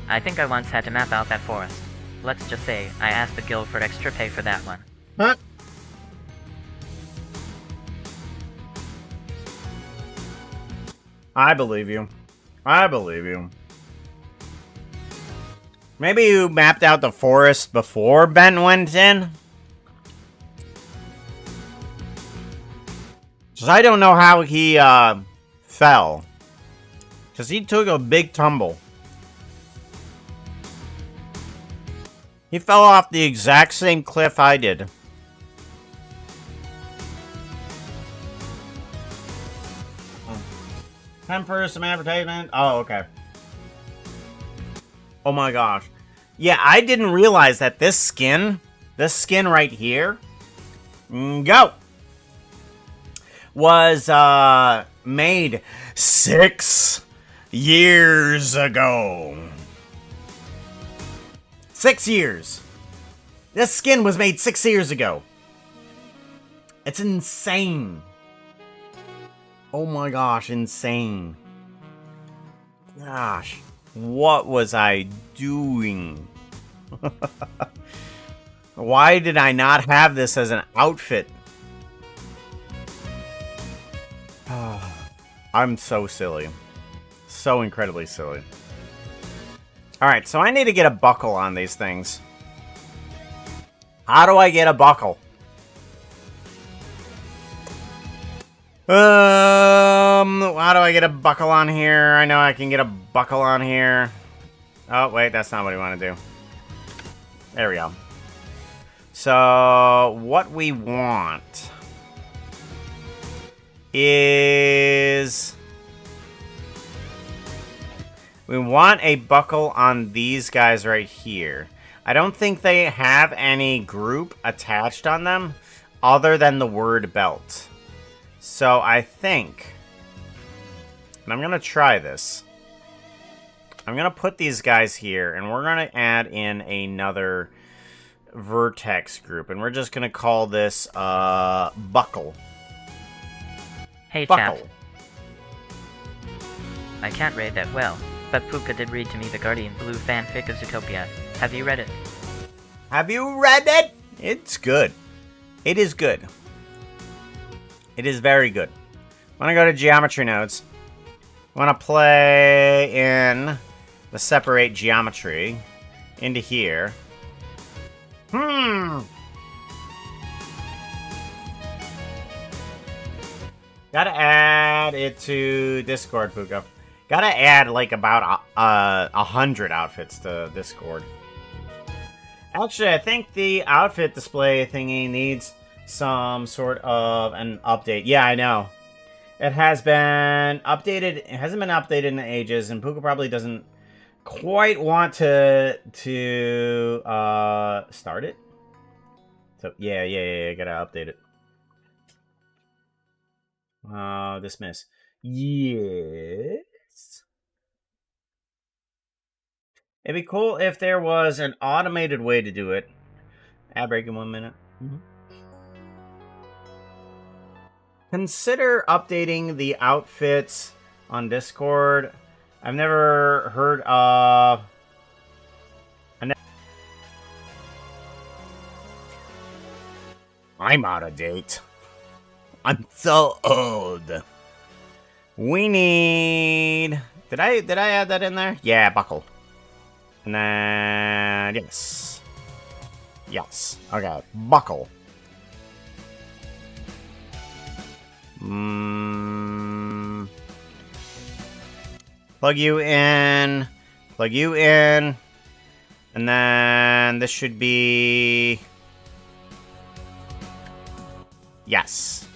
I think I once had to map out that forest. Let's just say I asked the guild for extra pay for that one. Huh? I believe you. I believe you. Maybe you mapped out the forest before Ben went in? Because I don't know how he fell. Because he took a big tumble. He fell off the exact same cliff I did. Temper, some advertisement. Oh, okay. Oh my gosh. Yeah, I didn't realize that this skin right here, go, was made 6 years ago. 6 years. This skin was made 6 years ago. It's insane. Oh my gosh, insane. Gosh, what was I doing? Why did I not have this as an outfit? I'm so silly. So incredibly silly. Alright, so I need to get a buckle on these things. How do I get a buckle? How do I get a buckle on here? I know I can get a buckle on here. Oh, wait, that's not what I want to do. There we go. So, what we want is... we want a buckle on these guys right here. I don't think they have any group attached on them other than the word belt. So I think, and I'm going to try this. I'm going to put these guys here, and we're going to add in another vertex group. And we're just going to call this buckle. Hey, Buckle. chat. I can't read that well, but Puka did read to me the Guardian Blue fanfic of Zootopia. Have you read it? Have you read it? It's good. It is good. It is very good. I want to go to geometry nodes. I want to play in the separate geometry into here. Gotta add it to Discord, Puka. Gotta add like about 100 outfits to Discord. Actually, I think the outfit display thingy needs some sort of an update. Yeah, I know. It has been updated. It hasn't been updated in ages, and Puka probably doesn't quite want to start it. So yeah, gotta update it. Dismiss. Yes. It'd be cool if there was an automated way to do it. Ad break in 1 minute. Consider updating the outfits on Discord. I've never heard of... I'm out of date. I'm so old. We need... Did I add that in there? Yeah, buckle. And then... Yes. Yes. Okay. Buckle. Plug you in. Plug you in. And then this should be... Yes.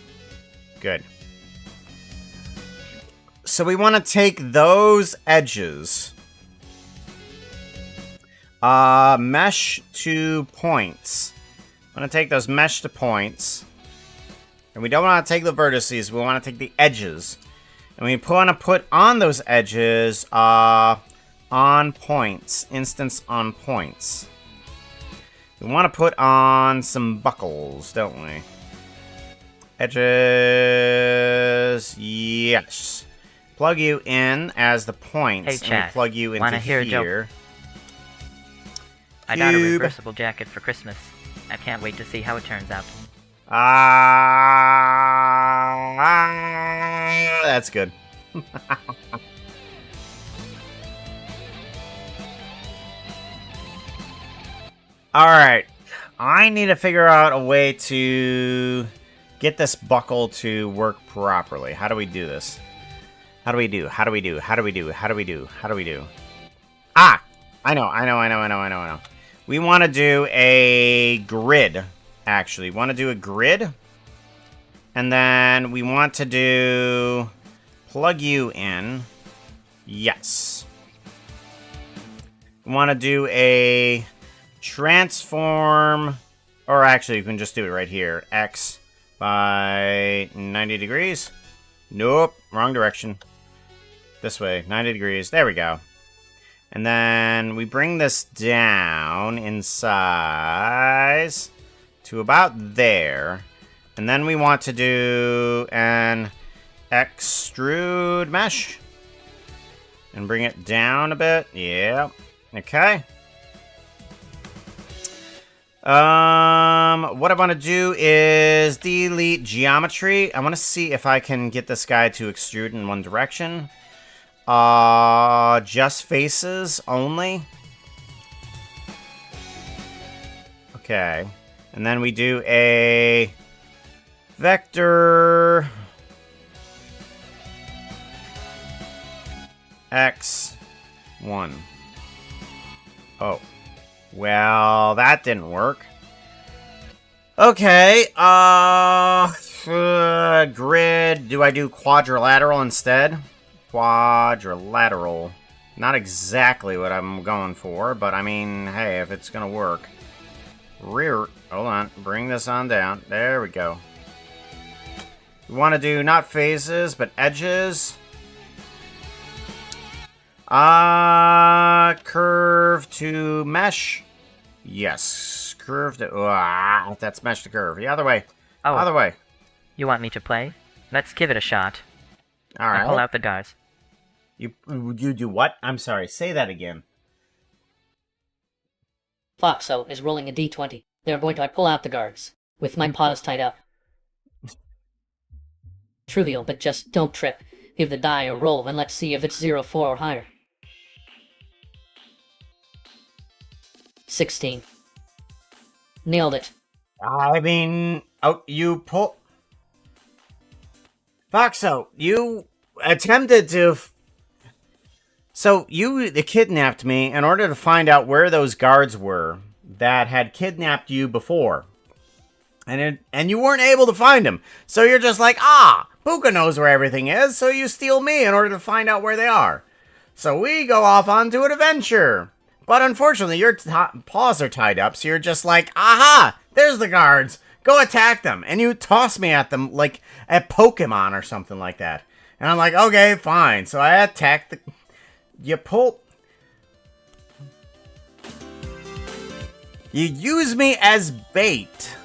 Good. So we want to take those edges. Mesh to points. I'm going to take those mesh to points. And we don't want to take the vertices. We want to take the edges. And we want to put on those edges on points. Instance on points. We want to put on some buckles, don't we? Edges. Yes. Plug you in as the points. Hey, chat. And we plug you into Wanna hear a joke? here. I got a Cube. reversible jacket for Christmas. I can't wait to see how it turns out. That's good. Alright. I need to figure out a way to get this buckle to work properly. How do we do this? How do we do? How do we do? How do we do? How do we do? How do we do? Ah! I know. We want to do a grid, actually. We want to do a grid. And then we want to do... Plug you in. Yes. We want to do a transform... Or actually, you can just do it right here. X by 90 degrees. Nope, wrong direction. This way, 90 degrees. There we go. And then we bring this down in size to about there. And then we want to do an extrude mesh. And bring it down a bit. Yeah. Okay. What I want to do is delete geometry. I want to see if I can get this guy to extrude in one direction. Just faces only. Okay. And then we do a vector X1. Oh. Well, that didn't work. Okay, grid. Do I do quadrilateral instead? Quadrilateral. Not exactly what I'm going for, but I mean, hey, if it's gonna work. Rear. Hold on. Bring this on down. There we go. We want to do not faces, but edges. Curve to mesh. Yes. Curve to... that's mesh to curve. The other way. Oh, Other way. you want me to play? Let's give it a shot. Alright. I'll pull out the guards. You do what? I'm sorry. Say that again. Foxo is rolling a d20. They're going to pull out the guards, with my paws tied up. Trivial, but just don't trip. Give the die a roll and let's see if it's 0, 4 or higher. 16. Nailed it. I mean... Oh, you pull... Foxo, you attempted to... So, you kidnapped me in order to find out where those guards were that had kidnapped you before. And you weren't able to find them. So you're just like, Puka knows where everything is, so you steal me in order to find out where they are. So we go off onto an adventure. But unfortunately, your paws are tied up, so you're just like, aha, there's the guards. Go attack them. And you toss me at them like a Pokemon or something like that. And I'm like, okay, fine. So I attack the... You pull... You use me as bait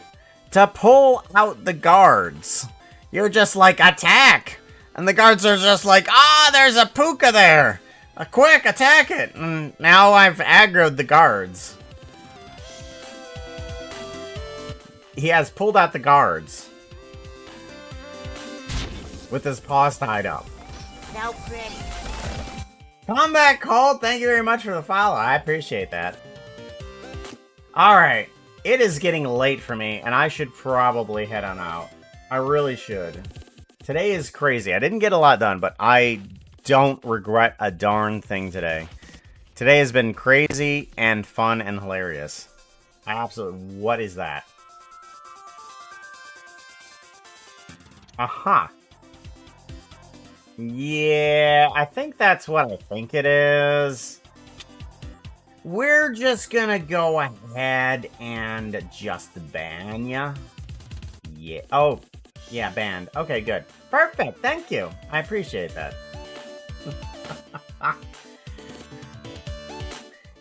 to pull out the guards. You're just like, attack! And the guards are just like, there's a Puka there! Quick, attack it! And now I've aggroed the guards. He has pulled out the guards. With his paws tied up. So pretty. Combat called, thank you very much for the follow. I appreciate that. Alright, it is getting late for me, and I should probably head on out. I really should. Today is crazy. I didn't get a lot done, but I don't regret a darn thing today. Today has been crazy and fun and hilarious. Absolutely. What is that? Aha. Yeah, I think that's what I think it is. We're just gonna go ahead and just ban ya. Yeah. Oh, yeah, banned. Okay, good. Perfect. Thank you. I appreciate that.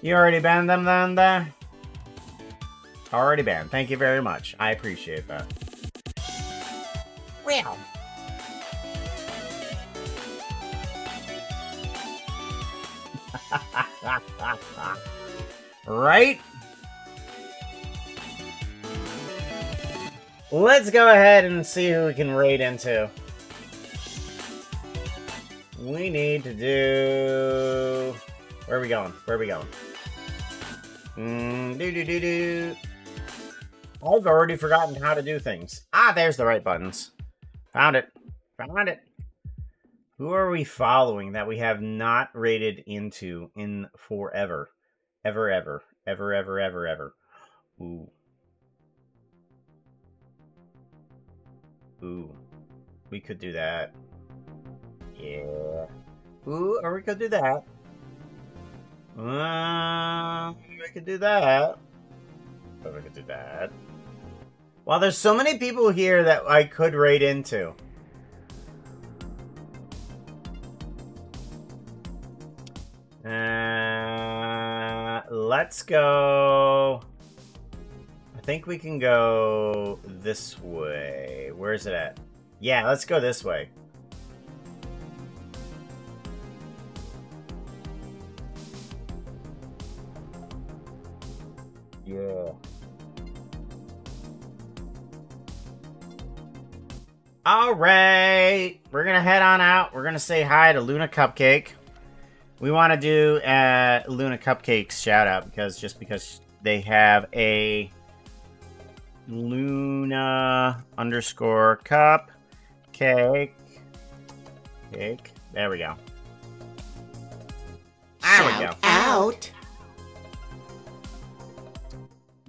You already banned them then there? Already banned. Thank you very much. I appreciate that. Well, Right? Let's go ahead and see who we can raid into. We need to do... Where are we going? Where are we going? I've already forgotten how to do things. There's the right buttons. Found it. Found it. Who are we following that we have not raided into in forever? Ever, ever. Ever, ever, ever, ever. Ooh. Ooh. We could do that. Yeah. Ooh, or we could do that. We could do that. Or we could do that. Well, there's so many people here that I could raid into. Let's go... I think we can go this way. Where is it at? Yeah, let's go this way. Yeah. Alright! We're gonna head on out. We're gonna say hi to Luna Cupcake. We want to do Luna Cupcake's shout out because they have a Luna _ cup cake. There we go. There we go. out.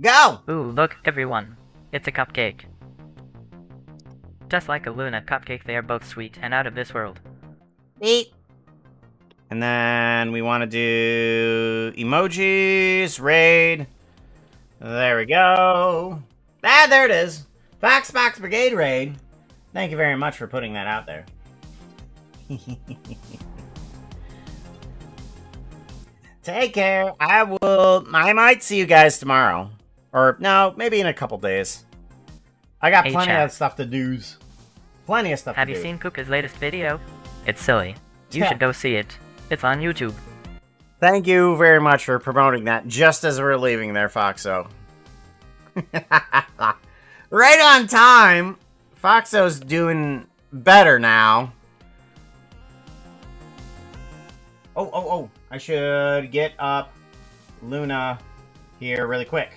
Go! Ooh, look, everyone. It's a cupcake. Just like a Luna cupcake, they are both sweet and out of this world. Beep. And then we want to do emojis, raid. There we go. Ah, there it is. Foxbox Brigade raid. Thank you very much for putting that out there. Take care. I might see you guys tomorrow. Or, no, maybe in a couple days. I got Hey, plenty chat. of stuff to do. Plenty of stuff Have to you do. seen Puka's latest video? It's silly. You Yeah. should go see it. It's on YouTube. Thank you very much for promoting that just as we're leaving there, Foxo. Right on time. Foxo's doing better now. Oh. I should get up Luna here really quick.